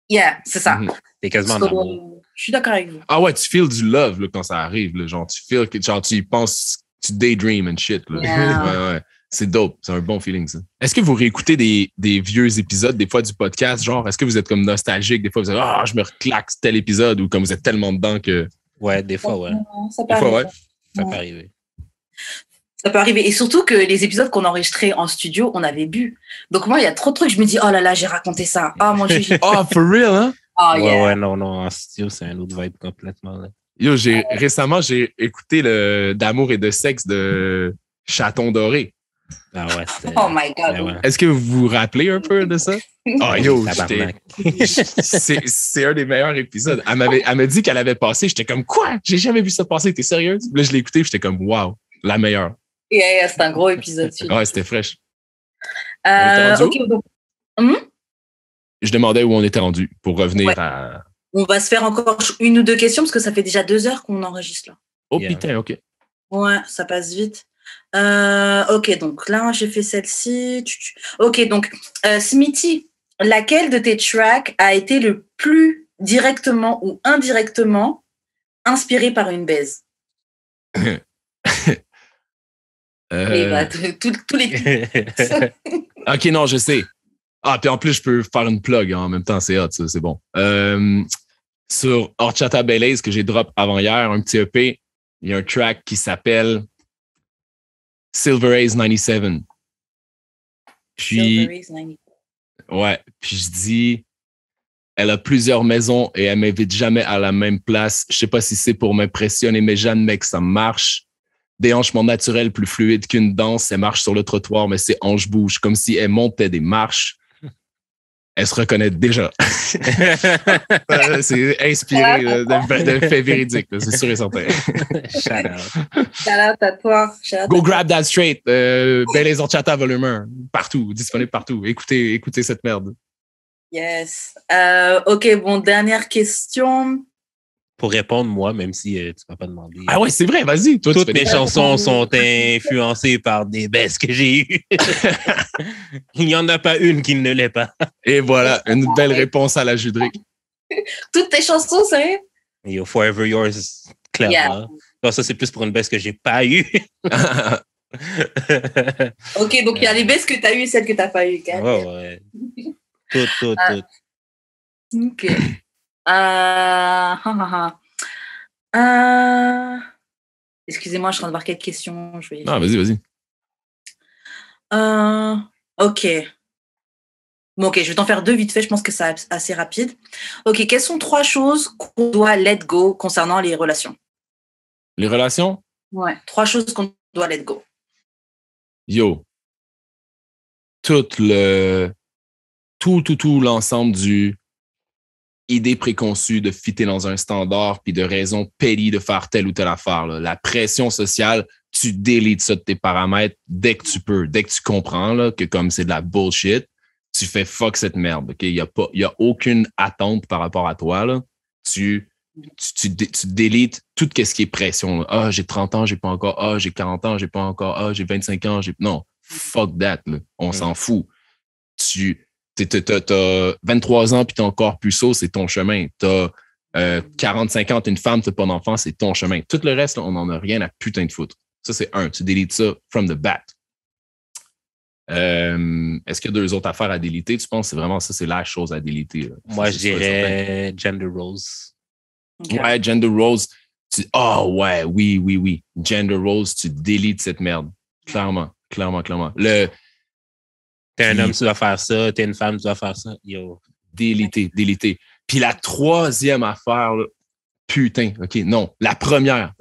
Yeah, c'est ça. Mm-hmm. C'est quasiment normal. Je suis d'accord avec vous. Ah ouais, tu feels du love là, quand ça arrive. Là, genre, tu feels que genre, tu y penses, tu daydream and shit. Là. Yeah. Ouais. C'est dope. C'est un bon feeling, ça. Est-ce que vous réécoutez des vieux épisodes, des fois, du podcast? Genre, est-ce que vous êtes comme nostalgique? Des fois, vous êtes je me reclaque tel épisode ou comme vous êtes tellement dedans que... Ouais, des fois, ouais. Ça peut arriver. Ça peut arriver. Ça peut arriver. Et surtout que les épisodes qu'on enregistrait en studio, on avait bu. Donc moi, il y a trop de trucs. Je me dis, oh là là, j'ai raconté ça. Oh, moi, j'ai... Oh, for real, hein? Oh, yeah. Ouais, non. En studio, c'est un autre vibe complètement. Là. Yo, récemment, j'ai écouté le D'amour et de sexe de Chaton Doré. Ah ouais, oh my God. Ouais. Est-ce que vous vous rappelez un peu de ça? Oh, yo, c'est un des meilleurs épisodes. Elle m'a dit qu'elle avait passé. J'étais comme, quoi? J'ai jamais vu ça passer. T'es sérieuse? Là, je l'ai écouté. J'étais comme, wow, la meilleure. Yeah, c'est un gros épisode. Ouais, c'était fraîche. Okay, donc... Je demandais où on était rendu pour revenir à... On va se faire encore une ou deux questions parce que ça fait déjà 2 heures qu'on enregistre là. Oh putain, OK. Ouais, ça passe vite. Ok, donc là, j'ai fait celle-ci. Ok, donc Smithy, laquelle de tes tracks a été le plus directement ou indirectement inspiré par une baise? Tous les... OK, non, je sais. Ah, puis en plus, je peux faire une plug en même temps, c'est hot, ça, c'est bon. Sur Horchata Belaze, que j'ai drop avant-hier, un petit EP, il y a un track qui s'appelle Silver Ace 97. Puis, ouais, puis je dis, elle a plusieurs maisons et elle m'invite jamais à la même place. Je sais pas si c'est pour m'impressionner, mais j'admets que ça marche. Des hanches naturelles plus fluides qu'une danse. Elle marche sur le trottoir, mais ses hanches bougent comme si elle montait des marches. Elle se reconnaît déjà. C'est inspiré de faits véridiques, c'est sûr et certain. Shout out. Shout out à toi. Go grab that straight. Belaze Horchata Volume 1. Partout, disponible partout. Écoutez cette merde. Yes. OK, bon, dernière question. Pour répondre, moi, même si tu ne m'as pas demandé. Ah ouais, c'est vrai, vas-y. Toi, toutes mes chansons sont influencées par des baisses que j'ai eues. Il n'y en a pas une qui ne l'est pas. Et voilà, une belle réponse à la Judric. Toutes tes chansons, c'est? Yo, Forever Yours, clairement. Yeah. Non, ça, c'est plus pour une baisse que j'ai pas eue. OK, donc il y a les baisses que tu as eues et celles que tu n'as pas eues. Ouais. Toutes. OK. Excusez-moi, je suis en train de voir quelle question. Ah, vas-y. OK. Bon, OK, je vais t'en faire deux vite fait. Je pense que c'est assez rapide. OK, quelles sont 3 choses qu'on doit let go concernant les relations? Les relations? Ouais, 3 choses qu'on doit let go. Yo. Tout l'ensemble du idée préconçue de fitter dans un standard puis de raison petty de faire telle ou telle affaire. Là. La pression sociale, tu délites ça de tes paramètres dès que tu peux, dès que tu comprends là, que comme c'est de la bullshit, tu fais fuck cette merde. Okay? Il y a aucune attente par rapport à toi. Là. Tu délites tout ce qui est pression. Là. Ah, j'ai 30 ans, j'ai pas encore. Ah, j'ai 40 ans, j'ai pas encore. Ah, j'ai 25 ans, non. Fuck that. Là. On s'en fout. T'as 23 ans puis t'es encore puceau, c'est ton chemin. T'as 45 ans, t'es une femme, t'as pas d'enfant, c'est ton chemin. Tout le reste, là, on n'en a rien à putain de foutre. Ça, c'est un. Tu délites ça from the bat. Est-ce qu'il y a 2 autres affaires à déliter? Tu penses que c'est vraiment ça, c'est la chose à déliter? Là. Moi, je dirais gender roles. Okay. Ouais, gender roles. Oui. Gender roles, tu délites cette merde. Clairement. T'es un homme, tu dois faire ça. T'es une femme, tu dois faire ça. Yo. Délité. Puis la 3e affaire, là, putain, OK, non. La première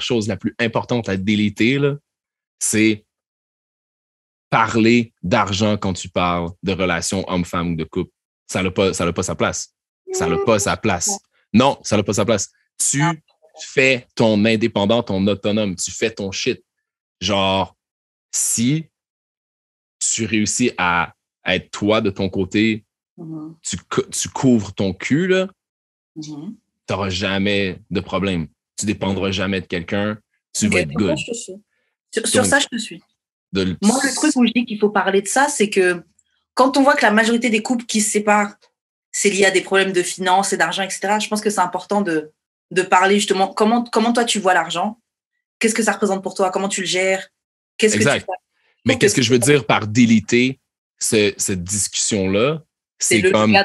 chose la plus importante à déliter, là, c'est parler d'argent quand tu parles de relations homme-femme ou de couple. Ça n'a pas sa place. Ça n'a pas sa place. Non, ça n'a pas sa place. Tu fais ton indépendant, ton autonome. Tu fais ton shit. Genre, si tu réussis à être toi de ton côté, tu couvres ton cul, là, tu n'auras jamais de problème. Tu dépendras jamais de quelqu'un. Tu vas être good. Sur ça, je te suis. Moi, le truc où je dis qu'il faut parler de ça, c'est que quand on voit que la majorité des couples qui se séparent, c'est lié à des problèmes de finances et d'argent, etc., je pense que c'est important de parler justement comment toi tu vois l'argent, qu'est-ce que ça représente pour toi, comment tu le gères, qu'est-ce que tu fais. Mais qu'est-ce que je veux dire par déliter cette discussion-là? C'est comme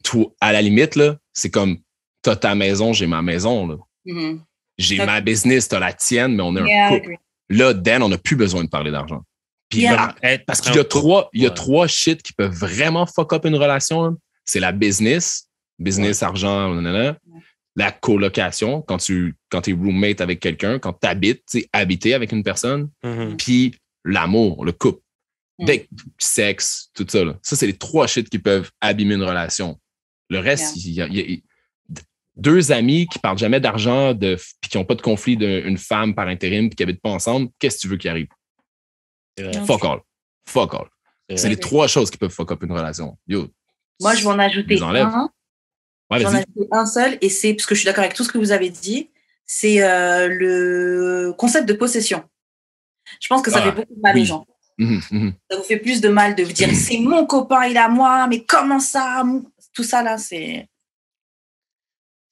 tout, à la limite, là, c'est comme t'as ta maison, j'ai ma maison. Là. J'ai ma business, t'as la tienne, mais on est un couple. Là, Dan, on n'a plus besoin de parler d'argent. Puis parce qu'il y a 3 shit qui peuvent vraiment fuck up une relation. Là. C'est la business, argent, la colocation, quand t'es roommate avec quelqu'un, quand t'habites, habiter avec une personne, puis l'amour, le couple, sexe, tout ça. Là. Ça, c'est les 3 shit qui peuvent abîmer une relation. Le reste, il y a 2 amis qui parlent jamais d'argent puis qui n'ont pas de conflit d'une femme par intérim puis qui habitent pas ensemble, qu'est-ce que tu veux qui arrive? Fuck all. C'est les 3 choses qui peuvent fuck up une relation. Yo, moi, je vais en ajouter un. Ouais, j'en ai ajouté un seul, et c'est, parce que je suis d'accord avec tout ce que vous avez dit, c'est le concept de possession. Je pense que ça fait beaucoup de mal aux gens. Ça vous fait plus de mal de vous dire c'est mon copain, il est à moi, mais comment ça? Tout ça là, c'est.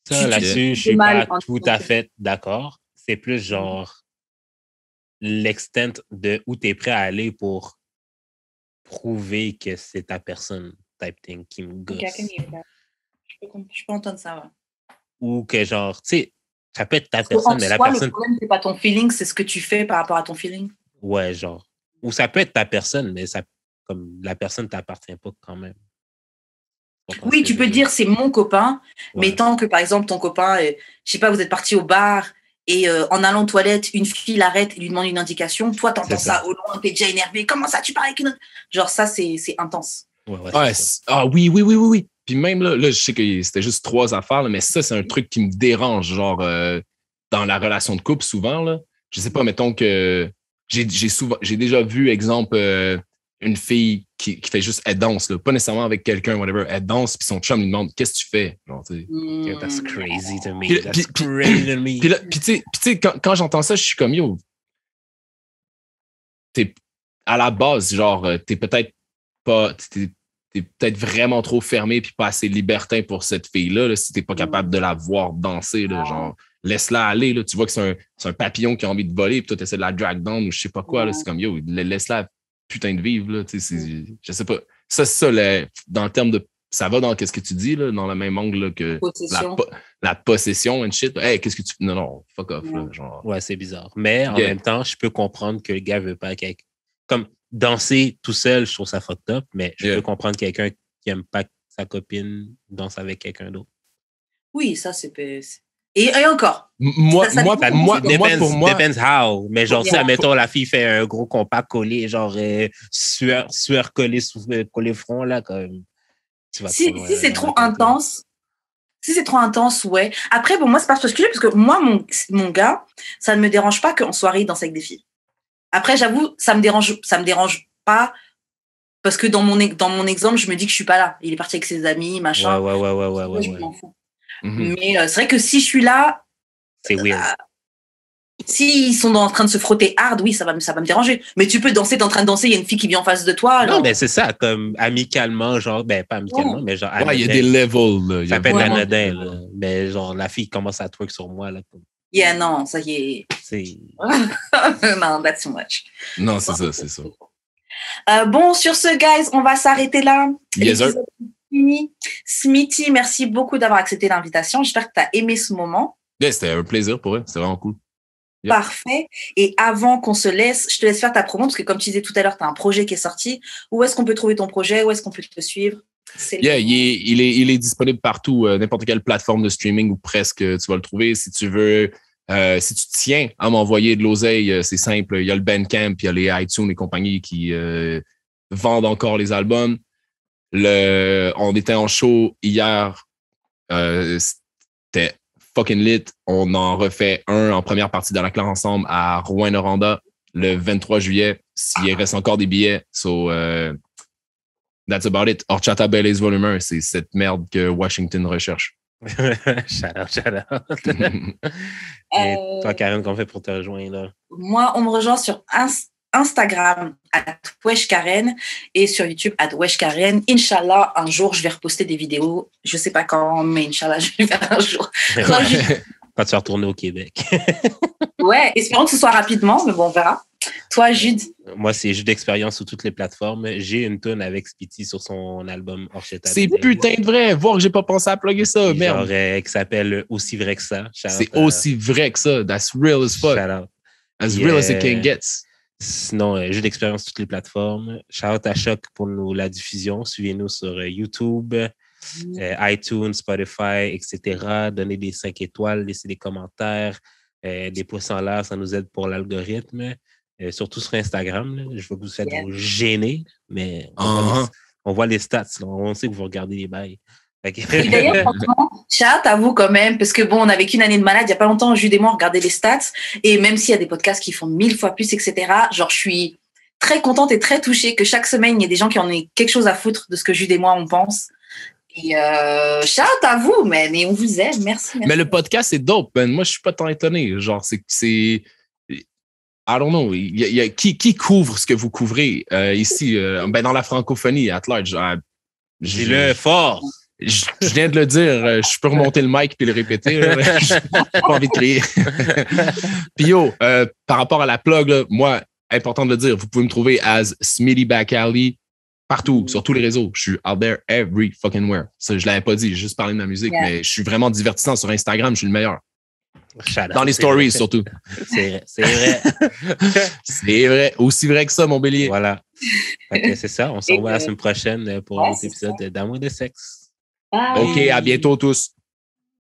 Ça, là-dessus, je suis pas tout à fait d'accord. C'est plus genre l'extent de où tu es prêt à aller pour prouver que c'est ta personne, type thing, qui me gosse. Je peux entendre ça, ouais. Ou que genre, tu sais, ça peut être ta Parce personne, en mais la soi, personne... le problème, c'est pas ton feeling, c'est ce que tu fais par rapport à ton feeling. Ouais, genre. Ou ça peut être ta personne, mais ça, comme la personne t'appartient pas quand même. Oui, tu peux dire c'est mon copain, Ouais. mais tant que par exemple ton copain, je sais pas, vous êtes parti au bar et en allant aux toilettes, une fille l'arrête et lui demande une indication, toi t'entends ça au loin, t'es déjà énervé, comment ça tu parles avec une autre? Genre ça c'est intense. Ouais, oui. Puis même là, je sais que c'était juste 3 affaires, là, mais ça c'est un truc qui me dérange, genre dans la relation de couple souvent là. Je sais pas, mettons que j'ai déjà vu exemple une fille qui fait juste elle danse là, pas nécessairement avec quelqu'un whatever, elle danse puis son chum lui demande qu'est-ce que tu fais, genre tu sais. That's crazy to me. That's crazy to me. Puis tu sais quand j'entends ça, je suis comme yo, t'es à la base genre t'es peut-être pas t'es peut-être vraiment trop fermé puis pas assez libertin pour cette fille-là, là, si t'es pas capable de la voir danser, là, genre, laisse-la aller, là, tu vois que c'est un papillon qui a envie de voler puis toi, t'essaies de la drag down ou je sais pas quoi, là, c'est comme, yo, laisse-la putain de vivre, là, tu sais, je sais pas. Ça, dans le terme de, ça va dans qu'est-ce que tu dis, là, dans le même angle là, que la possession and shit. Hey, qu'est-ce que tu... Non, fuck off, là, genre. Ouais, c'est bizarre. Mais en même temps, je peux comprendre que le gars veut pas quelqu'un... Comme danser tout seul, je trouve ça fucked up, mais je peux comprendre quelqu'un qui aime pas que sa copine danse avec quelqu'un d'autre. Oui, ça c'est... Et encore. Moi, pour moi... Depends how. Mais genre, si, admettons, la fille fait un gros compas collé, genre sueur collé front, là, comme... Si c'est trop intense... Si c'est trop intense, ouais. Après, bon, moi, c'est pas particulier parce que moi, mon gars, ça ne me dérange pas qu'en soirée, il danse avec des filles. Après, j'avoue, ça me dérange pas parce que dans mon exemple, je me dis que je suis pas là. Il est parti avec ses amis, machin. Ouais. Je m'en fous. Mais c'est vrai que si je suis là, c'est weird. S'ils sont en train de se frotter hard, oui, ça va me déranger. Mais tu peux danser, t'es en train de danser, il y a une fille qui vient en face de toi. Non, mais c'est ça, comme amicalement, genre, ben pas amicalement, mais genre. Ouais, il y a des levels, là. Ça peut être anodin, là. Mais genre, la fille commence à twerk sur moi, là. Yeah, non, ça y est. Non, that's too much. Non, c'est ça. Bon, sur ce, guys, on va s'arrêter là. Yes, sir. Fini. Smithy, merci beaucoup d'avoir accepté l'invitation. J'espère que tu as aimé ce moment. Yeah, c'était un plaisir pour eux. C'était vraiment cool. Yep. Parfait. Et avant qu'on se laisse, je te laisse faire ta promo parce que comme tu disais tout à l'heure, tu as un projet qui est sorti. Où est-ce qu'on peut trouver ton projet? Où est-ce qu'on peut te suivre? Il est disponible partout, n'importe quelle plateforme de streaming ou presque, tu vas le trouver. Si tu veux, si tu tiens à m'envoyer de l'oseille, c'est simple. Il y a le Bandcamp, il y a les iTunes et compagnie qui vendent encore les albums. On était en show hier. C'était fucking lit. On en refait un en première partie dans la classe ensemble à Rouyn-Noranda le 23 juillet. S'il reste encore des billets. So, that's about it. Horchata Baileys Volume 1, c'est cette merde que Washington recherche. Shout out. Et toi, Karen, qu'on fait pour te rejoindre? Moi, on me rejoint sur Instagram @weshkaren et sur YouTube @weshkaren. Inch'Allah, un jour, je vais reposter des vidéos. Je sais pas quand, mais Inch'Allah, je vais faire un jour. Quand tu vas retourner au Québec. Ouais, espérons que ce soit rapidement, mais bon, on verra. Toi, Jude? Moi, c'est Jude d'expérience sur toutes les plateformes. J'ai une tune avec Spiti sur son album Horchata. C'est putain de vrai. Voir que j'ai pas pensé à plugger ça, merde. Genre, qui s'appelle Aussi vrai que ça. C'est aussi vrai que ça. That's real as fuck. Shout out. As real as it can get. Sinon, Jude d'expérience sur toutes les plateformes. Shout out à Choc pour la diffusion. Suivez-nous sur YouTube, iTunes, Spotify, etc. Donnez des 5 étoiles, laissez des commentaires, des pouces en l'air, ça nous aide pour l'algorithme. Surtout sur Instagram, là. Je veux que vous faites vous gêner, mais on voit les stats. Là. On sait que vous regardez les bails. Et d'ailleurs, franchement, shout à vous quand même, parce que bon, on avait qu'une année de malade, il n'y a pas longtemps, Jude et moi, on regardait les stats, et même s'il y a des podcasts qui font 1000 fois plus, etc., genre, je suis très contente et très touchée que chaque semaine, il y ait des gens qui en aient quelque chose à foutre de ce que Jude et moi, on pense. Et shout à vous, man, et on vous aime, merci. Mais le podcast, c'est dope, man. Moi, je suis pas tant étonné. Genre, c'est I don't know. Qui couvre ce que vous couvrez ici, dans la francophonie, at large? Dis-le fort! Je viens de le dire. Je peux remonter le mic puis le répéter. J'ai pas envie de crier. Puis yo, par rapport à la plug, là, moi, important de le dire, vous pouvez me trouver as Smitty Back Alley Partout, sur tous les réseaux. Je suis out there every fucking where. Ça, je l'avais pas dit, j'ai juste parlé de ma musique, mais je suis vraiment divertissant sur Instagram, je suis le meilleur. Dans les stories, surtout. C'est vrai. C'est vrai. C'est vrai. Aussi vrai que ça, mon bélier. Voilà. C'est ça. On se revoit la semaine prochaine pour un autre épisode d'Amour et de sexe. Bye. OK, à bientôt tous.